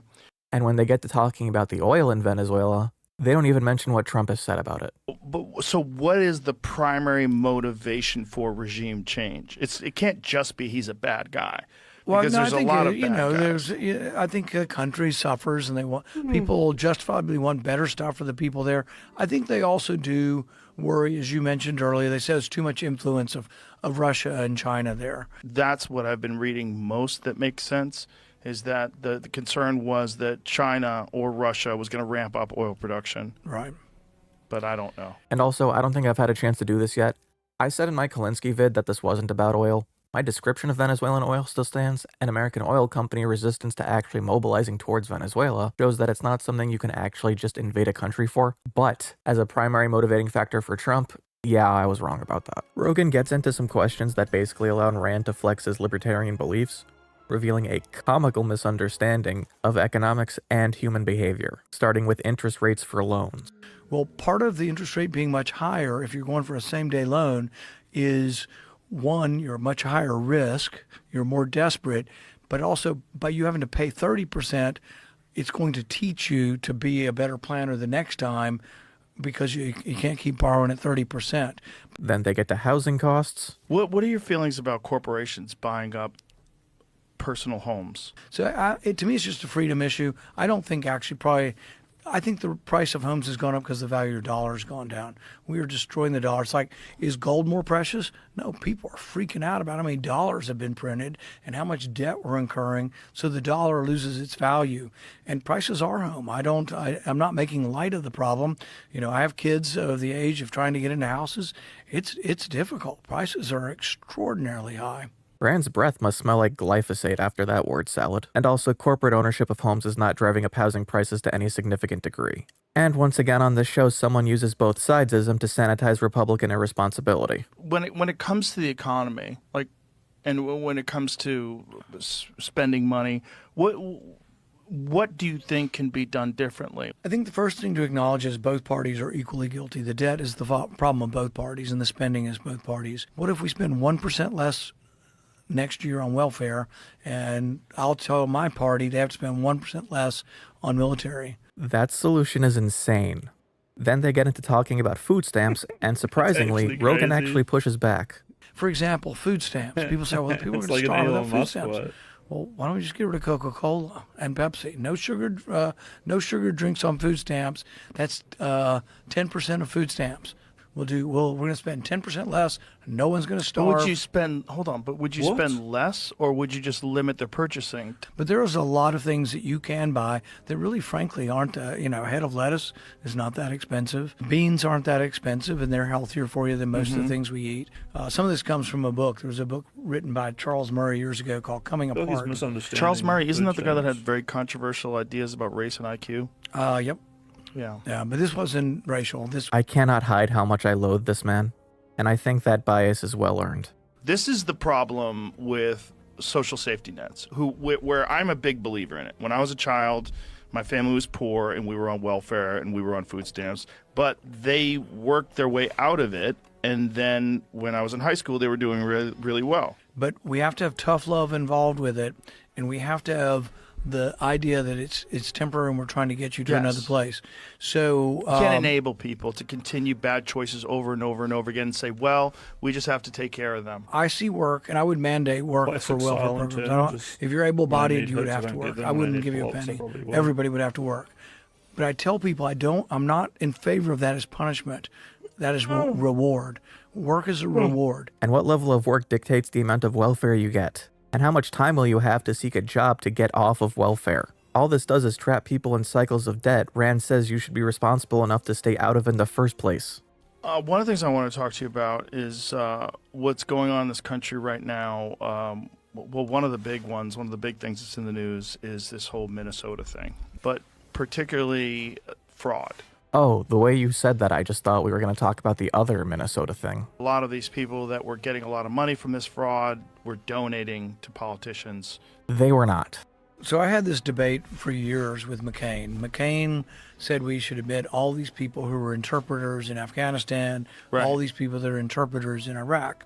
And when they get to talking about the oil in Venezuela, they don't even mention what Trump has said about it. But so what is the primary motivation for regime change? It can't just be he's a bad guy. Well, Because no, there's I think a lot of bad guys. I think a country suffers, and they want people justifiably want better stuff for the people there. I think they also do worry, as you mentioned earlier. They say there's too much influence of Russia and China there. That's what I've been reading most that makes sense, is that the concern was that China or Russia was going to ramp up oil production. Right. But I don't know. And also, I don't think I've had a chance to do this yet. I said in my Kalinsky vid that this wasn't about oil. My description of Venezuelan oil still stands, and American oil company resistance to actually mobilizing towards Venezuela shows that it's not something you can actually just invade a country for. But as a primary motivating factor for Trump, yeah, I was wrong about that. Rogan gets into some questions that basically allow Rand to flex his libertarian beliefs, revealing a comical misunderstanding of economics and human behavior, starting with interest rates for loans. Well, part of the interest rate being much higher, if you're going for a same-day loan, is one, you're much higher risk, you're more desperate, but also by you having to pay 30%, it's going to teach you to be a better planner the next time, because you can't keep borrowing at 30%. Then they get to housing costs. What are your feelings about corporations buying up personal homes? So to me, it's just a freedom issue. I don't think I think the price of homes has gone up because the value of your dollar has gone down. We are destroying the dollar. It's like, is gold more precious? No, people are freaking out about how many dollars have been printed and how much debt we're incurring, so the dollar loses its value. And prices are home. I'm not making light of the problem. You know, I have kids of the age of trying to get into houses. It's difficult. Prices are extraordinarily high. Rand's breath must smell like glyphosate after that word salad. And also, corporate ownership of homes is not driving up housing prices to any significant degree. And once again on this show, someone uses both sidesism to sanitize Republican irresponsibility. When it comes to the economy, and when it comes to spending money, what do you think can be done differently? I think the first thing to acknowledge is both parties are equally guilty. The debt is the problem of both parties, and the spending is both parties. What if we spend 1% less next year on welfare, and I'll tell my party they have to spend 1% less on military? That solution is insane. Then they get into talking about food stamps, and surprisingly, Rogan actually pushes back. For example, food stamps. People say, well, people are going to starve without food stamps. Well, why don't we just get rid of Coca-Cola and Pepsi? No sugar drinks on food stamps. That's 10% of food stamps. We're going to spend 10% less. No one's going to starve. Would you spend spend less, or would you just limit their purchasing? But there's a lot of things that you can buy that really, frankly, aren't, a head of lettuce is not that expensive. Beans aren't that expensive, and they're healthier for you than most of the things we eat. Some of this comes from a book. There was a book written by Charles Murray years ago called Coming Apart. Charles Murray, isn't that the guy that had very controversial ideas about race and IQ? Yep. Yeah, but this wasn't racial. I cannot hide how much I loathe this man, and I think that bias is well earned. This is the problem with social safety nets, where I'm a big believer in it. When I was a child, My family was poor, and we were on welfare, and we were on food stamps. But they worked their way out of it, and then when I was in high school, they were doing really, really well. But we have to have tough love involved with it, and we have to have the idea that it's temporary and we're trying to get you to another place. So You can't enable people to continue bad choices over and over and over again and say, well, we just have to take care of them. I see work, and I would mandate work for welfare programs. If you're able-bodied, you would have to work. I wouldn't give you a penny. Everybody would have to work. But I tell people I'm not in favor of that as punishment. That is reward. Work is a reward. And what level of work dictates the amount of welfare you get? And how much time will you have to seek a job to get off of welfare? All this does is trap people in cycles of debt Rand says you should be responsible enough to stay out of in the first place. One of the things I want to talk to you about is what's going on in this country right now. Well, one of the big things that's in the news is this whole Minnesota thing, but particularly fraud. Oh, the way you said that, I just thought we were going to talk about the other Minnesota thing. A lot of these people that were getting a lot of money from this fraud were donating to politicians. They were not. So I had this debate for years with McCain. McCain said we should admit all these people who were interpreters in Afghanistan, all these people that are interpreters in Iraq.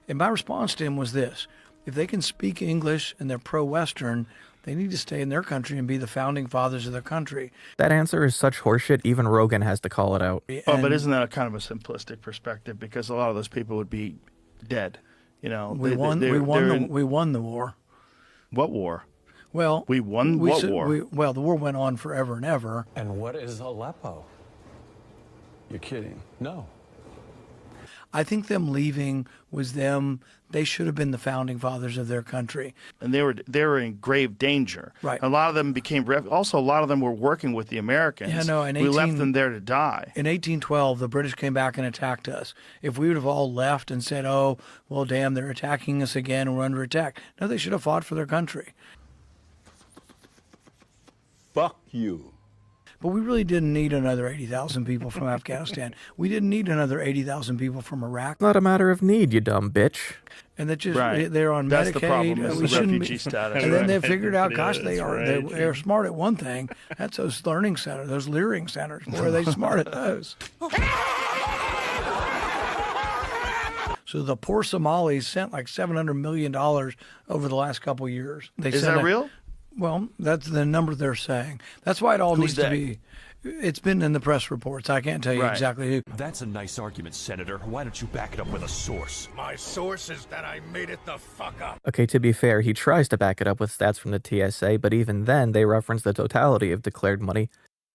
And my response to him was this: if they can speak English and they're pro-Western, they need to stay in their country and be the founding fathers of their country. That answer is such horseshit, even Rogan has to call it out. But isn't that a kind of a simplistic perspective? Because a lot of those people would be dead. You know, we won the war. What war? Well, we won what war? Well, the war went on forever and ever. And what is Aleppo? You're kidding? No. I think them leaving was them. They should have been the founding fathers of their country, and they were in grave danger. Right. A lot of them became also a lot of them were working with the Americans. Yeah, no. We left them there to die. In 1812, the British came back and attacked us. If we would have all left and said, "Oh, well, damn, they're attacking us again, and we're under attack," no, they should have fought for their country. Fuck you. But we really didn't need another 80,000 people from Afghanistan. We didn't need another 80,000 people from Iraq. Not a matter of need, you dumb bitch. And that they're on That's Medicaid. the problem, is the refugee status. And then they figured out, gosh, they're smart at one thing. That's those learning centers, those leering centers. Boy, are they smart at those. So the poor Somalis sent like $700 million over the last couple of years. Is that real? Well, that's the number they're saying. That's why it all needs to be. It's been in the press reports. I can't tell you exactly who. That's a nice argument, Senator. Why don't you back it up with a source? My source is that I made it the fuck up. Okay, to be fair, he tries to back it up with stats from the TSA, but even then, they reference the totality of declared money,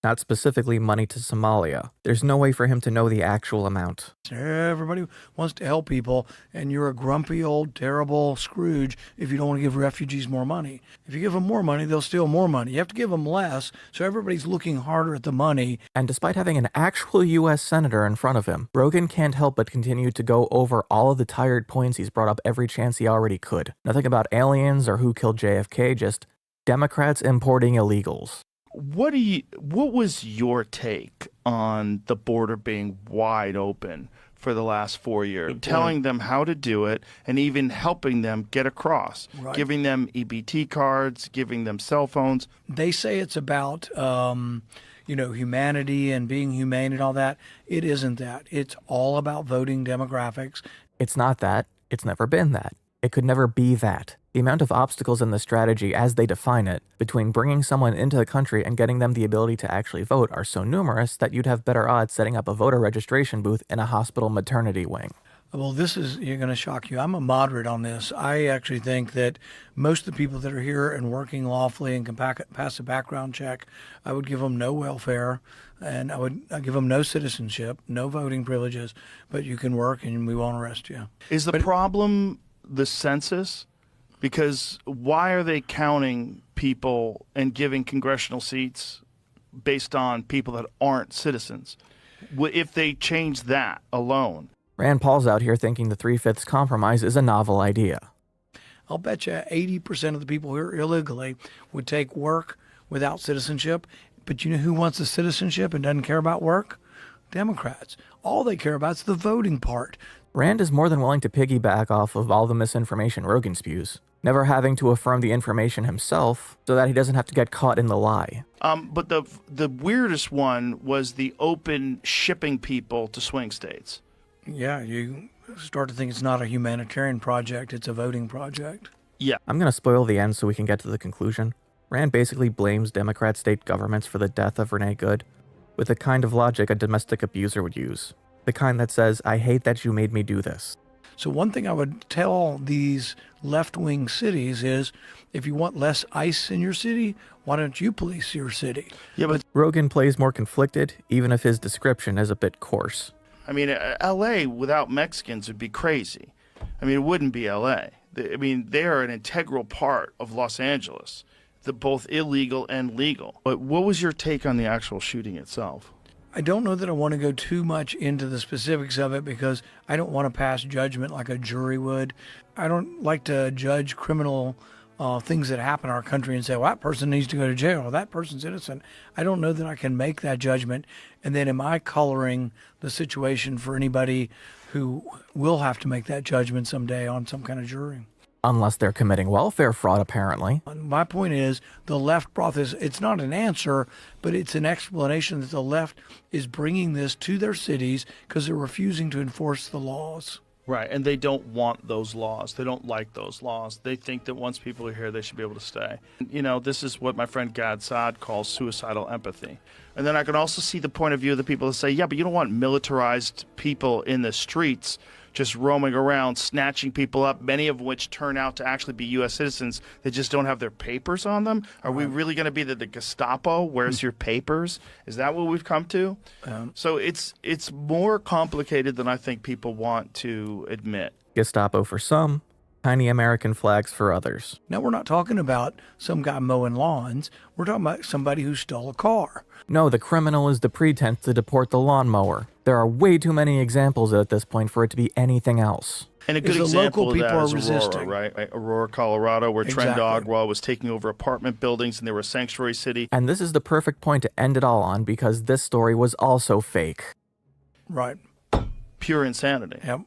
not specifically money to Somalia. There's no way for him to know the actual amount. Everybody wants to help people, and you're a grumpy old terrible Scrooge if you don't want to give refugees more money. If you give them more money, they'll steal more money. You have to give them less, so everybody's looking harder at the money. And despite having an actual U.S. senator in front of him, Rogan can't help but continue to go over all of the tired points he's brought up every chance he already could. Nothing about aliens or who killed JFK, just Democrats importing illegals. What was your take on the border being wide open for the last 4 years? Telling them how to do it and even helping them get across, giving them EBT cards, giving them cell phones. They say it's about, humanity and being humane and all that. It isn't that. It's all about voting demographics. It's not that. It's never been that. It could never be that. The amount of obstacles in the strategy, as they define it, between bringing someone into the country and getting them the ability to actually vote are so numerous that you'd have better odds setting up a voter registration booth in a hospital maternity wing. Well, you're going to shock you. I'm a moderate on this. I actually think that most of the people that are here and working lawfully and can pass a background check, I would give them no welfare, and I'd give them no citizenship, no voting privileges, but you can work and we won't arrest you. Is the problem the census? Because why are they counting people and giving congressional seats based on people that aren't citizens? If they change that alone. Rand Paul's out here thinking the 3/5 compromise is a novel idea. I'll bet you 80% of the people here illegally would take work without citizenship. But you know who wants the citizenship and doesn't care about work? Democrats. All they care about is the voting part. Rand is more than willing to piggyback off of all the misinformation Rogan spews. never having to affirm the information himself so that he doesn't have to get caught in the lie. But the weirdest one was the open shipping people to swing states. Yeah, you start to think it's not a humanitarian project, it's a voting project. Yeah. I'm going to spoil the end so we can get to the conclusion. Rand basically blames Democrat state governments for the death of Renee Good with the kind of logic a domestic abuser would use. The kind that says, I hate that you made me do this. So one thing I would tell these left-wing cities is, if you want less ICE in your city, why don't you police your city? Yeah, but Rogan plays more conflicted, even if his description is a bit coarse. I mean, L.A. without Mexicans would be crazy. I mean, it wouldn't be L.A. I mean, they are an integral part of Los Angeles, both illegal and legal. But what was your take on the actual shooting itself? I don't know that I want to go too much into the specifics of it because I don't want to pass judgment like a jury would. I don't like to judge criminal things that happen in our country and say, well, that person needs to go to jail, or that person's innocent. I don't know that I can make that judgment. And then am I coloring the situation for anybody who will have to make that judgment someday on some kind of jury? Unless they're committing welfare fraud, apparently. My point is, the left brought this, it's not an answer, but it's an explanation that the left is bringing this to their cities because they're refusing to enforce the laws. Right, and they don't want those laws. They don't like those laws. They think that once people are here, they should be able to stay. You know, this is what my friend Gad Saad calls suicidal empathy. And then I can also see the point of view of the people that say, yeah, but you don't want militarized people in the streets just roaming around, snatching people up, many of which turn out to actually be U.S. citizens that just don't have their papers on them. Are we really going to be the Gestapo? Where's your papers? Is that what we've come to? So it's more complicated than I think people want to admit. Gestapo for some, tiny American flags for others. Now, we're not talking about some guy mowing lawns. We're talking about somebody who stole a car. No, the criminal is the pretense to deport the lawnmower. There are way too many examples at this point for it to be anything else. And a good example of that is Aurora, right? Aurora, Colorado, where Trent Agua was taking over apartment buildings and they were a sanctuary city. And this is the perfect point to end it all on because this story was also fake. Right. Pure insanity. Yep.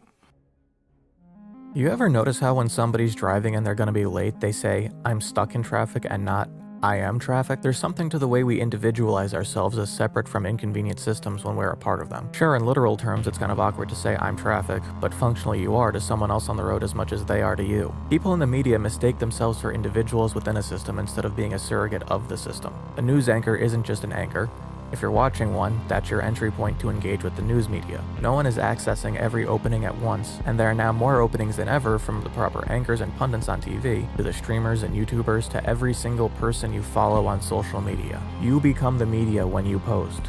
You ever notice how when somebody's driving and they're going to be late, they say, I'm stuck in traffic and not, I am traffic? There's something to the way we individualize ourselves as separate from inconvenient systems when we're a part of them. Sure, in literal terms, it's kind of awkward to say I'm traffic, but functionally you are to someone else on the road as much as they are to you. People in the media mistake themselves for individuals within a system instead of being a surrogate of the system. A news anchor isn't just an anchor. If you're watching one, that's your entry point to engage with the news media. No one is accessing every opening at once, and there are now more openings than ever, from the proper anchors and pundits on TV, to the streamers and YouTubers, to every single person you follow on social media. You become the media when you post.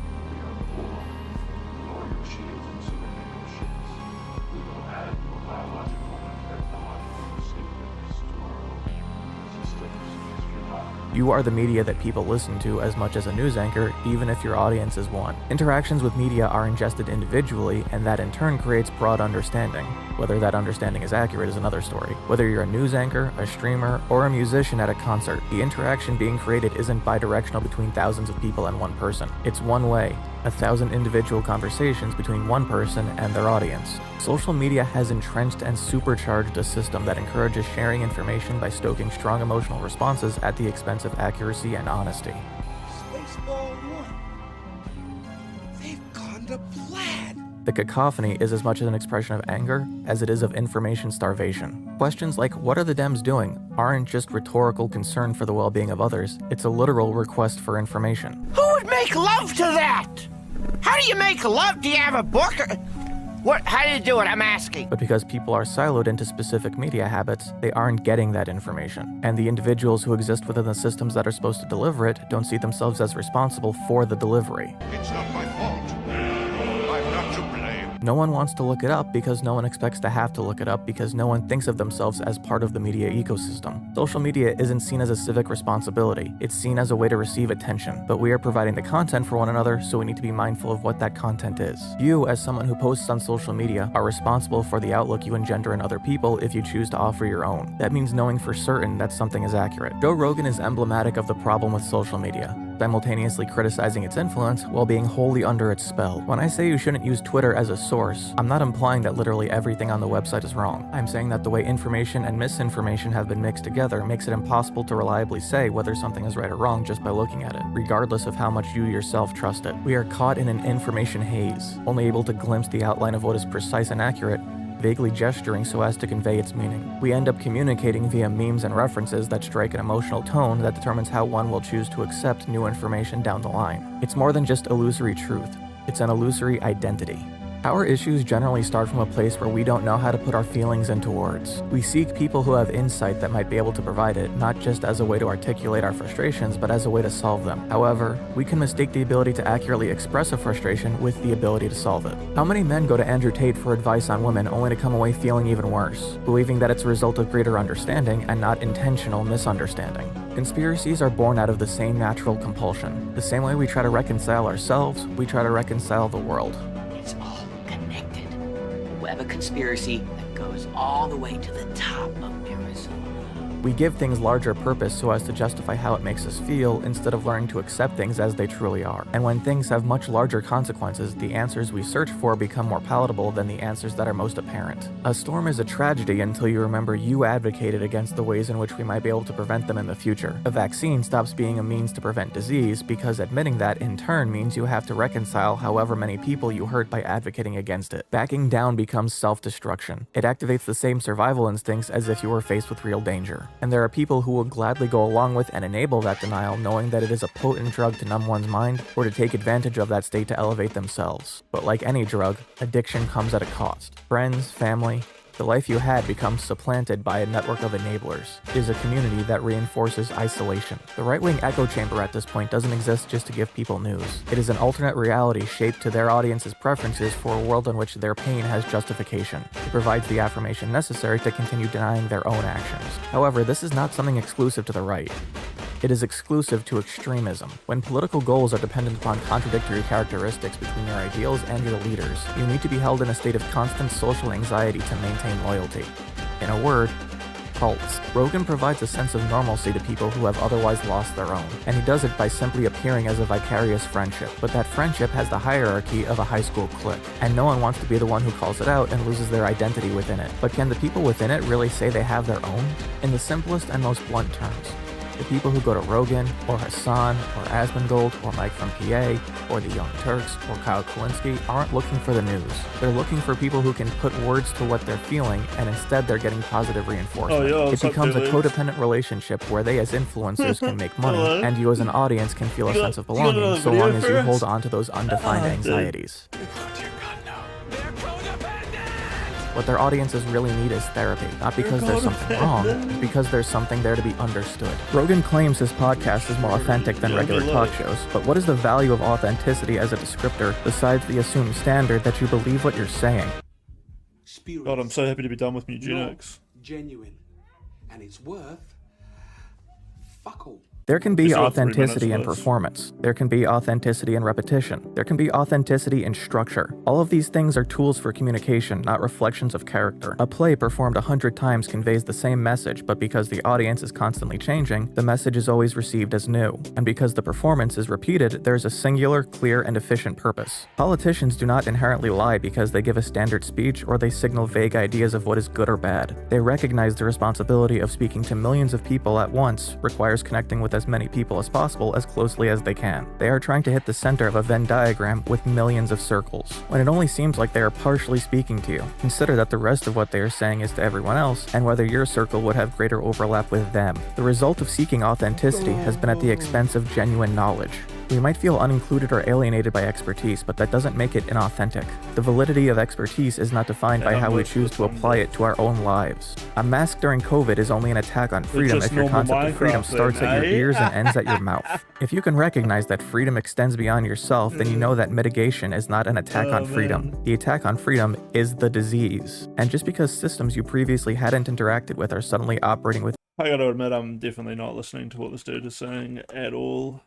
You are the media that people listen to as much as a news anchor, even if your audience is one. Interactions with media are ingested individually, and that in turn creates broad understanding. Whether that understanding is accurate is another story. Whether you're a news anchor, a streamer, or a musician at a concert, the interaction being created isn't bidirectional between thousands of people and one person. It's one way, 1,000 individual conversations between one person and their audience. Social media has entrenched and supercharged a system that encourages sharing information by stoking strong emotional responses at the expense of accuracy and honesty. Spaceball 1. They've gone to plaid. The cacophony is as much an expression of anger as it is of information starvation. Questions like, what are the Dems doing, aren't just rhetorical concern for the well-being of others, it's a literal request for information. Who would make love to that? How do you make love? Do you have a book? What? How do you do it? I'm asking. But because people are siloed into specific media habits, they aren't getting that information. And the individuals who exist within the systems that are supposed to deliver it don't see themselves as responsible for the delivery. It's not my fault. I'm not to blame. No one wants to look it up because no one expects to have to look it up because no one thinks of themselves as part of the media ecosystem. Social media isn't seen as a civic responsibility. It's seen as a way to receive attention. But we are providing the content for one another, so we need to be mindful of what that content is. You, as someone who posts on social media, are responsible for the outlook you engender in other people if you choose to offer your own. That means knowing for certain that something is accurate. Joe Rogan is emblematic of the problem with social media. simultaneously criticizing its influence while being wholly under its spell. When I say you shouldn't use Twitter as a source, I'm not implying that literally everything on the website is wrong. I'm saying that the way information and misinformation have been mixed together makes it impossible to reliably say whether something is right or wrong just by looking at it, regardless of how much you yourself trust it. We are caught in an information haze, only able to glimpse the outline of what is precise and accurate, vaguely gesturing so as to convey its meaning. We end up communicating via memes and references that strike an emotional tone that determines how one will choose to accept new information down the line. It's more than just illusory truth. It's an illusory identity. Our issues generally start from a place where we don't know how to put our feelings into words. We seek people who have insight that might be able to provide it, not just as a way to articulate our frustrations, but as a way to solve them. However, we can mistake the ability to accurately express a frustration with the ability to solve it. How many men go to Andrew Tate for advice on women only to come away feeling even worse, believing that it's a result of greater understanding and not intentional misunderstanding? Conspiracies are born out of the same natural compulsion. The same way we try to reconcile ourselves, we try to reconcile the world. It's all connected. A web of conspiracy that goes all the way to the top of Arizona. We give things larger purpose so as to justify how it makes us feel instead of learning to accept things as they truly are. And when things have much larger consequences, the answers we search for become more palatable than the answers that are most apparent. A storm is a tragedy until you remember you advocated against the ways in which we might be able to prevent them in the future. A vaccine stops being a means to prevent disease because admitting that in turn means you have to reconcile however many people you hurt by advocating against it. Backing down becomes self-destruction. It activates the same survival instincts as if you were faced with real danger. And there are people who will gladly go along with and enable that denial, knowing that it is a potent drug to numb one's mind or to take advantage of that state to elevate themselves. But like any drug, addiction comes at a cost. Friends, family, the life you had becomes supplanted by a network of enablers. It is a community that reinforces isolation. The right-wing echo chamber at this point doesn't exist just to give people news. It is an alternate reality shaped to their audience's preferences for a world in which their pain has justification. It provides the affirmation necessary to continue denying their own actions. However, this is not something exclusive to the right. It is exclusive to extremism. When political goals are dependent upon contradictory characteristics between your ideals and your leaders, you need to be held in a state of constant social anxiety to maintain loyalty. In a word, cults. Rogan provides a sense of normalcy to people who have otherwise lost their own, and he does it by simply appearing as a vicarious friendship. But that friendship has the hierarchy of a high school clique, and no one wants to be the one who calls it out and loses their identity within it. But can the people within it really say they have their own? In the simplest and most blunt terms, the people who go to Rogan, or Hassan, or Asmongold, or Mike from PA, or the Young Turks, or Kyle Kalinske aren't looking for the news. They're looking for people who can put words to what they're feeling, and instead they're getting positive reinforcement. It becomes a codependent relationship where they as influencers can make money, and you as an audience can feel a sense of belonging so long as you hold on to those undefined anxieties. What their audiences really need is therapy, not because there's something wrong, but because there's something there to be understood. Rogan claims his podcast is more authentic than regular talk shows, but what is the value of authenticity as a descriptor besides the assumed standard that you believe what you're saying? God, I'm so happy to be done with eugenics. Genuine, and it's worth fuck all. There can be authenticity in performance. There can be authenticity in repetition. There can be authenticity in structure. All of these things are tools for communication, not reflections of character. A play performed 100 times conveys the same message, but because the audience is constantly changing, the message is always received as new. And because the performance is repeated, there's a singular, clear, and efficient purpose. Politicians do not inherently lie because they give a standard speech or they signal vague ideas of what is good or bad. They recognize the responsibility of speaking to millions of people at once requires connecting with as many people as possible as closely as they can. They are trying to hit the center of a Venn diagram with millions of circles. When it only seems like they are partially speaking to you, consider that the rest of what they are saying is to everyone else, and whether your circle would have greater overlap with them. The result of seeking authenticity has been at the expense of genuine knowledge. We might feel unincluded or alienated by expertise, but that doesn't make it inauthentic. The validity of expertise is not defined by how we choose to apply it to our own lives. A mask during COVID is only an attack on freedom if your concept of freedom starts at your ears and ends at your mouth. If you can recognize that freedom extends beyond yourself, then you know that mitigation is not an attack on freedom. The attack on freedom is the disease. And just because systems you previously hadn't interacted with are suddenly operating with— I gotta admit, I'm definitely not listening to what this dude is saying at all.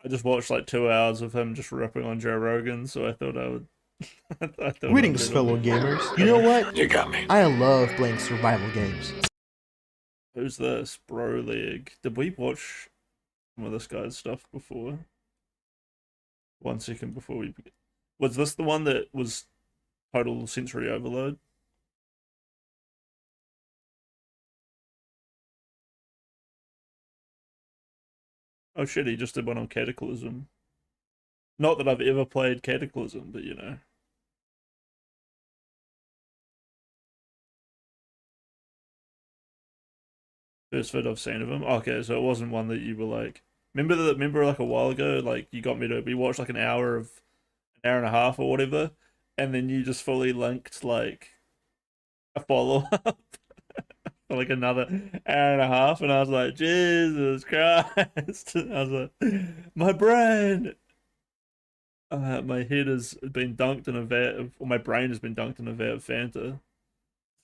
I just watched like 2 hours of him just ripping on Joe Rogan, so I thought I would. Greetings, fellow gamers. You know what? You got me. I love playing survival games. Who's this? Bro Leg. Did we watch some of this guy's stuff before. 1 second before we begin. Was this the one that was total sensory overload? Oh shit, he just did one on Cataclysm. Not that I've ever played Cataclysm, but you know. First vid I've seen of him. Okay, so it wasn't one that you were like, remember like a while ago, like you got me to, we watched like an hour and a half or whatever, and then you just fully linked like a follow-up for like another hour and a half, and I was like, Jesus Christ. I was like, my brain. My head has been dunked in a vat of, or my brain has been dunked in a vat of Fanta.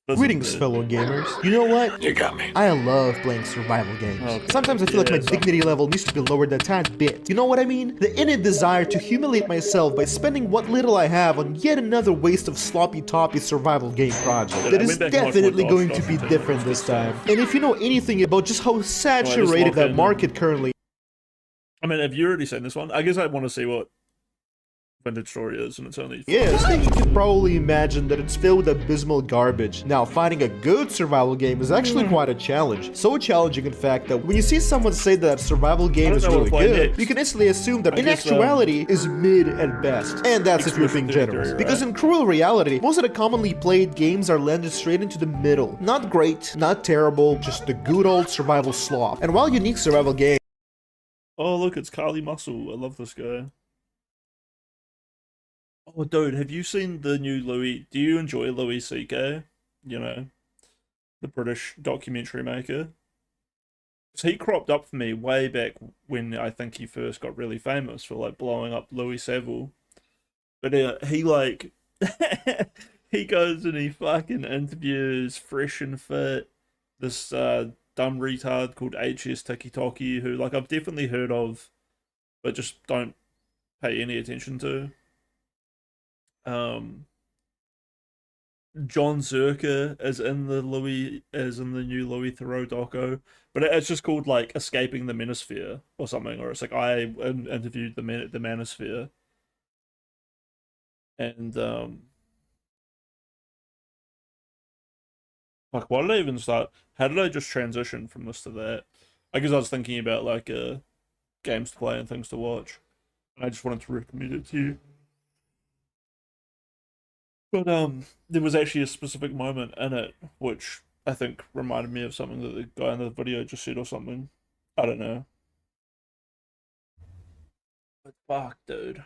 Greetings, fellow gamers. You know what? You got me. I love playing survival games. Okay. Sometimes I feel like my dignity level needs to be lowered a tad bit. You know what I mean? The innate desire to humiliate myself by spending what little I have on yet another waste of sloppy-toppy survival game project that is definitely going to be different this time. And if you know anything about just how saturated that market currently... I mean, have you already seen this one? I guess I want to see what Vintage Story is, and it's only... Yeah, this thing you can probably imagine that it's filled with abysmal garbage. Now, finding a good survival game is actually quite a challenge. So challenging, in fact, that when you see someone say that a survival game is really good, you can instantly assume that in actuality is mid at best. And that's if you're being generous. Because in cruel reality, most of the commonly played games are landed straight into the middle. Not great, not terrible, just the good old survival slop. And while unique survival games... Oh, look, it's Carly Muscle. I love this guy. Oh, dude, have you seen the new Louis? Do you enjoy Louis C.K.? You know, the British documentary maker. So he cropped up for me way back when I think he first got really famous for like blowing up Louis Saville. But he like, he goes and he fucking interviews Fresh and Fit, this dumb retard called HS Tiki-Toki, who like I've definitely heard of, but just don't pay any attention to. John Zerka is in the new Louis Theroux doco, but it's just called like Escaping the Manosphere or something, or it's like I interviewed the Manosphere, and like why did I even start? How did I just transition from this to that? I guess I was thinking about like games to play and things to watch, and I just wanted to recommend it to you. But there was actually a specific moment in it which I think reminded me of something that the guy in the video just said or something. I don't know. But fuck, dude.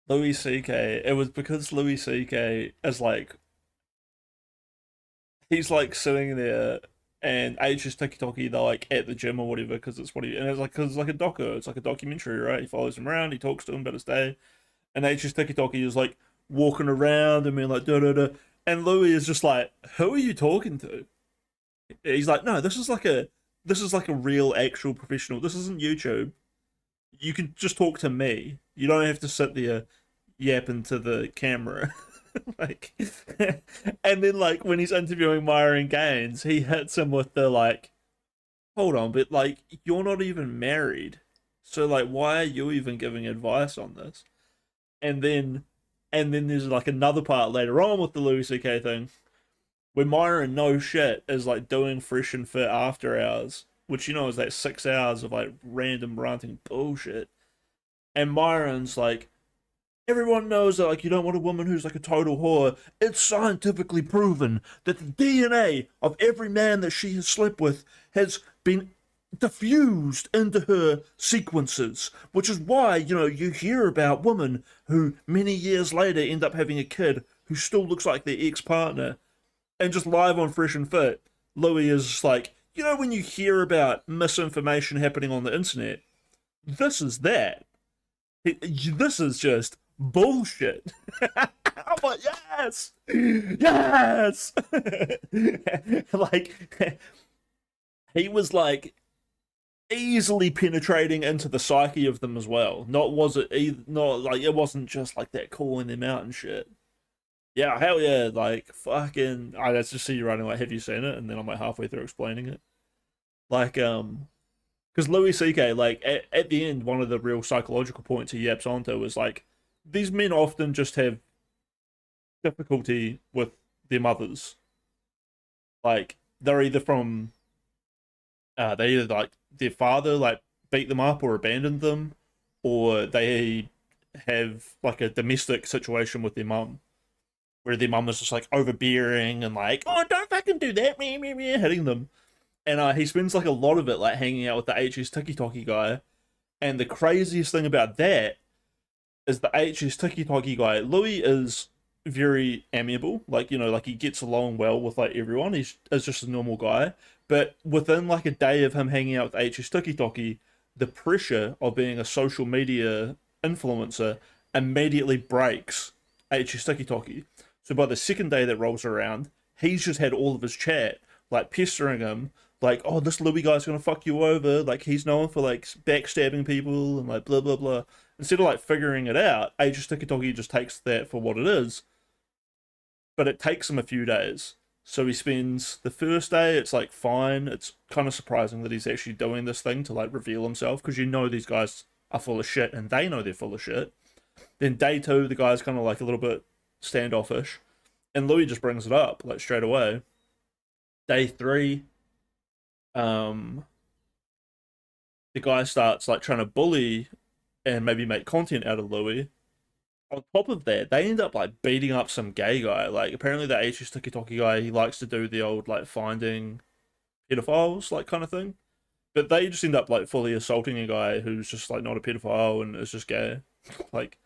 Louis C.K. It was because Louis C.K. is like, he's like sitting there and HS Tiki-Toki, they're like at the gym or whatever because it's what he, and it's like, cause it's like a doco, it's like a documentary, right? He follows him around, he talks to him about his day, and HS Tiki-Toki is like walking around and being like da da da, and Louis is just like, who are you talking to? He's like, no, this is like a real actual professional. This isn't YouTube. You can just talk to me. You don't have to sit there yapping to the camera. Like, and then like when he's interviewing Myron Gaines, he hits him with the like, hold on, but like you're not even married, so like why are you even giving advice on this? And then there's like another part later on with the Louis C.K. thing where Myron, no shit, is like doing Fresh and Fit after hours, which, you know, is like 6 hours of like random ranting bullshit. And Myron's like, everyone knows that like you don't want a woman who's like a total whore. It's scientifically proven that the DNA of every man that she has slept with has been diffused into her sequences, which is why, you know, you hear about women who many years later end up having a kid who still looks like their ex-partner. And just live on Fresh and Fit, Louis is just like, you know, when you hear about misinformation happening on the internet, this is that. This is just bullshit. I'm like, yes, like he was like easily penetrating into the psyche of them as well. Not like it wasn't just like that calling them out and shit. Yeah, hell yeah, like fucking. I just see you writing like, have you seen it? And then I'm like halfway through explaining it, like because because Louis C.K. like at the end, one of the real psychological points he yaps onto is like these men often just have difficulty with their mothers. Like they're either from they either like their father like beat them up or abandoned them, or they have like a domestic situation with their mum, where their mum is just like overbearing and like, oh, don't fucking do that, hitting them. And he spends like a lot of it like hanging out with the HS Tiki Toki guy. And the craziest thing about that is the HS Tiki Toki guy, Louis, is very amiable. Like, you know, like he gets along well with like everyone. He's just a normal guy. But within like a day of him hanging out with HS Tiki Toki, the pressure of being a social media influencer immediately breaks HS Tiki Toki. So by the second day that rolls around, he's just had all of his chat like pestering him, like, oh, this Louis guy's gonna fuck you over. Like, he's known for like backstabbing people and like blah blah blah. Instead of like figuring it out, HS Tiki Toki just takes that for what it is. But it takes him a few days. So he spends the first day, it's like fine. It's kind of surprising that he's actually doing this thing to like reveal himself, because you know these guys are full of shit and they know they're full of shit. Then day 2, the guy's kind of like a little bit standoffish, and Louis just brings it up like straight away. Day 3, the guy starts like trying to bully and maybe make content out of Louis. On top of that, they end up like beating up some gay guy. Like apparently the HS Tiki Toki guy, he likes to do the old like finding pedophiles like kind of thing. But they just end up like fully assaulting a guy who's just like not a pedophile and is just gay. Like,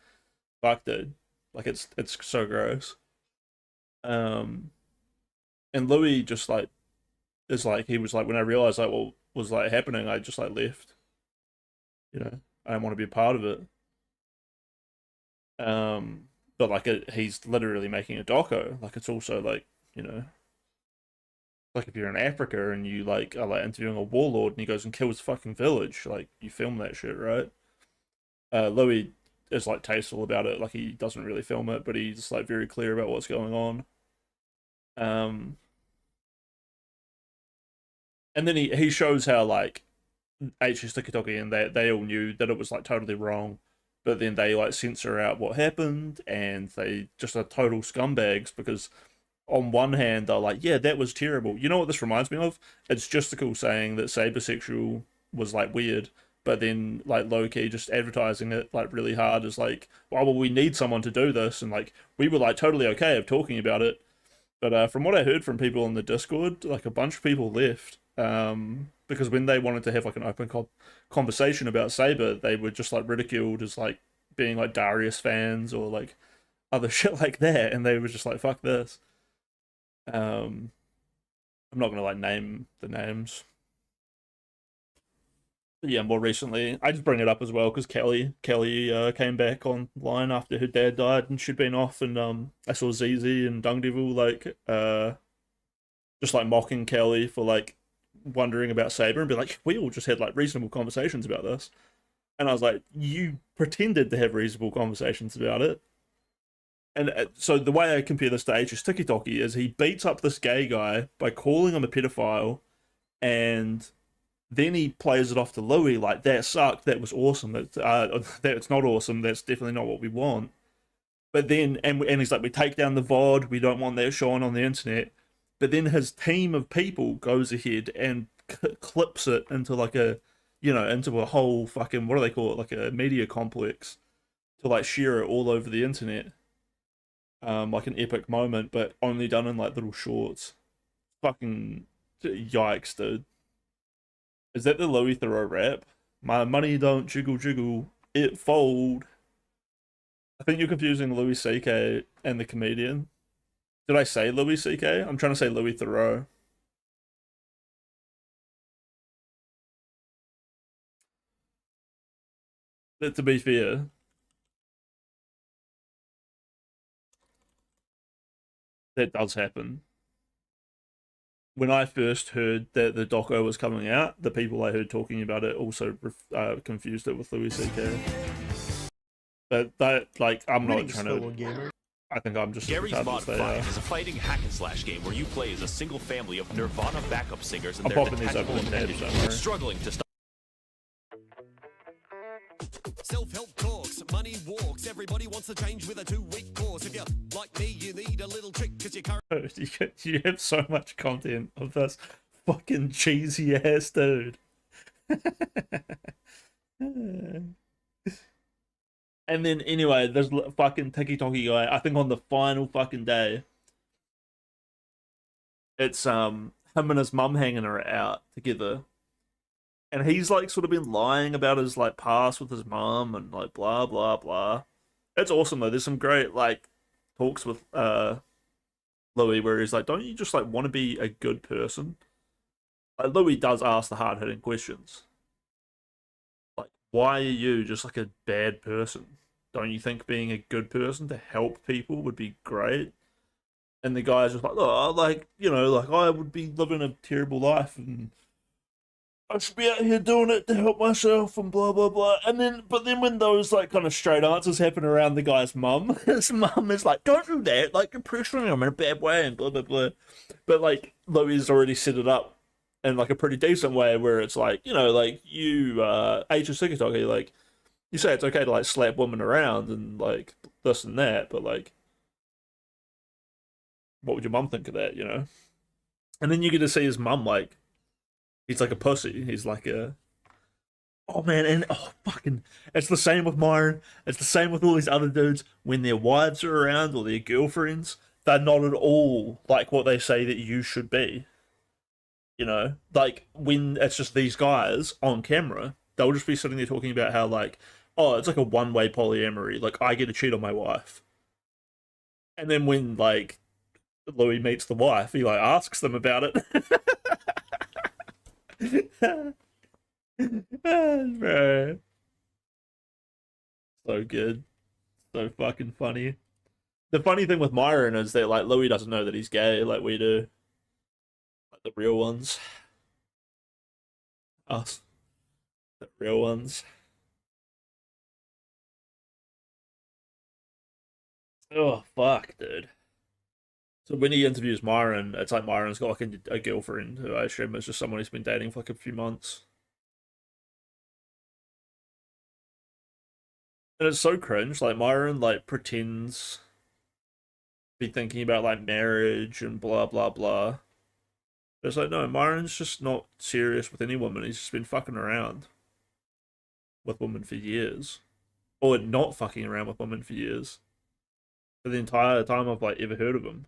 fuck, dude. Like it's so gross. And Louis just like is like, he was like, when I realized like what was like happening, I just like left. You know, I don't want to be a part of it. But like he's literally making a doco. Like it's also like, you know, like if you're in Africa and you like are like interviewing a warlord and he goes and kills a fucking village, like you film that shit, right? Louis is like tasteful about it. Like he doesn't really film it, but he's like very clear about what's going on. And then he shows how like HS Tiki Toki and they all knew that it was like totally wrong, but then they like censor out what happened, and they just are total scumbags because on one hand they're like, yeah, that was terrible. You know what this reminds me of? It's Justical saying that Sabersexual was like weird, but then like low-key just advertising it like really hard as like, well, we need someone to do this, and like we were like totally okay of talking about it. But from what I heard from people on the Discord, like a bunch of people left because when they wanted to have like an open conversation about Saber, they were just like ridiculed as like being like Darius fans or like other shit like that, and they were just like, fuck this. I'm not gonna like name the names. But yeah, more recently, I just bring it up as well because Kelly came back online after her dad died and she'd been off, and I saw ZZ and Dung Devil like just like mocking Kelly for like wondering about Saber and be like, we all just had like reasonable conversations about this. And I was like, you pretended to have reasonable conversations about it. And so the way I compare this to HS Tiki Toki is he beats up this gay guy by calling him a pedophile, and then he plays it off to Louis like, that sucked, that was awesome, that's not awesome, that's definitely not what we want. But then, and he's like, we take down the VOD, we don't want that showing on the internet. But then his team of people goes ahead and clips it into like a, you know, into a whole fucking, what do they call it, like a media complex, to like share it all over the internet. Like an epic moment, but only done in like little shorts. Fucking yikes, dude. Is that the Louis Theroux rap? My money don't jiggle jiggle, it fold. I think you're confusing Louis C.K. and the comedian. Did I say Louis C.K.? I'm trying to say Louis Theroux. But to be fair, that does happen. When I first heard that the doco was coming out, the people I heard talking about it also confused it with Louis C.K. But that, like, I'm not trying to. I think I'm just Gary's Mod 5 is a fighting hack and slash game where you play as a single family of Nirvana backup singers and I'm their popping these up in the tabs, don't worry. struggling to stop Self-help talks, money walks. Everybody wants to change with a 2-week course. If you're like me, you need a little trick because you can't. You have so much content of this fucking cheesy ass dude. And then anyway, there's fucking TikToky guy. I think on the final fucking day, it's him and his mum hanging out together, and he's like sort of been lying about his like past with his mum and like blah blah blah. It's awesome though. There's some great like talks with Louis where he's like, "Don't you just like want to be a good person?" Like Louis does ask the hard hitting questions. Like, why are you just like a bad person? Don't you think being a good person to help people would be great? And the guy's just like, oh, like, you know, like I would be living a terrible life and I should be out here doing it to help myself and blah, blah, blah. And then, but then when those like kind of straight answers happen around the guy's mum, his mum is like, don't do that. Like, you're pressuring him in a bad way and blah, blah, blah. But like, Louis already set it up in like a pretty decent way where it's like, you know, like you, H.S. Sikitoki, like, you say it's okay to like slap women around and like this and that, but like, what would your mum think of that, you know? And then you get to see his mum like, he's like a pussy. He's like a, oh man, and oh fucking, it's the same with Myron. It's the same with all these other dudes. When their wives are around or their girlfriends, they're not at all like what they say that you should be. You know, like when it's just these guys on camera, they'll just be sitting there talking about how like, oh, it's like a one-way polyamory. Like, I get to cheat on my wife. And then when, like, Louis meets the wife, he, like, asks them about it. Bro. So good. So fucking funny. The funny thing with Myron is that, like, Louis doesn't know that he's gay like we do. Like, the real ones. Us. The real ones. Oh, fuck, dude. So when he interviews Myron, it's like Myron's got like a girlfriend who I assume is just someone he's been dating for like a few months. And it's so cringe. Like, Myron, like, pretends to be thinking about, like, marriage and blah, blah, blah. But it's like, no, Myron's just not serious with any woman. He's just been fucking around with women for years. Or not fucking around with women for years. For the entire time I've like ever heard of him.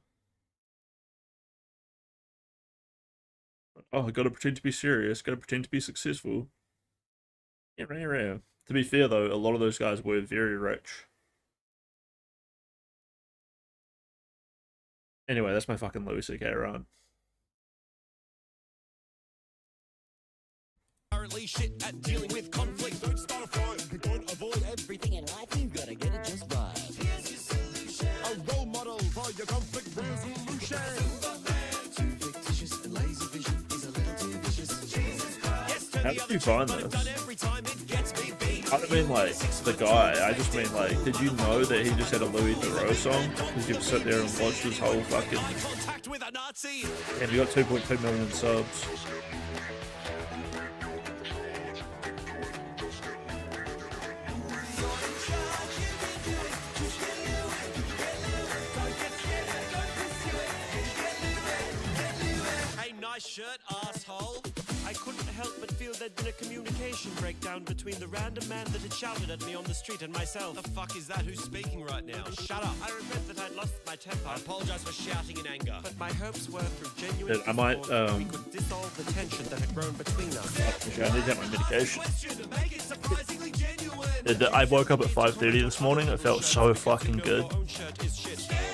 Oh, I gotta pretend to be serious, gotta pretend to be successful. Yeah, rare. To be fair though, a lot of those guys were very rich. Anyway, that's my fucking Louis C.K. rant. Currently shit at dealing with conflict. Don't start a fight. You can't avoid everything in life. You gotta get it just right. Here's your solution. A role model for your conflict resolution. Fictitious and lazy vision is a little too vicious. Yes, How did you find this? I don't mean like the guy, I just mean like, did you know that he just had a Louis Theroux song? Did you sit there and watch his whole fucking... And he got 2.2 million subs. Nice shirt, asshole. I couldn't help but feel there'd been a communication breakdown between the random man that had shouted at me on the street and myself. The fuck is that? Who's speaking right now? Shut up. I regret that I'd lost my temper. I apologize for shouting in anger. But my hopes were through genuine I might, we could dissolve the tension that had grown between us. Actually, I need to get my medication. I woke up at 5:30 this morning. It felt so fucking good.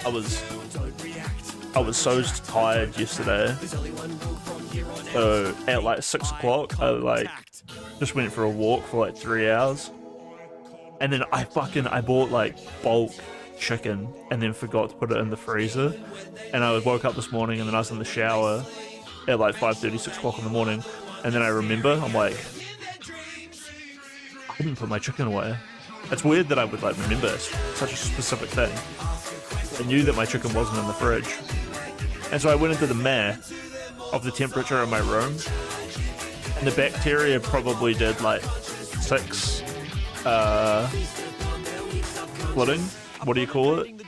I was so tired yesterday. So at like 6 o'clock, I like just went for a walk for like 3 hours, and then I bought like bulk chicken and then forgot to put it in the freezer. And I woke up this morning and then I was in the shower at like 5:30, 6 o'clock in the morning, and then I remember, I'm like, I didn't put my chicken away. It's weird that I would like remember such a specific thing. I knew that my chicken wasn't in the fridge. And so I went into the math of the temperature in my room, and the bacteria probably did like 6 flooding. What do you call it?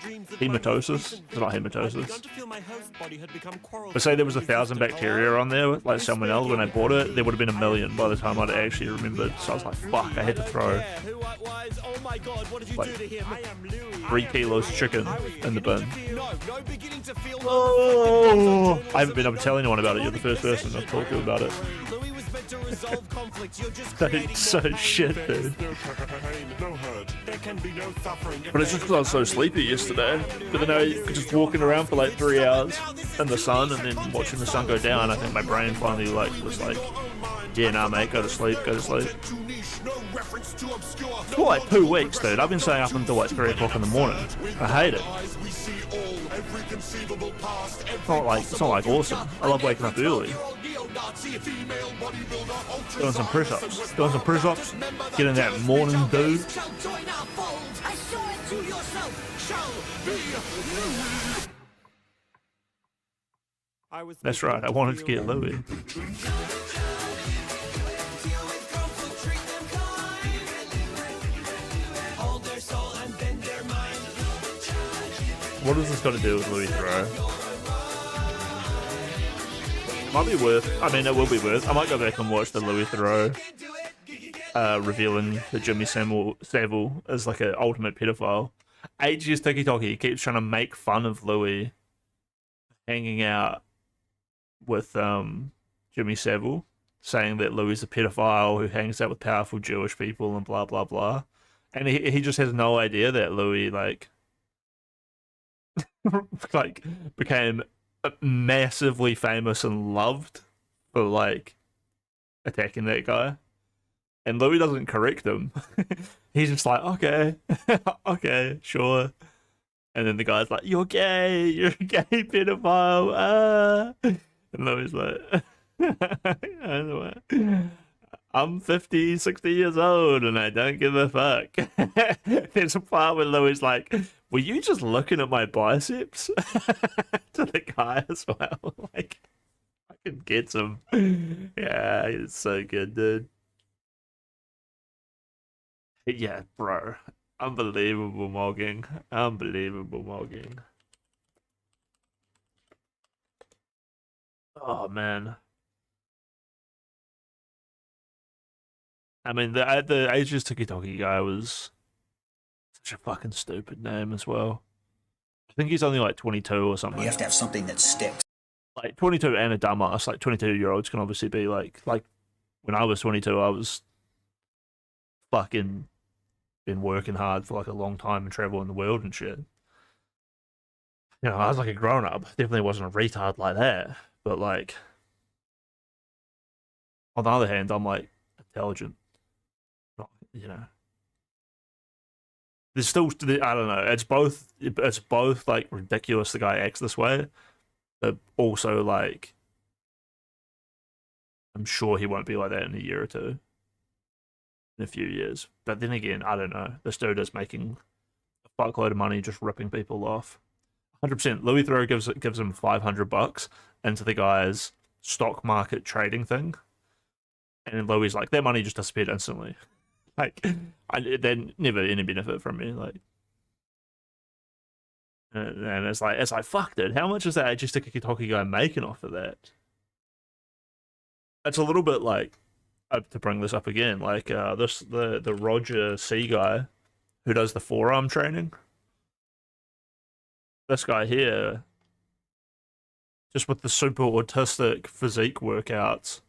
Hematosis? It's not hematosis. But say there was 1,000 bacteria on there, like salmonella when I bought it, there would have been 1,000,000 by the time I'd actually remembered. So I was like, fuck, I had to throw like 3 kilos chicken in the bin. Oh, I haven't been able to tell anyone about it. You're the first person I've talked to about it. That's so shit, dude. But it's just because I was so sleepy yesterday. But then I just walking around for like 3 hours in the sun and then watching the sun go down. I think my brain finally was like, yeah, nah, mate, go to sleep, go to sleep. For like 2 weeks, dude. I've been staying up until like 3 o'clock in the morning. I hate it. It's not like awesome. I love waking up early. Doing some push-ups. Doing some push-ups. Getting that morning dew. That's right. I wanted to get Louis. What does this got to do with Louis Theroux? Might be worth. I mean, it will be worth. I might go back and watch the Louis Theroux revealing that Jimmy Savile is like an ultimate pedophile. AG's Tiki keeps trying to make fun of Louis hanging out with Jimmy Savile, saying that Louis is a pedophile who hangs out with powerful Jewish people and blah blah blah. And he just has no idea that Louis like became massively famous and loved for like attacking that guy, and Louis doesn't correct him. He's just like, okay, okay, sure. And then the guy's like, you're gay, you're a gay pedophile. And Louis like, I'm 50, 60 years old and I don't give a fuck. There's a part where Louis is like, were you just looking at my biceps? To the guy as well. Like, I can get some. Yeah, it's so good, dude. Yeah, bro. Unbelievable mogging. Unbelievable mogging. Oh, man. I mean, the Ages Tiki guy was such a fucking stupid name as well. I think he's only like 22 or something. You have to have something that sticks. Like 22 and a dumbass. Like 22-year-olds can obviously be like when I was 22, I was fucking been working hard for like a long time and traveling the world and shit. You know, I was like a grown up. Definitely wasn't a retard like that. But like, on the other hand, I'm like intelligent. Not, you know. There's still, I don't know. It's both like ridiculous the guy acts this way, but also like, I'm sure he won't be like that in a year or two. In a few years. But then again, I don't know. This dude is making a fuckload of money just ripping people off. 100%. Louis Theroux gives him $500 into the guy's stock market trading thing. And Louis is like, that money just disappeared instantly. Like, they're never any benefit from me. Like, and it's like, fuck, dude. How much is that just a Tiki guy making off of that? It's a little bit like, to bring this up again, like the Roger C guy who does the forearm training. This guy here, just with the super autistic physique workouts.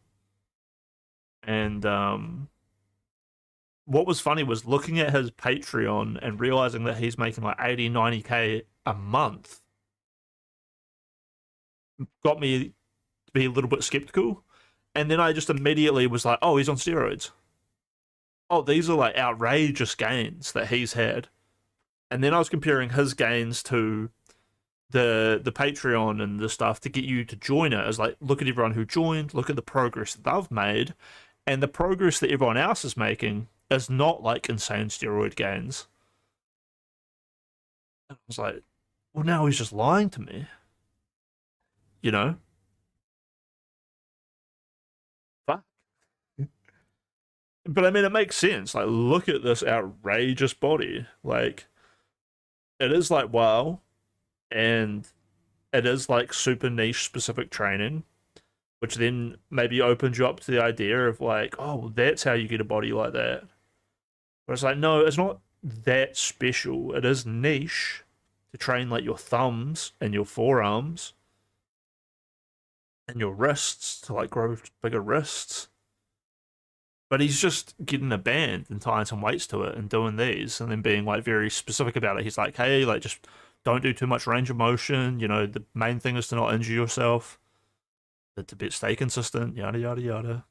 And what was funny was looking at his Patreon and realizing that he's making like 80, 90K a month got me to be a little bit skeptical. And then I just immediately was like, oh, he's on steroids. Oh, these are like outrageous gains that he's had. And then I was comparing his gains to the Patreon and the stuff to get you to join it. As like, look at everyone who joined, look at the progress that they've made. And the progress that everyone else is making is not like insane steroid gains. And I was like, well, now he's just lying to me. You know? But I mean, it makes sense. Like, look at this outrageous body. Like, it is like wow, and it is like super niche specific training, which then maybe opens you up to the idea of like, oh, well, that's how you get a body like that. But it's like, no, it's not that special. It is niche to train like your thumbs and your forearms and your wrists to like grow bigger wrists. But he's just getting a band and tying some weights to it and doing these and then being like very specific about it. He's like, hey, like just don't do too much range of motion. You know, the main thing is to not injure yourself. To stay consistent, yada, yada, yada.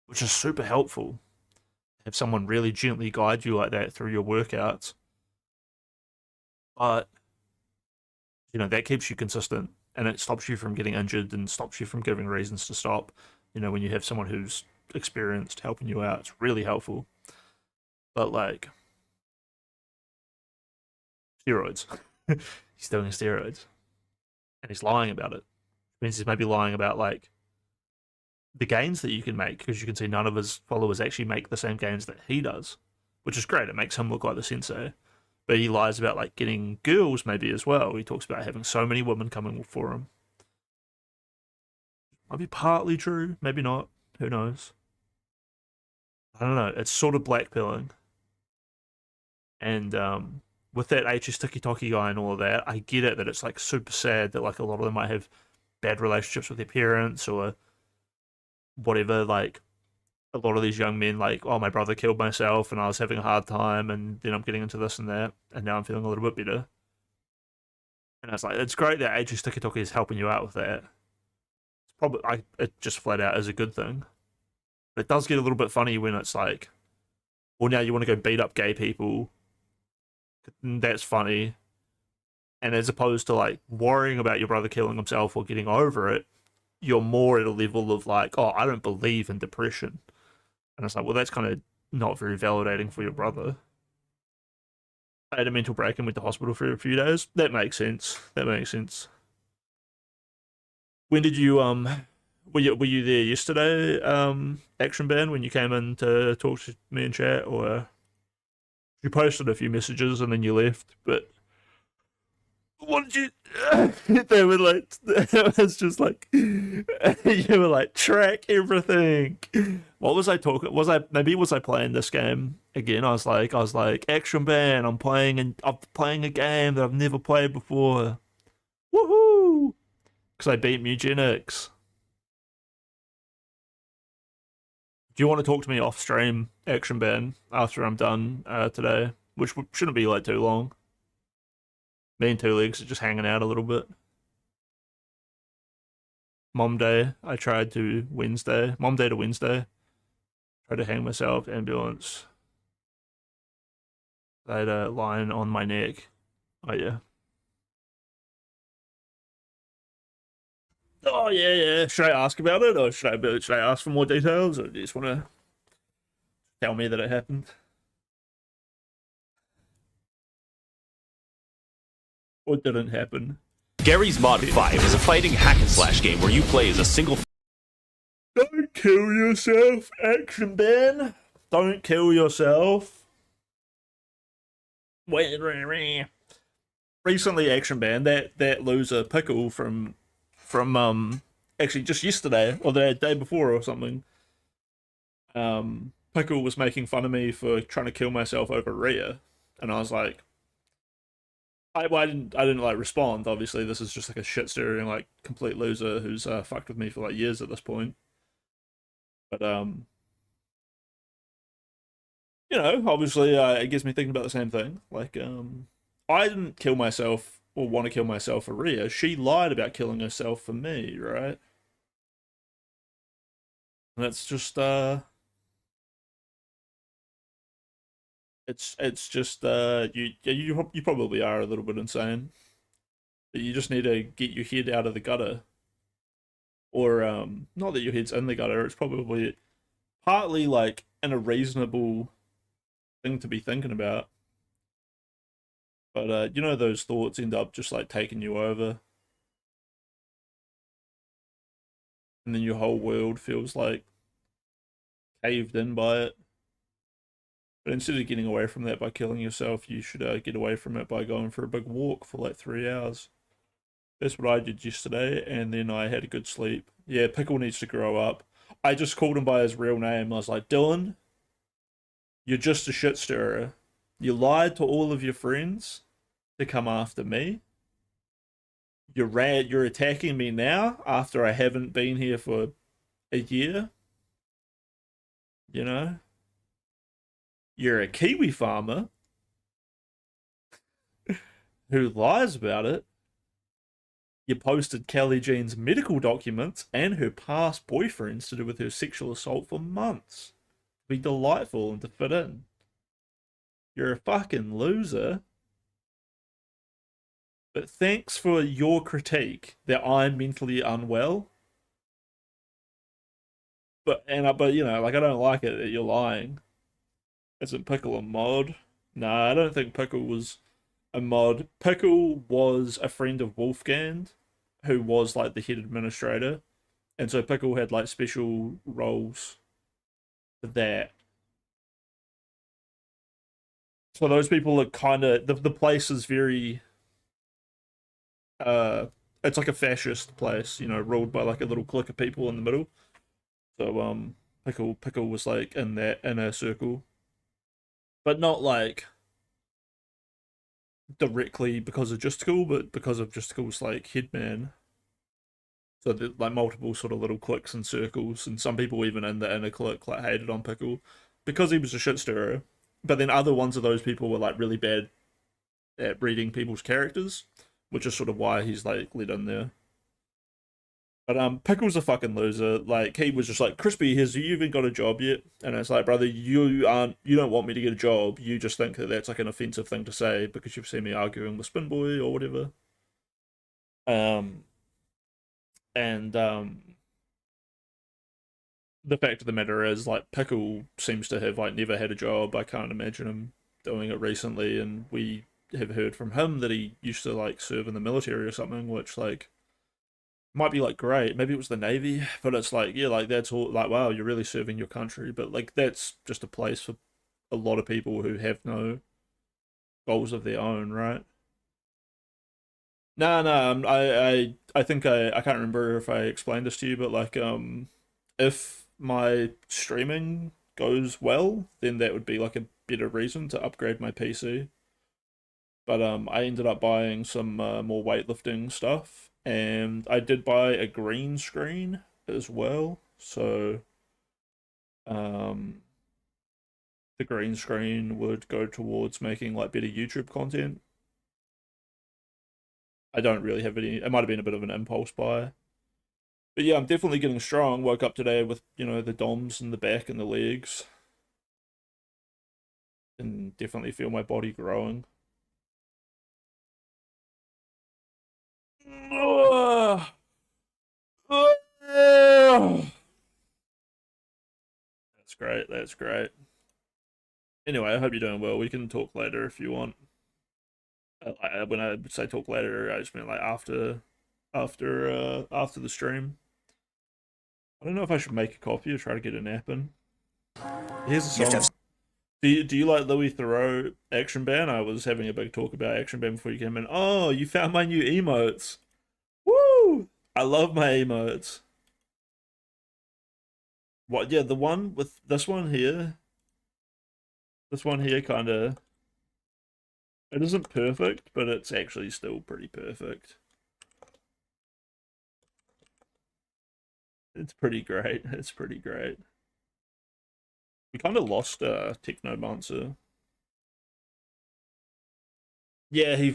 Which is super helpful. Have someone really gently guide you like that through your workouts. But, you know, that keeps you consistent and it stops you from getting injured and stops you from giving reasons to stop. You know, when you have someone who's experienced helping you out, it's really helpful. But, like, steroids. He's doing steroids. And he's lying about it. Means he's maybe lying about like the gains that you can make, because you can see none of his followers actually make the same gains that he does, which is great. It makes him look like the sensei. But he lies about like getting girls maybe as well. He talks about having so many women coming for him. Might be partly true, maybe not. Who knows? I don't know. It's sort of blackpilling. And with that HS Tiki-Toki guy and all of that, I get it that it's like super sad that like a lot of them might have bad relationships with their parents or whatever. Like a lot of these young men, like, oh, my brother killed myself and I was having a hard time and then I'm getting into this and that and now I'm feeling a little bit better. And I was like, it's great that HS Tiki-Toki is helping you out with that. It's probably, it just flat out is a good thing. But it does get a little bit funny when it's like, well, now you want to go beat up gay people. That's funny. And as opposed to like worrying about your brother killing himself or getting over it, you're more at a level of like, oh, I don't believe in depression. And it's like, well, that's kind of not very validating for your brother. I had a mental break and went to hospital for a few days. That makes sense. That makes sense. When did you were you there yesterday, Action Band, when you came in to talk to me in chat, or you posted a few messages and then you left, but what did you they were like, it was just like you were like, track everything. What was I talking, was I playing this game again? I was like Action Band, I'm playing a game that I've never played before. Woohoo! Because I beat Mugenics. Do you want to talk to me off stream, Action Band, after I'm done today? Which shouldn't be like too long. Me and Two Legs are just hanging out a little bit. Mom Day, I tried to Wednesday. Mom Day to Wednesday. Tried to hang myself, ambulance. I had a line on my neck. Oh, yeah. Oh, yeah, yeah. Should I ask about it, or should I ask for more details, or do you just want to tell me that it happened? Or didn't happen? Gary's Mod 5 is a fighting hack and slash game where you play as a single. Don't kill yourself, Action Band. Don't kill yourself. Recently, Action Band, that loser Pickle from actually just yesterday or the day before or something. Pickle was making fun of me for trying to kill myself over Rhea, and I was like, I didn't like respond. Obviously, this is just like a shit stirring like complete loser who's fucked with me for like years at this point. But you know, obviously, it gets me thinking about the same thing. Like, I didn't kill myself or want to kill myself for Rhea. She lied about killing herself for me, right? And it's just it's just you probably are a little bit insane. But you just need to get your head out of the gutter. Or not that your head's in the gutter, it's probably partly like in a reasonable thing to be thinking about. But you know, those thoughts end up just like taking you over. And then your whole world feels like caved in by it. But instead of getting away from that by killing yourself, you should get away from it by going for a big walk for like 3 hours. That's what I did yesterday, and then I had a good sleep. Yeah, Pickle needs to grow up. I just called him by his real name. I was like, Dylan, you're just a shit stirrer. You lied to all of your friends to come after me. You're attacking me now after I haven't been here for a year. You know? You're a Kiwi farmer who lies about it. You posted Kelly Jean's medical documents and her past boyfriends to do with her sexual assault for months. Be delightful and to fit in. You're a fucking loser. But thanks for your critique that I'm mentally unwell. But you know, like I don't like it that you're lying. Isn't Pickle a mod? Nah, I don't think Pickle was a mod. Pickle was a friend of Wolfgang, who was like the head administrator, and so Pickle had like special roles for that. So those people are kind of the place is very it's like a fascist place, you know, ruled by like a little clique of people in the middle. So Pickle was like in that inner circle, but not like directly because of Justical, but because of Justical's like headman. So there's like multiple sort of little cliques and circles, and some people even in the inner clique like hated on Pickle because he was a shit stirrer. But then other ones of those people were like really bad at reading people's characters, which is sort of why he's like let in there. But Pickle's a fucking loser. Like he was just like, Crispy, has you even got a job yet? And it's like, brother, you don't want me to get a job. You just think that that's like an offensive thing to say because you've seen me arguing with Spin Boy or whatever. The fact of the matter is, like, Pickle seems to have like never had a job. I can't imagine him doing it recently, and we have heard from him that he used to like serve in the military or something, which like might be like great. Maybe it was the Navy, but it's like, yeah, like that's all like, wow, you're really serving your country. But like that's just a place for a lot of people who have no goals of their own, right? No, I think I can't remember if I explained this to you, but like if my streaming goes well, then that would be like a better reason to upgrade my PC. But I ended up buying some more weightlifting stuff, and I did buy a green screen as well. So the green screen would go towards making like better YouTube content. I don't really have any. It might have been a bit of an impulse buy. But yeah, I'm definitely getting strong. Woke up today with, you know, the DOMs in the back and the legs. And definitely feel my body growing. That's great, that's great. Anyway, I hope you're doing well. We can talk later if you want. When I say talk later, I just mean like after the stream. I don't know if I should make a coffee or try to get a nap in. Here's a song. Do you like Louis Theroux Action Band? I was having a big talk about Action Band before you came in. Oh, you found my new emotes. Woo! I love my emotes. What? Yeah, the one with this one here. This one here kind of... It isn't perfect, but it's actually still pretty perfect. It's pretty great. It's pretty great. We kind of lost Technomancer. Yeah, he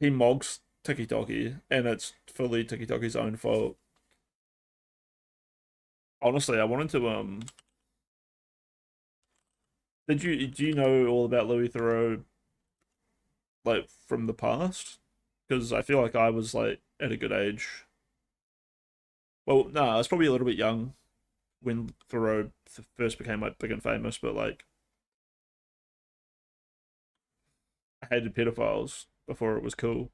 mogs Tiki-Toki, and it's fully Tiki-Toki's own fault. Honestly, I wanted to do you know all about Louis Theroux like from the past? Because I feel like I was like at a good age. Well, no, I was probably a little bit young when Theroux first became like big and famous, but like I hated pedophiles before it was cool.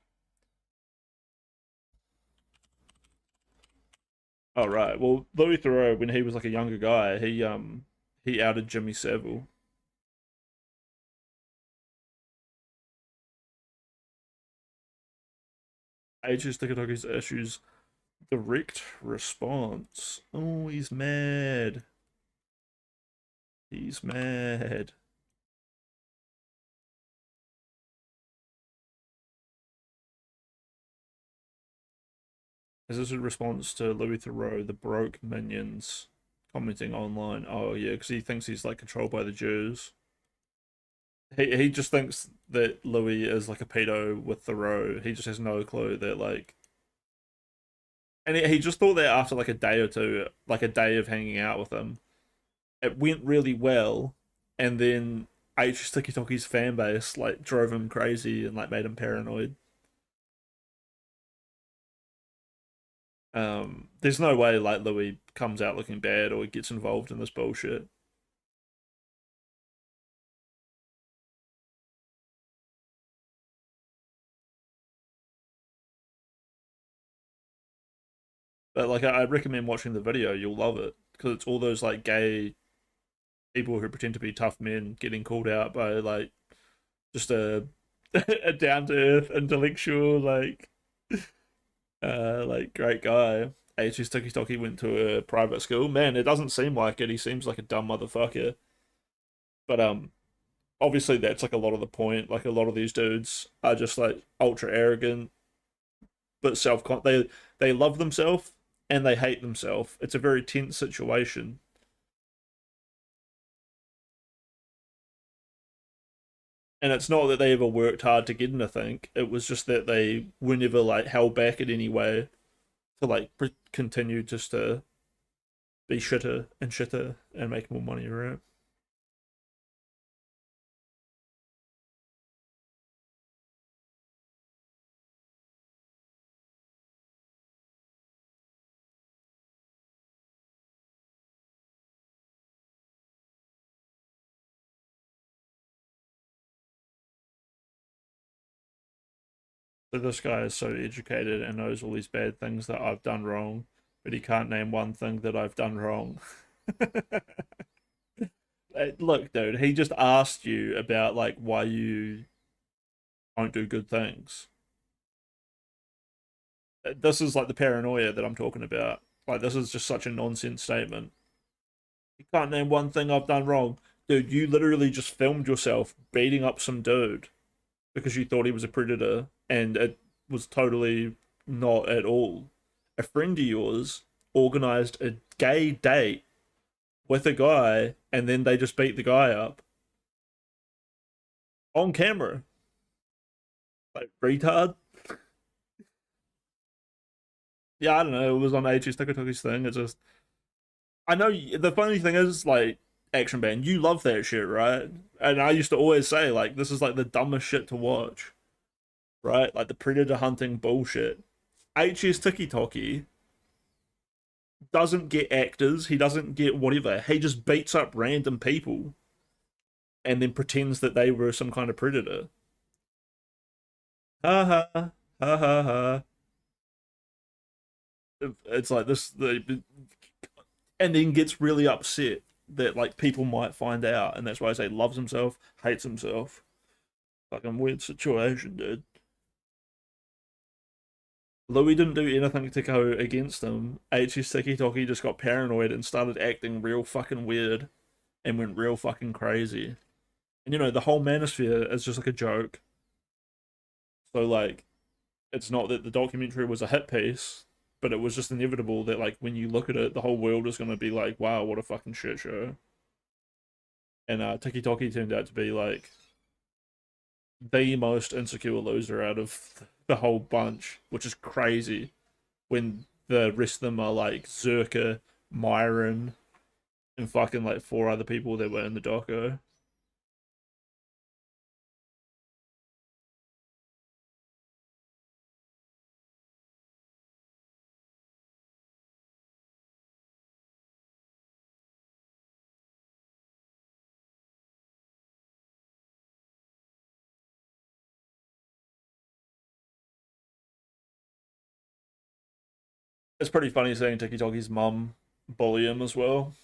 Oh right, well Louis Theroux when he was like a younger guy, he he outed Jimmy Savile. H's Tikitoki's issues direct response. Oh, he's mad. He's mad. Is this a response to Louis Theroux, the broke minions, commenting online? Oh yeah, because he thinks he's like controlled by the Jews. He just thinks that Louis is like a pedo with Thoreau. He just has no clue that like, and he just thought that after like a day or two, like a day of hanging out with him, it went really well, and then H Tikitoki's fan base like drove him crazy and like made him paranoid. There's no way like Louis comes out looking bad or gets involved in this bullshit. But like, I recommend watching the video. You'll love it because it's all those like gay people who pretend to be tough men getting called out by like just a a down to earth intellectual like great guy. H's Tikitoki went to a private school. Man, it doesn't seem like it. He seems like a dumb motherfucker. But obviously that's like a lot of the point. Like a lot of these dudes are just like ultra arrogant, but they love themselves and they hate themselves. It's a very tense situation. And it's not that they ever worked hard to get anything. It was just that they were never like held back in any way to like continue just to be shitter and make more money, right? So this guy is so educated and knows all these bad things that I've done wrong, but he can't name one thing that I've done wrong. Look, dude, he just asked you about like why you don't do good things. This is like the paranoia that I'm talking about. Like this is just such a nonsense statement. You can't name one thing I've done wrong. Dude, you literally just filmed yourself beating up some dude because you thought he was a predator, and it was totally not at all. A friend of yours organized a gay date with a guy, and then they just beat the guy up on camera. Like, retard. Yeah, I don't know. It was on AG Tikitoki's thing. It's just, I know the funny thing is, like, Action Band, you love that shit, right? And I used to always say, like, this is like the dumbest shit to watch, right? Like the predator hunting bullshit. HS Tikitoki doesn't get actors, he doesn't get whatever. He just beats up random people and then pretends that they were some kind of predator. Ha ha ha ha ha. It's like this, and then gets really upset that like people might find out, and that's why I say loves himself, hates himself. Fucking weird situation, dude. Louis didn't do anything to go against him. HS Tikitoki just got paranoid and started acting real fucking weird and went real fucking crazy. And you know, the whole manosphere is just like a joke. So like, it's not that the documentary was a hit piece, but it was just inevitable that like when you look at it, the whole world is gonna be like, wow, what a fucking shit show. And Tikitoki turned out to be like the most insecure loser out of the whole bunch, which is crazy when the rest of them are like Zerka, Myron, and fucking like 4 other people that were in the doco. It's pretty funny seeing Tikitoki's mum bully him as well.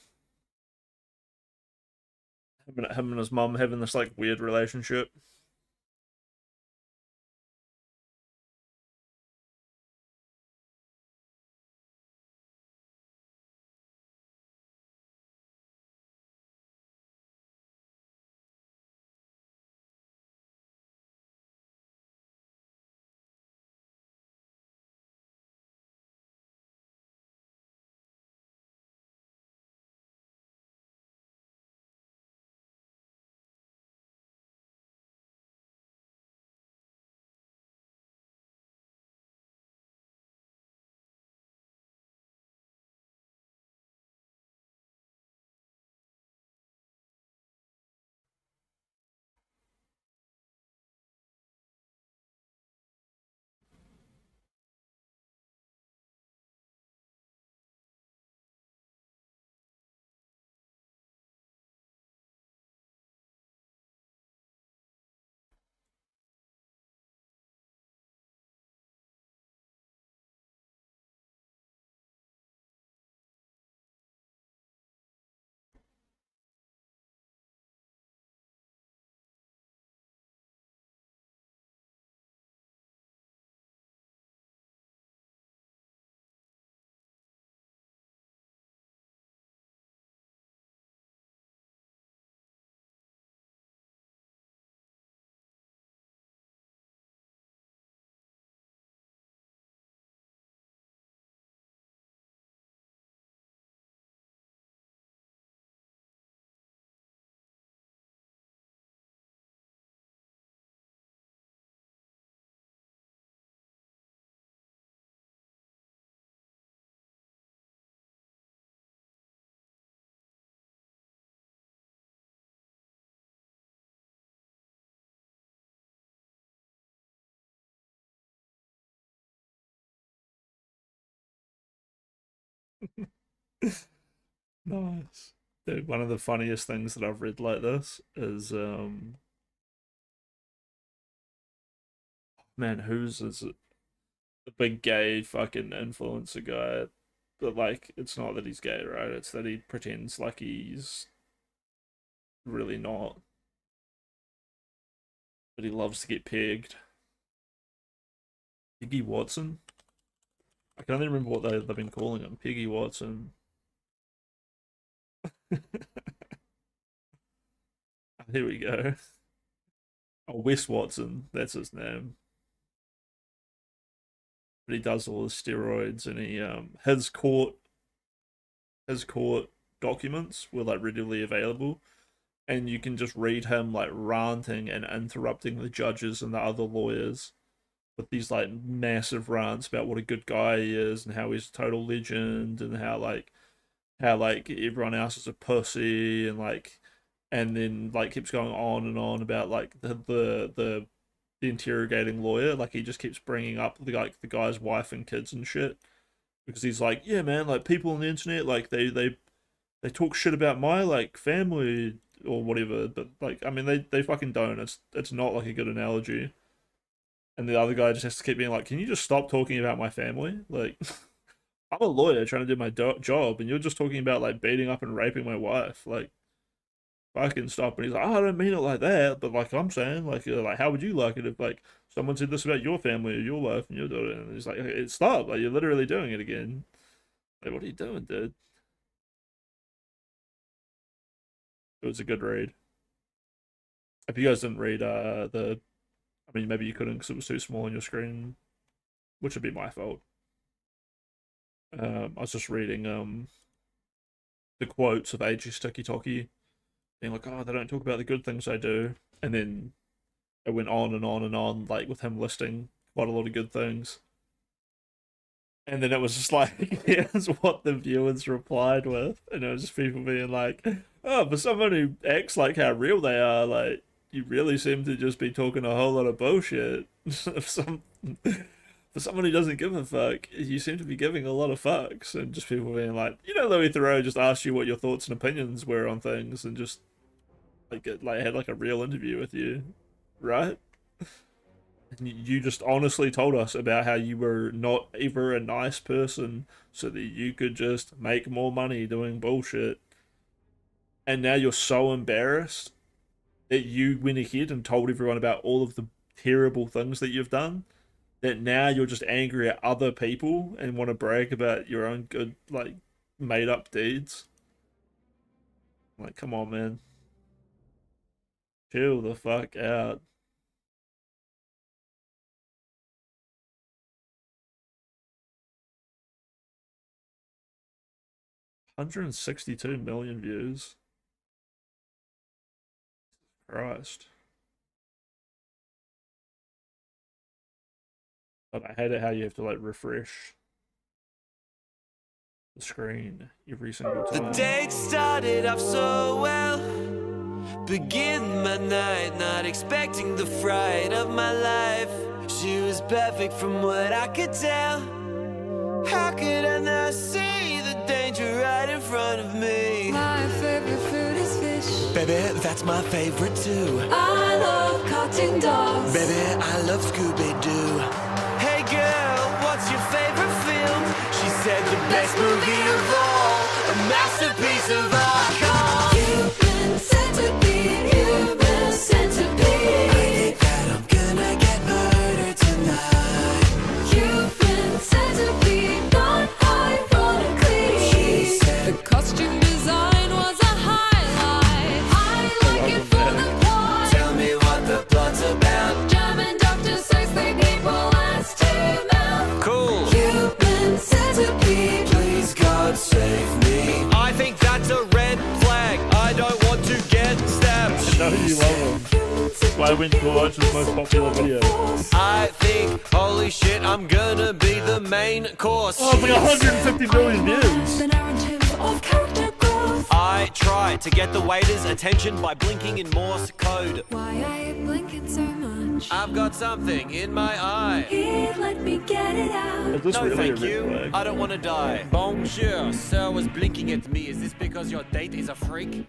him and his mum having this like weird relationship. Nice. Dude, one of the funniest things that I've read like this is man, who's is it? The big gay fucking influencer guy. But like it's not that he's gay, right? It's that he pretends like he's really not. But he loves to get pegged. Piggy Watson? I can only remember what they've been calling him. Piggy Watson. Here we go. Oh, Wes Watson, that's his name. But he does all the steroids, and he his court documents were like readily available, and you can just read him like ranting and interrupting the judges and the other lawyers with these like massive rants about what a good guy he is and how he's a total legend and how like everyone else is a pussy and then like keeps going on and on about like the interrogating lawyer. Like he just keeps bringing up the guy's wife and kids and shit because he's like, yeah man, like people on the internet like they talk shit about my like family or whatever, but like I mean they fucking don't. It's not like a good analogy. And the other guy just has to keep being like, can you just stop talking about my family? Like I'm a lawyer trying to do my job, and you're just talking about like beating up and raping my wife. Like, fucking stop. And he's like, oh, I don't mean it like that, but like I'm saying, like how would you like it if like someone said this about your family or your wife and you're doing it? And he's like, okay, stop! Like you're literally doing it again. Like, what are you doing, dude? It was a good read. If you guys didn't read I mean, maybe you couldn't because it was too small on your screen, which would be my fault. I was just reading the quotes of AG's Tiki being like, oh, they don't talk about the good things I do. And then it went on and on and on, like with him listing quite a lot of good things. And then it was just like, here's what the viewers replied with. And it was just people being like, oh, for someone who acts like how real they are, like, you really seem to just be talking a whole lot of bullshit. For someone who doesn't give a fuck, you seem to be giving a lot of fucks. And just people being like, you know, Louis Theroux just asked you what your thoughts and opinions were on things and just like had like a real interview with you, right? And you just honestly told us about how you were not ever a nice person so that you could just make more money doing bullshit. and now you're so embarrassed that you went ahead and told everyone about all of the terrible things that you've done, that now you're just angry at other people and want to brag about your own good, like, made up deeds. Like, come on, man. Chill the fuck out. $162 million views. Christ. But I hate it how you have to like refresh the screen every single time. The date started off so well. Begin my night, not expecting the fright of my life. She was perfect from what I could tell. How could I not see the danger right in front of me? My favorite food is fish. Baby, that's my favorite too. I love cartoon dogs. Baby, I love Scooby-Doo. Hey girl, what's your favorite film? She said the best movie of all, a masterpiece of art called Human Centipede, Human Centipede. I think that I'm gonna get murdered tonight. Human Centipede, not ironically. She said the costume design was a highlight. I like it for the plot. Tell me what the plot's about. German doctors say three people last to mouth. Cool. Human Centipede. Please God save me. I think that's a red flag. I don't want to get stabbed. I know you love him. That's why I went to watch his most popular video. I think, holy shit, I'm gonna be the main course. Oh, it's like 150 million views. The narrative of character growth. I try to get the waiter's attention by blinking in Morse code. Why are you blinking so much? I've got something in my eye. Here, let me get it out. Is this No, really thank a red you. flag? I don't want to die. Bonjour, sir was blinking at me. Is this because your date is a freak?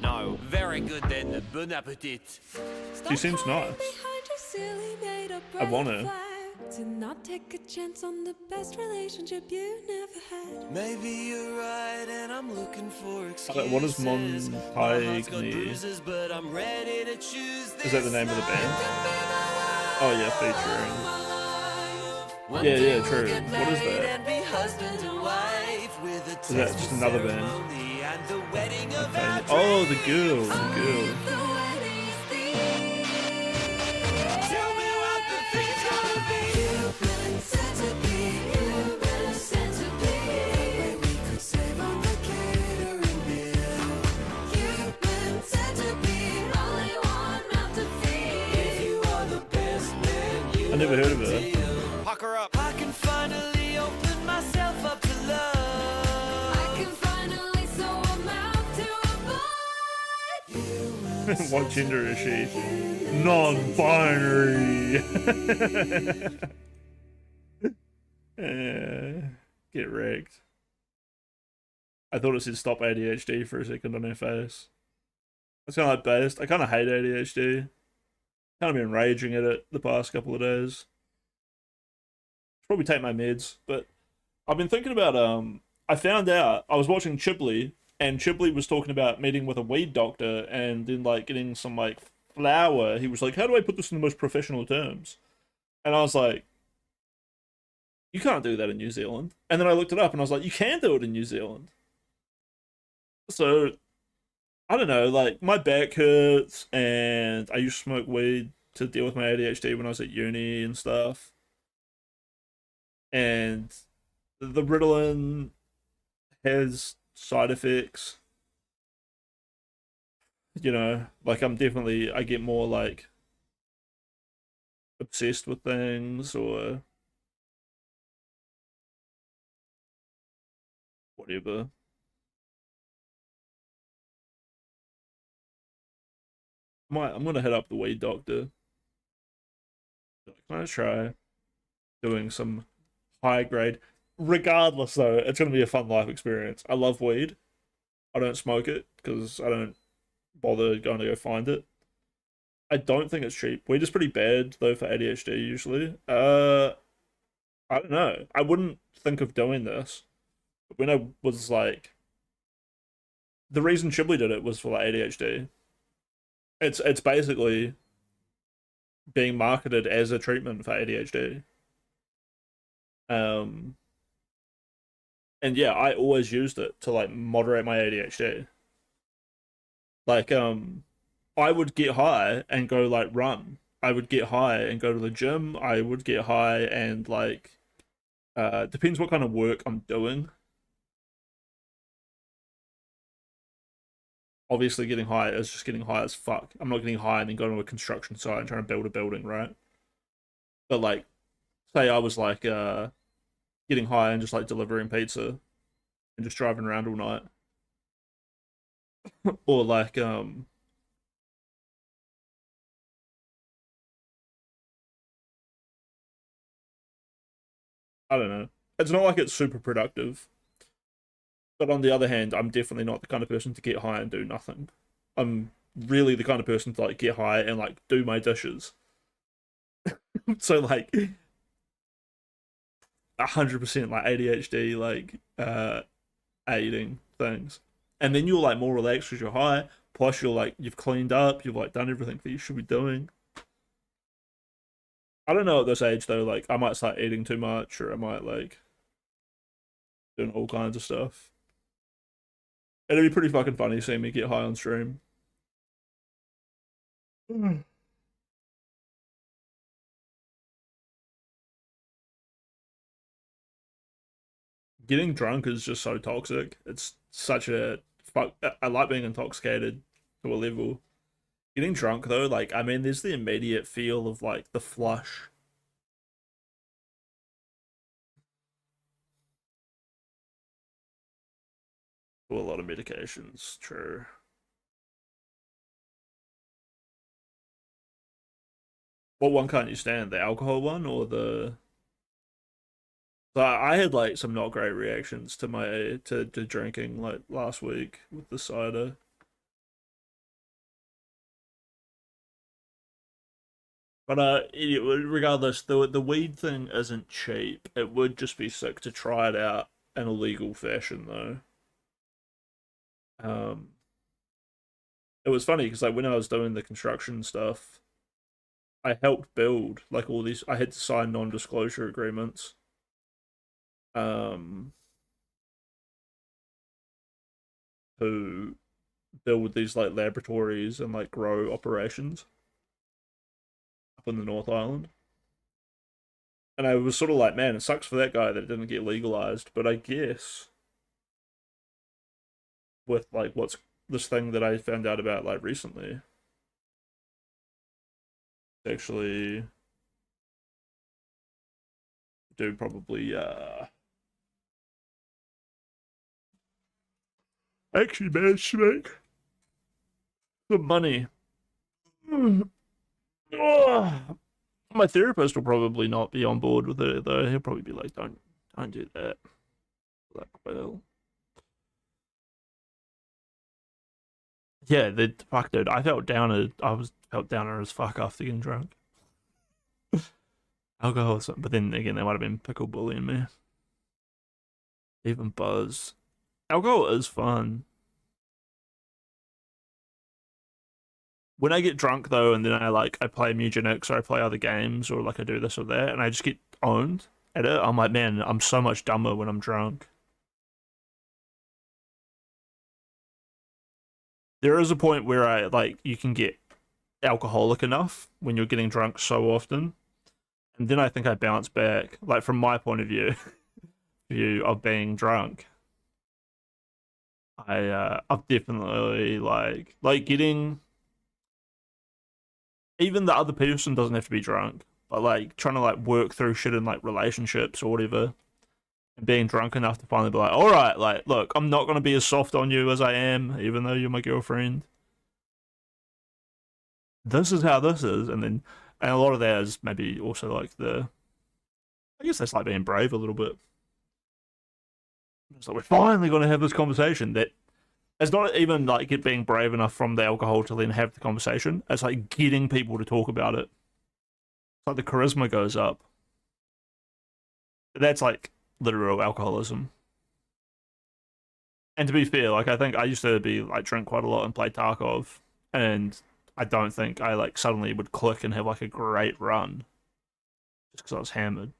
No. Very good then. Bon appetit. She seems nice. I want her. To not take a chance on the best relationship you never had. Maybe you're right, and I'm looking for What is excuses. Montaigny? Bruises, but I'm ready to choose Is that the name of the band? Oh yeah, featuring. Yeah, true. What is that? Is that just another band? Okay. Oh, the girl. I never heard of her. Pucker up. I can finally open myself up to love. I can finally sew a mouth to a butt. What gender is she? Non-binary. Get wrecked. I thought it said stop ADHD for a second on her face. That's kind of like based. I kind of hate ADHD. Kind of been raging at it the past couple of days. Probably take my meds, but I've been thinking about I found out I was watching Chipley, and Chipley was talking about meeting with a weed doctor and then like getting some like flower. He was like, how do I put this in the most professional terms? And I was like, you can't do that in New Zealand. And then I looked it up and I was like, you can do it in New Zealand. So I don't know, like my back hurts and I used to smoke weed to deal with my ADHD when I was at uni and stuff. And the Ritalin has side effects. You know, like I get more like obsessed with things or whatever. I'm gonna head up the weed doctor. Can I try doing some high grade? Regardless, though, it's gonna be a fun life experience. I love weed. I don't smoke it because I don't bother going to go find it. I don't think it's cheap. Weed is pretty bad though for ADHD usually. I don't know. I wouldn't think of doing this. But when I was like the reason Shibley did it was for like ADHD. It's basically being marketed as a treatment for ADHD. And yeah, I always used it to like moderate my ADHD. Like I would get high and go like run. I would get high and go to the gym. I would get high and like depends what kind of work I'm doing. Obviously getting high is just getting high as fuck. I'm not getting high and then going to a construction site and trying to build a building, right? But like say I was like getting high and just like delivering pizza and just driving around all night. Or like I don't know. It's not like it's super productive. But on the other hand, I'm definitely not the kind of person to get high and do nothing. I'm really the kind of person to like get high and like do my dishes. So like 100% like ADHD like aiding things. And then you're like more relaxed because you're high, plus you're like you've cleaned up, you've like done everything that you should be doing. I don't know at this age though, like I might start eating too much or I might like doing all kinds of stuff. It'd be pretty fucking funny seeing me get high on stream. Getting drunk is just so toxic. It's such a fuck. I like being intoxicated to a level. Getting drunk though, like I mean, there's the immediate feel of like the flush. A lot of medications, true. What one can't you stand? The alcohol one or the? So I had like some not great reactions to my to drinking like last week with the cider. But regardless, the weed thing isn't cheap. It would just be sick to try it out in a legal fashion though. It was funny because like when I was doing the construction stuff, I helped build like all these. I had to sign non-disclosure agreements. To build these like laboratories and like grow operations up in the North Island. And I was sort of like, man, it sucks for that guy that it didn't get legalized, but I guess with like what's this thing that I found out about like recently, actually do probably actually managed to make some money. My therapist will probably not be on board with it though. He'll probably be like, don't do that. Like, well, yeah, the fuck, dude. I felt downer. Felt downer as fuck after getting drunk. Alcohol, but then again, they might have been pickle bullying me. Even buzz. Alcohol is fun. When I get drunk though, and then I play Muginix or I play other games or like I do this or that, and I just get owned at it, I'm like, man, I'm so much dumber when I'm drunk. There is a point where I like you can get alcoholic enough when you're getting drunk so often, and then I think I bounce back. Like from my point of view, of being drunk, I've definitely like getting. Even the other person doesn't have to be drunk, but like trying to like work through shit in like relationships or whatever, and being drunk enough to finally be like, all right, like, look, I'm not gonna be as soft on you as I am, even though you're my girlfriend. This is how this is, and a lot of that is maybe also like I guess that's like being brave a little bit. It's like we're finally gonna have this conversation that. It's not even like it being brave enough from the alcohol to then have the conversation. It's like getting people to talk about it. It's like the charisma goes up. That's like literal alcoholism. And to be fair, like I think I used to be like drink quite a lot and play Tarkov, and I don't think I like suddenly would click and have like a great run just because I was hammered.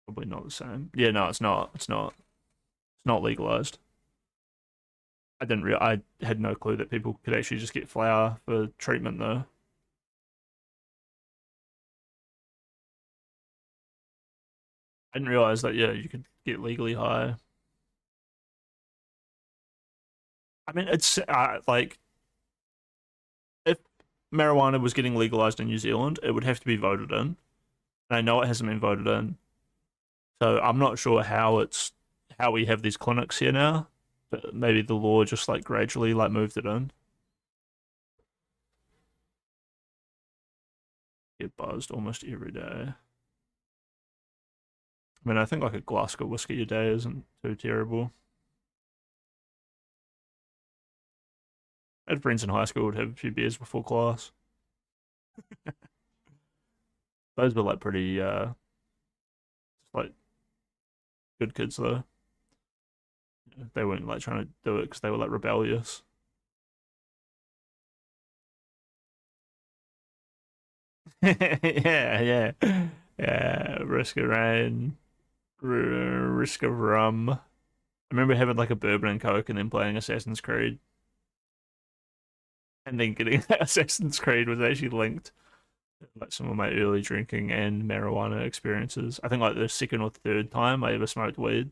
Probably not the same. Yeah, no, it's not. It's not. It's not legalized. I had no clue that people could actually just get flour for treatment though. I didn't realize that, yeah, you could get legally high. I mean, it's like if marijuana was getting legalized in New Zealand, it would have to be voted in. And I know it hasn't been voted in. So I'm not sure how we have these clinics here now, but maybe the law just like gradually like moved it in. Get buzzed almost every day. I mean, I think like a glass of whiskey a day isn't too terrible. I had friends in high school would have a few beers before class. Those were like pretty just like good kids though. They weren't like trying to do it because they were like rebellious. Yeah. Risk of rain, risk of rum. I remember having like a bourbon and coke and then playing Assassin's Creed. And then getting Assassin's Creed was actually linked to like some of my early drinking and marijuana experiences. I think like the second or third time I ever smoked weed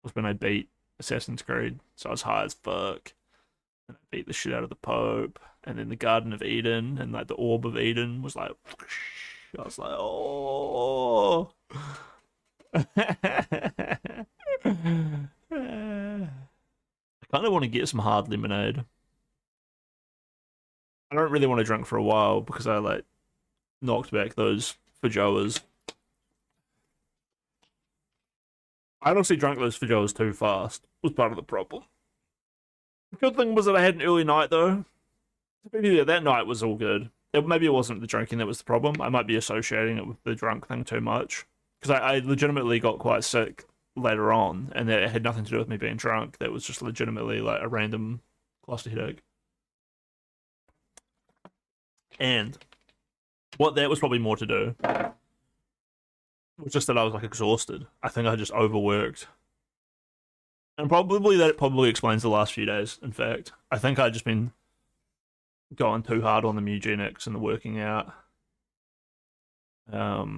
was when I beat Assassin's Creed. So I was high as fuck. And I beat the shit out of the Pope. And then the Garden of Eden and like the Orb of Eden was like, I was like, oh. I kind of want to get some hard lemonade. I don't really want to drink for a while because I like knocked back those Fajoas. I honestly drank those Fajoas too fast. Was part of the problem. The good thing was that I had an early night though. Maybe that night was all good. Maybe it wasn't the drinking that was the problem. I might be associating it with the drunk thing too much. Because I legitimately got quite sick later on, and it had nothing to do with me being drunk. That was just legitimately like a random cluster headache. And what that was probably more to do was just that I was like exhausted. I think I just overworked. And probably that probably explains the last few days, in fact. I think I'd just been going too hard on the eugenics and the working out. Not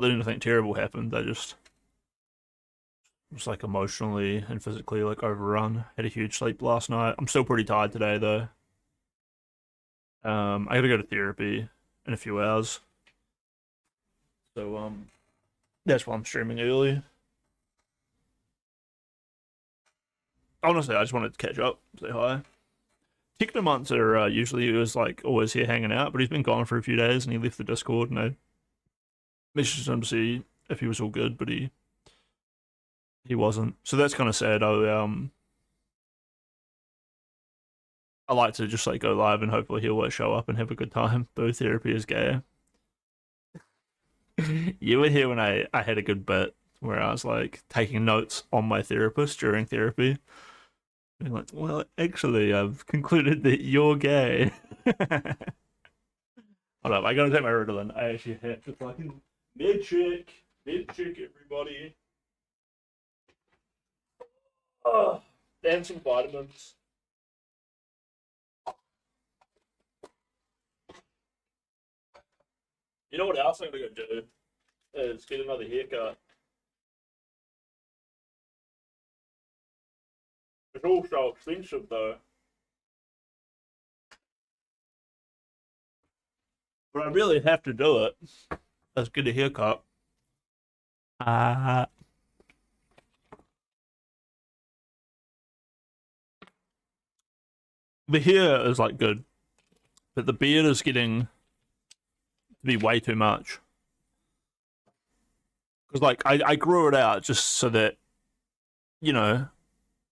that anything terrible happened, I just was like emotionally and physically like overrun. Had a huge sleep last night. I'm still pretty tired today though. I gotta go to therapy in a few hours. So that's why I'm streaming early. Honestly, I just wanted to catch up, say hi. Technomonts are usually he was like always here hanging out, but he's been gone for a few days and he left the Discord and I messaged him to see if he was all good, but he wasn't. So that's kind of sad. I like to just like go live and hopefully he'll like show up and have a good time. Though therapy is gay. You were here when I had a good bit where I was like taking notes on my therapist during therapy. Being like, well, actually, I've concluded that you're gay. Hold up, I gotta take my Ritalin. I actually have to fucking mid-check, everybody. Oh, and some vitamins. You know what else I'm gonna go do? Is get another haircut. It's all so expensive though. But I really have to do it. Let's get a haircut. The hair is like good, but the beard is getting to be way too much. Because like I grew it out just so that, you know,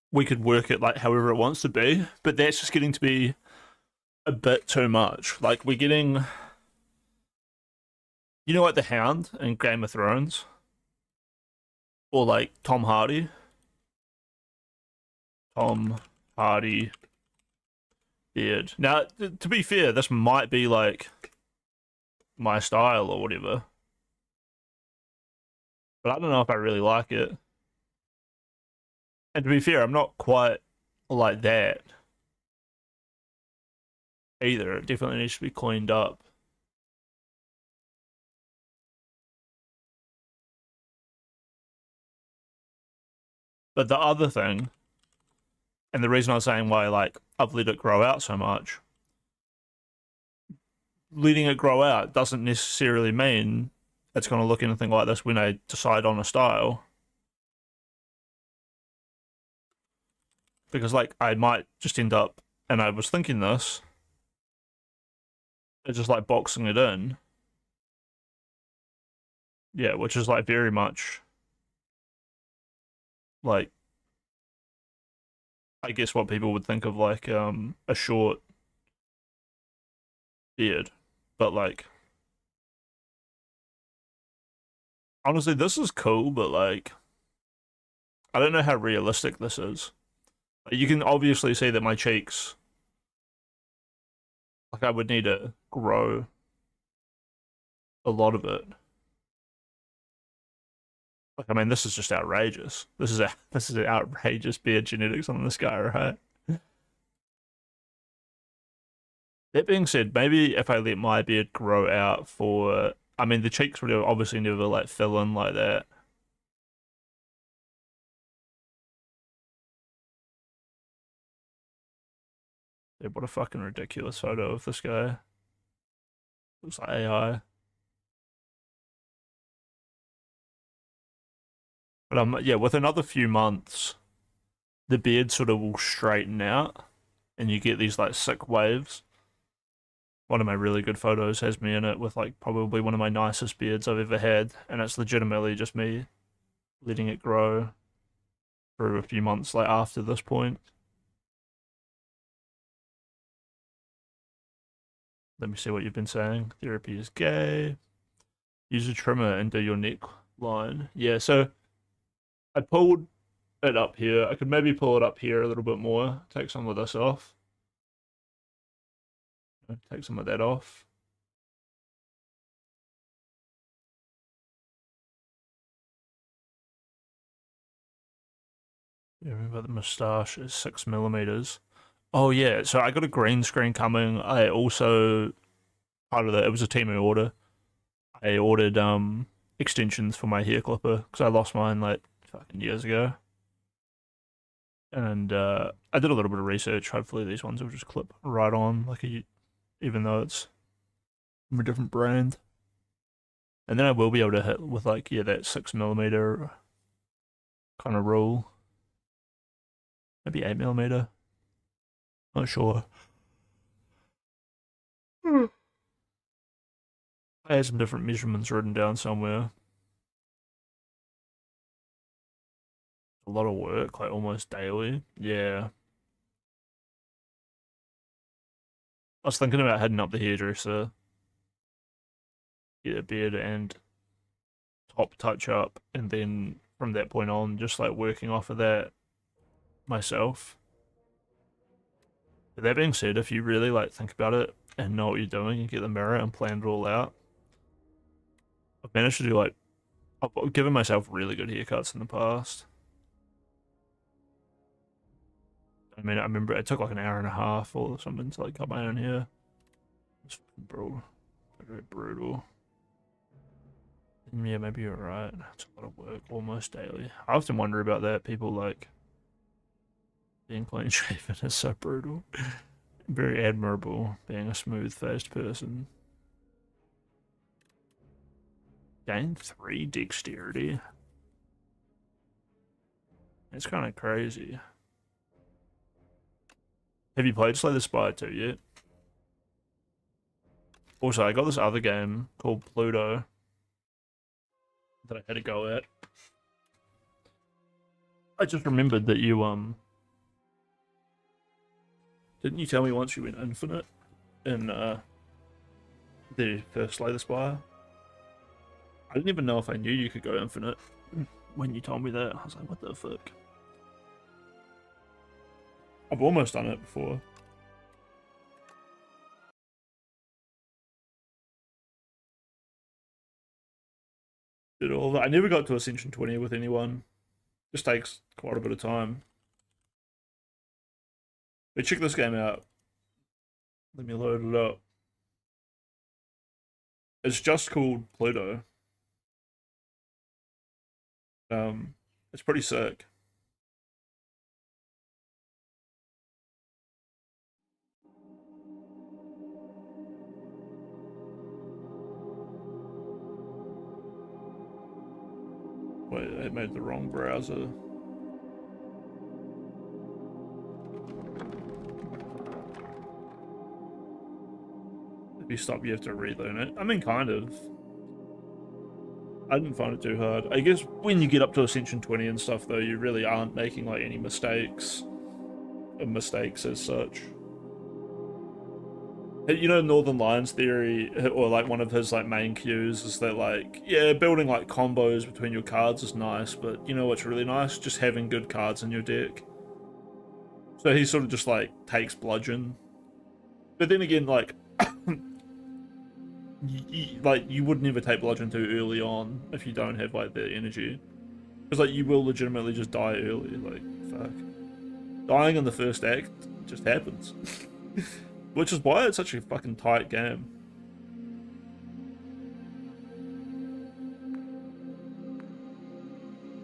we could work it like however it wants to be, but that's just getting to be a bit too much. Like we're getting, you know, like the Hound in Game of Thrones, Or like Tom Hardy. Tom Hardy beard. Now, to be fair, this might be like my style or whatever. But I don't know if I really like it. And to be fair, I'm not quite like that either. It definitely needs to be cleaned up. But the other thing, and the reason I was saying why like I've let it grow out so much, letting it grow out doesn't necessarily mean it's going to look anything like this when I decide on a style. Because like I might just end up, and I was thinking this, it's just like boxing it in. Yeah, which is like very much like, I guess what people would think of like a short beard. But like, honestly, this is cool, but like, I don't know how realistic this is. Like, you can obviously see that my cheeks, like I would need to grow a lot of it. Like, I mean, this is just outrageous. This is an outrageous beard genetics on this guy, right? That being said, maybe if I let my beard grow out for, I mean, the cheeks would obviously never like fill in like that. Dude, what a fucking ridiculous photo of this guy. Looks like AI. But yeah, with another few months, the beard sort of will straighten out, and you get these like sick waves. One of my really good photos has me in it with like probably one of my nicest beards I've ever had, and it's legitimately just me letting it grow for a few months like after this point. Let me see what you've been saying. Therapy is gay. Use a trimmer and do your neck line. Yeah, so I pulled it up here. I could maybe pull it up here a little bit more. Take some of this off. Take some of that off. Yeah, remember the moustache is 6mm. Oh yeah, so I got a green screen coming. I also, part of that, it was a Temu order. I ordered extensions for my hair clipper because I lost mine like fucking years ago. And I did a little bit of research. Hopefully these ones will just clip right on, like even though it's from a different brand. And then I will be able to hit with like, yeah, that 6mm kind of rule. Maybe 8mm. Not sure. I had some different measurements written down somewhere. A lot of work, like almost daily. Yeah. I was thinking about heading up the hairdresser, get a beard and top touch up, and then from that point on, just like working off of that myself. But that being said, if you really like think about it and know what you're doing and get the mirror and plan it all out, I've managed to do like, I've given myself really good haircuts in the past. I mean, I remember it took like an hour and a half or something to like cut my own hair. It's brutal. Very brutal. And yeah, maybe you're right. It's a lot of work, almost daily. I often wonder about that. People like being clean shaven is so brutal. Very admirable being a smooth faced person. Gain 3 dexterity. It's kind of crazy. Have you played Slay the Spire 2 yet? Also, I got this other game called Pluto that I had to go at. I just remembered that you, didn't you tell me once you went infinite in, the first Slay the Spire? I didn't even know if I knew you could go infinite when you told me that. I was like, what the fuck? I've almost done it before. Did all that. I never got to Ascension 20 with anyone. Just takes quite a bit of time. But check this game out. Let me load it up. It's just called Pluto. It's pretty sick. Wait, it made the wrong browser. If you stop, you have to relearn it. I mean, kind of. I didn't find it too hard. I guess when you get up to Ascension 20 and stuff, though, you really aren't making like any mistakes as such. You know, Northern Lions theory, or like one of his like main cues is that like, yeah, building like combos between your cards is nice, but you know what's really nice? Just having good cards in your deck. So he sort of just like takes bludgeon. But then again, like, you would never take bludgeon too early on if you don't have like the energy. Because like you will legitimately just die early, like, fuck. Dying in the first act just happens. Which is why it's such a fucking tight game.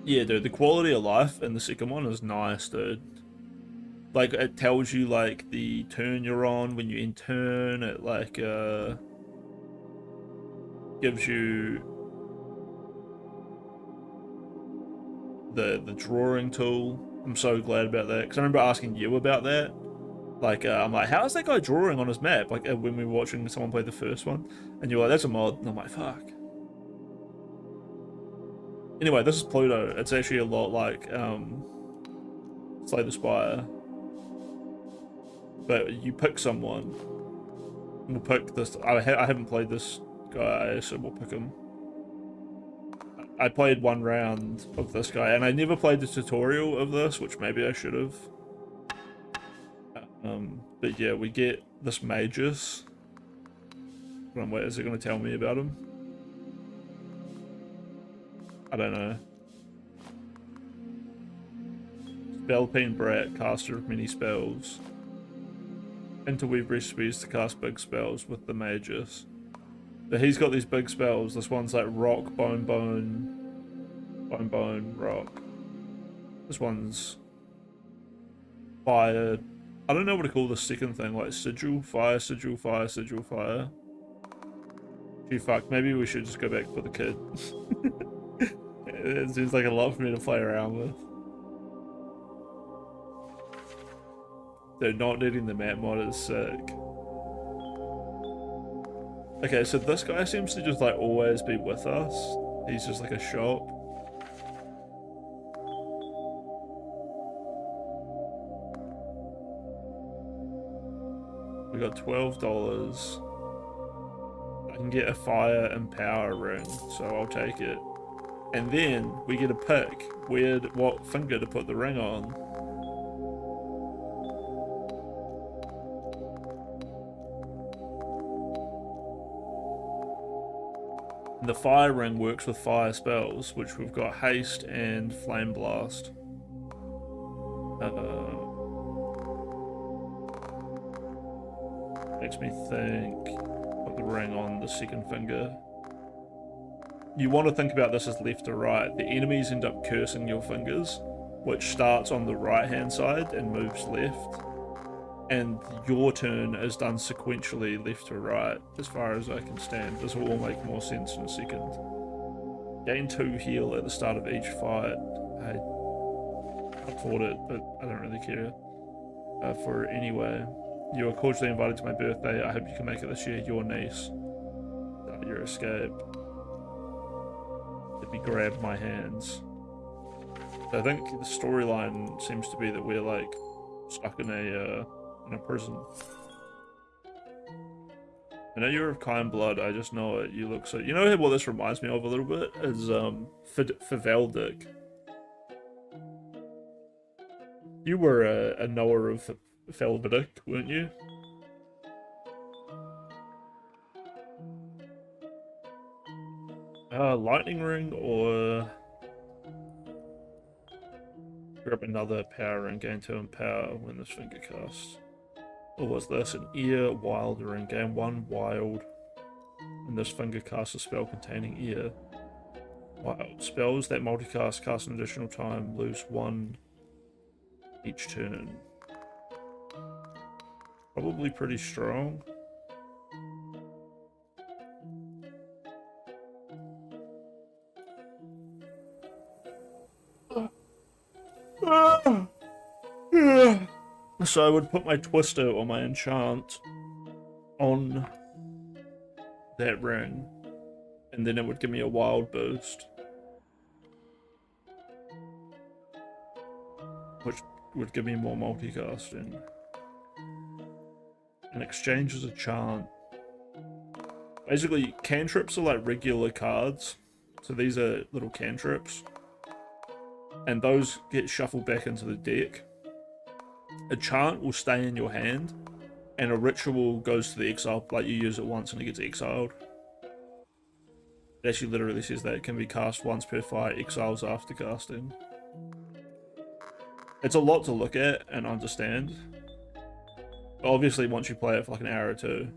Yeah, dude, the quality of life in the second one is nice, dude. Like, it tells you, like, the turn you're on when you end turn. It, like, gives you the drawing tool. I'm so glad about that. Because I remember asking you about that. Like, I'm like, how's that guy drawing on his map? Like, when we were watching someone play the first one. And you're like, that's a mod. And I'm like, fuck. Anyway, this is Pluto. It's actually a lot like, Slay the Spire. But you pick someone. We'll pick this. I haven't played this guy, so we'll pick him. I played one round of this guy, and I never played the tutorial of this, which maybe I should have. But yeah, we get this Magus. Wait, is it going to tell me about him? I don't know. Spellpeen Brat, caster of many spells. Interweave recipes to cast big spells with the Magus. But he's got these big spells. This one's like rock, bone, rock. This one's fire. I don't know what to call the second thing, like sigil, fire, sigil, fire, sigil, fire. Gee, fuck, maybe we should just go back for the kid. It seems like a lot for me to play around with. Dude, not needing the map mod is sick. Okay, so this guy seems to just like always be with us. He's just like a shop. We got $12. I can get a fire and power ring, so I'll take it. And then we get a pick what finger to put the ring on. And the fire ring works with fire spells, which we've got haste and flame blast. Makes me think. Put the ring on the second finger. You want to think about this as left to right. The enemies end up cursing your fingers, which starts on the right hand side and moves left. And your turn is done sequentially left to right, as far as I can stand. This will all make more sense in a second. Gain 2 heal at the start of each fight. I thought it, but I don't really care for it anyway. You are cordially invited to my birthday. I hope you can make it this year. Your niece. Your escape. Let me grab my hands. So I think the storyline seems to be that we're like stuck in a prison. I know you're of kind blood. I just know it. You look so. You know what this reminds me of a little bit is Faveldic You were a knower of Felvidic, weren't you? Lightning ring or grab another power ring, gain 2 in power when this finger casts. Or was this an ear wild ring, gain 1 wild when this finger casts a spell containing ear. Wild spells that multicast cast an additional time lose 1 each turn. Probably pretty strong. So I would put my Twister or my enchant on that ring, and then it would give me a wild boost, which would give me more multicasting. And exchange as a chant. Basically, cantrips are like regular cards, so these are little cantrips, and those get shuffled back into the deck. A chant will stay in your hand, and a ritual goes to the exile, like you use it once and it gets exiled. It actually literally says that it can be cast once per fight, exiles after casting. It's a lot to look at and understand. But obviously, once you play it for like an hour or two,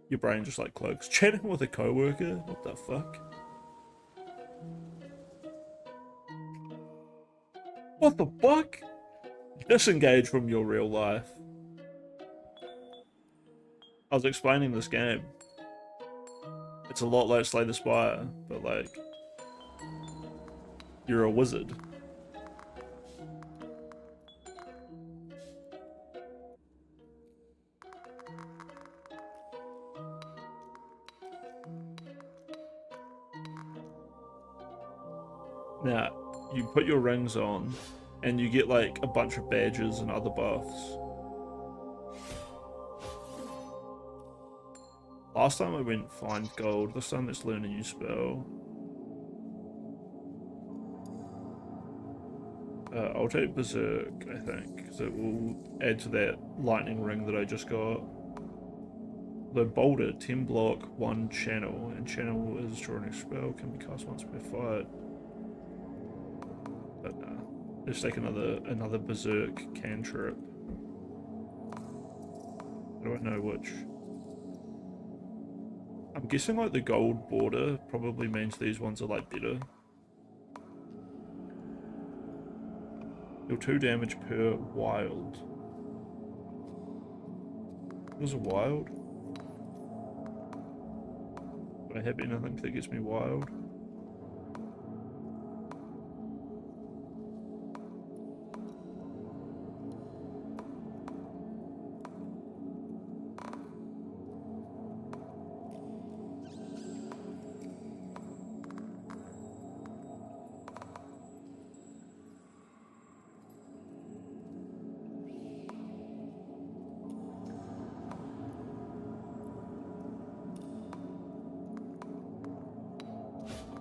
your brain just like cloaks. Chatting with a coworker? What the fuck? What the fuck? Disengage from your real life. I was explaining this game. It's a lot like Slay the Spire, but like, you're a wizard. Now, you put your rings on, and you get like a bunch of badges and other buffs. Last time I went find gold, this time let's learn a new spell. I'll take Berserk, I think, because it will add to that lightning ring that I just got. The Boulder, 10 block, 1 channel, and channel is drawing a spell, can be cast once per fight. But nah, let's take another Berserk cantrip. Do I know which? I'm guessing like the gold border probably means these ones are like better. Deal 2 damage per wild. There's a wild? Do I have anything that gets me wild?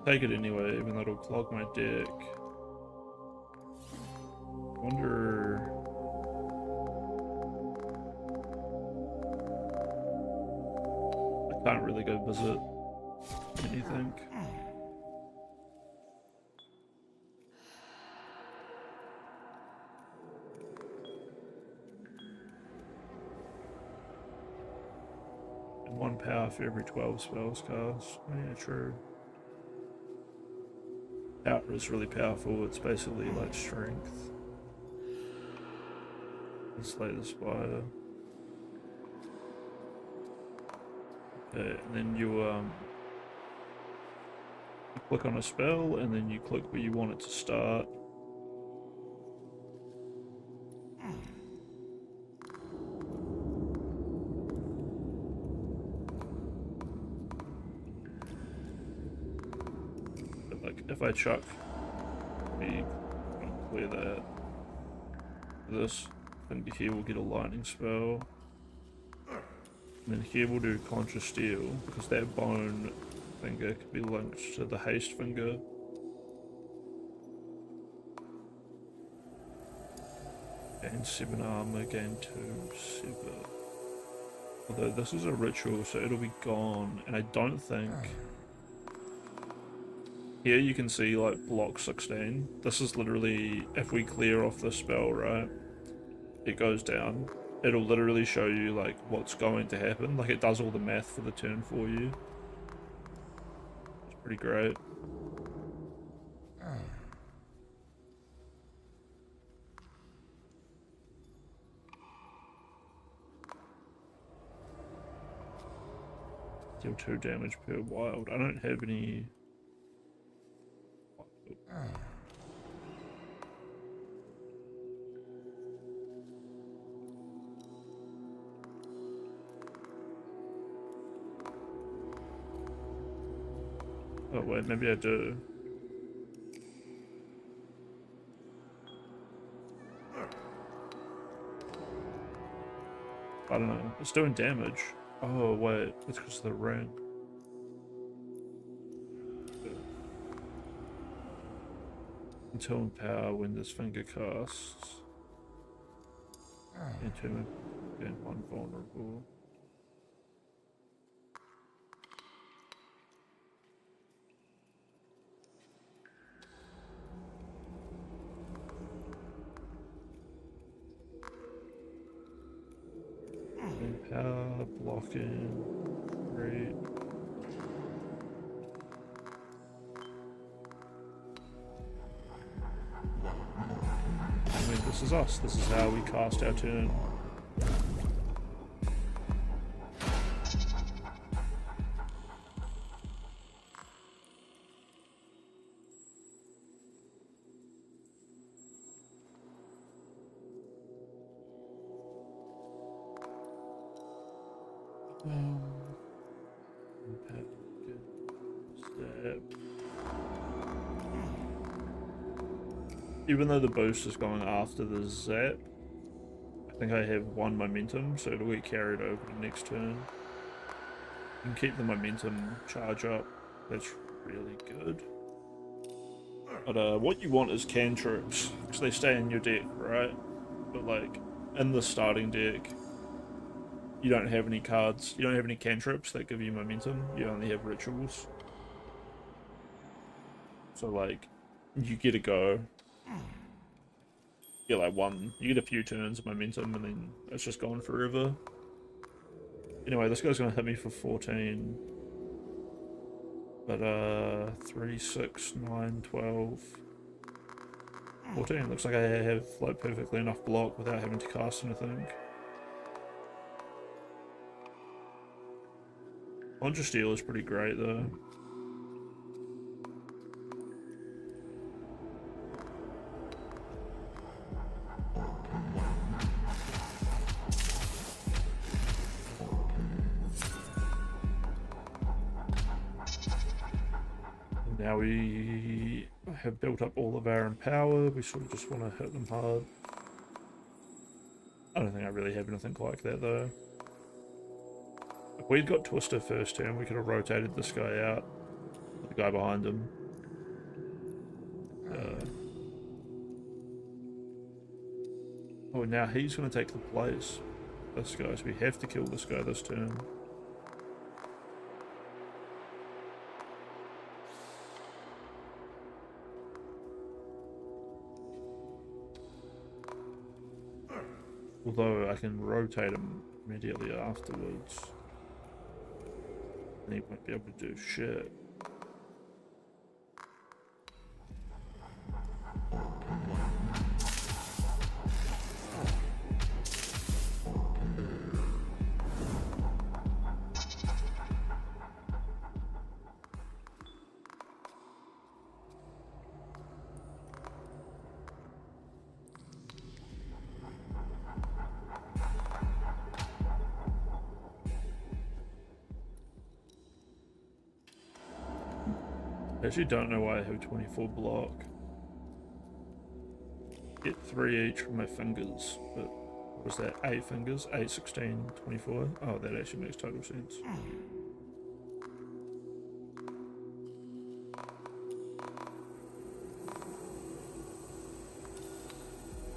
Take it anyway, even though it'll clog my deck. Wonder... I can't really go visit anything. And 1 power for every 12 spells cast. Oh, yeah, true. Power is really powerful, it's basically like strength. Let's Slay the Spire. Okay, and then you click on a spell, and then you click where you want it to start. If I chuck, me clear that. This finger here will get a lightning spell. And then here we'll do Conscious Steel, because that bone finger could be linked to the haste finger. gain 7 armor, gain 2 7. Although this is a ritual, so it'll be gone, and I don't think... Here you can see like block 16. This is literally, if we clear off the spell, right, it goes down. It'll literally show you like what's going to happen. Like it does all the math for the turn for you. It's pretty great. Deal 2 damage per wild. I don't have any... Oh wait, maybe I do. I don't know. It's doing damage. Oh wait, it's because of the rank. Until in power when this finger casts. Into gain 1 vulnerable. Power, blocking, great. I mean, this is us. This is how we cast our turn. Even though the boost is going after the zap, I think I have 1 momentum, so it'll get carried over to next turn. You can keep the momentum charge up. That's really good. But what you want is cantrips, because they stay in your deck, right? But like, in the starting deck, you don't have any cards, you don't have any cantrips that give you momentum, you only have rituals. So like, you get a go. You get like you get a few turns of momentum and then it's just gone forever. Anyway, this guy's gonna hit me for 14. But 3, 6, 9, 12, 14. Looks like I have like perfectly enough block without having to cast anything. Conjure Steel is pretty great though. Now we have built up all of our empower, we sort of just want to hit them hard. I don't think I really have anything like that though. If we'd got Twister first turn, we could have rotated this guy out, the guy behind him. Oh, now he's going to take the place. This guy, so we have to kill this guy this turn. Although I can rotate him immediately afterwards. And he won't be able to do shit. I actually don't know why I have 24 block. Get 3 each from my fingers, but what was that? 8 fingers? 8, 16, 24? Oh, that actually makes total sense.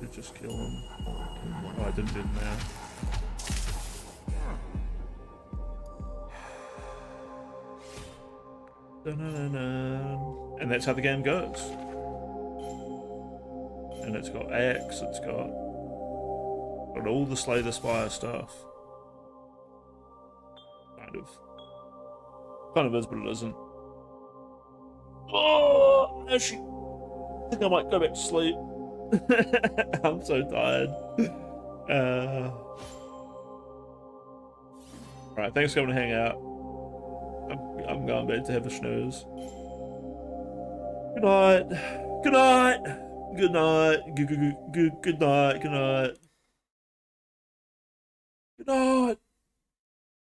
should just kill him. Oh, I didn't do the math. Dun-dun-dun-dun. And that's how the game goes. And it's got X, it's got all the Slay the Spire stuff. Kind of is, but it isn't. Oh, actually, I think I might go back to sleep. I'm so tired. Alright, thanks for coming to hang out. I'm going back to have a snooze. Good night. Good night. Good night. Good night. Good night. Good night.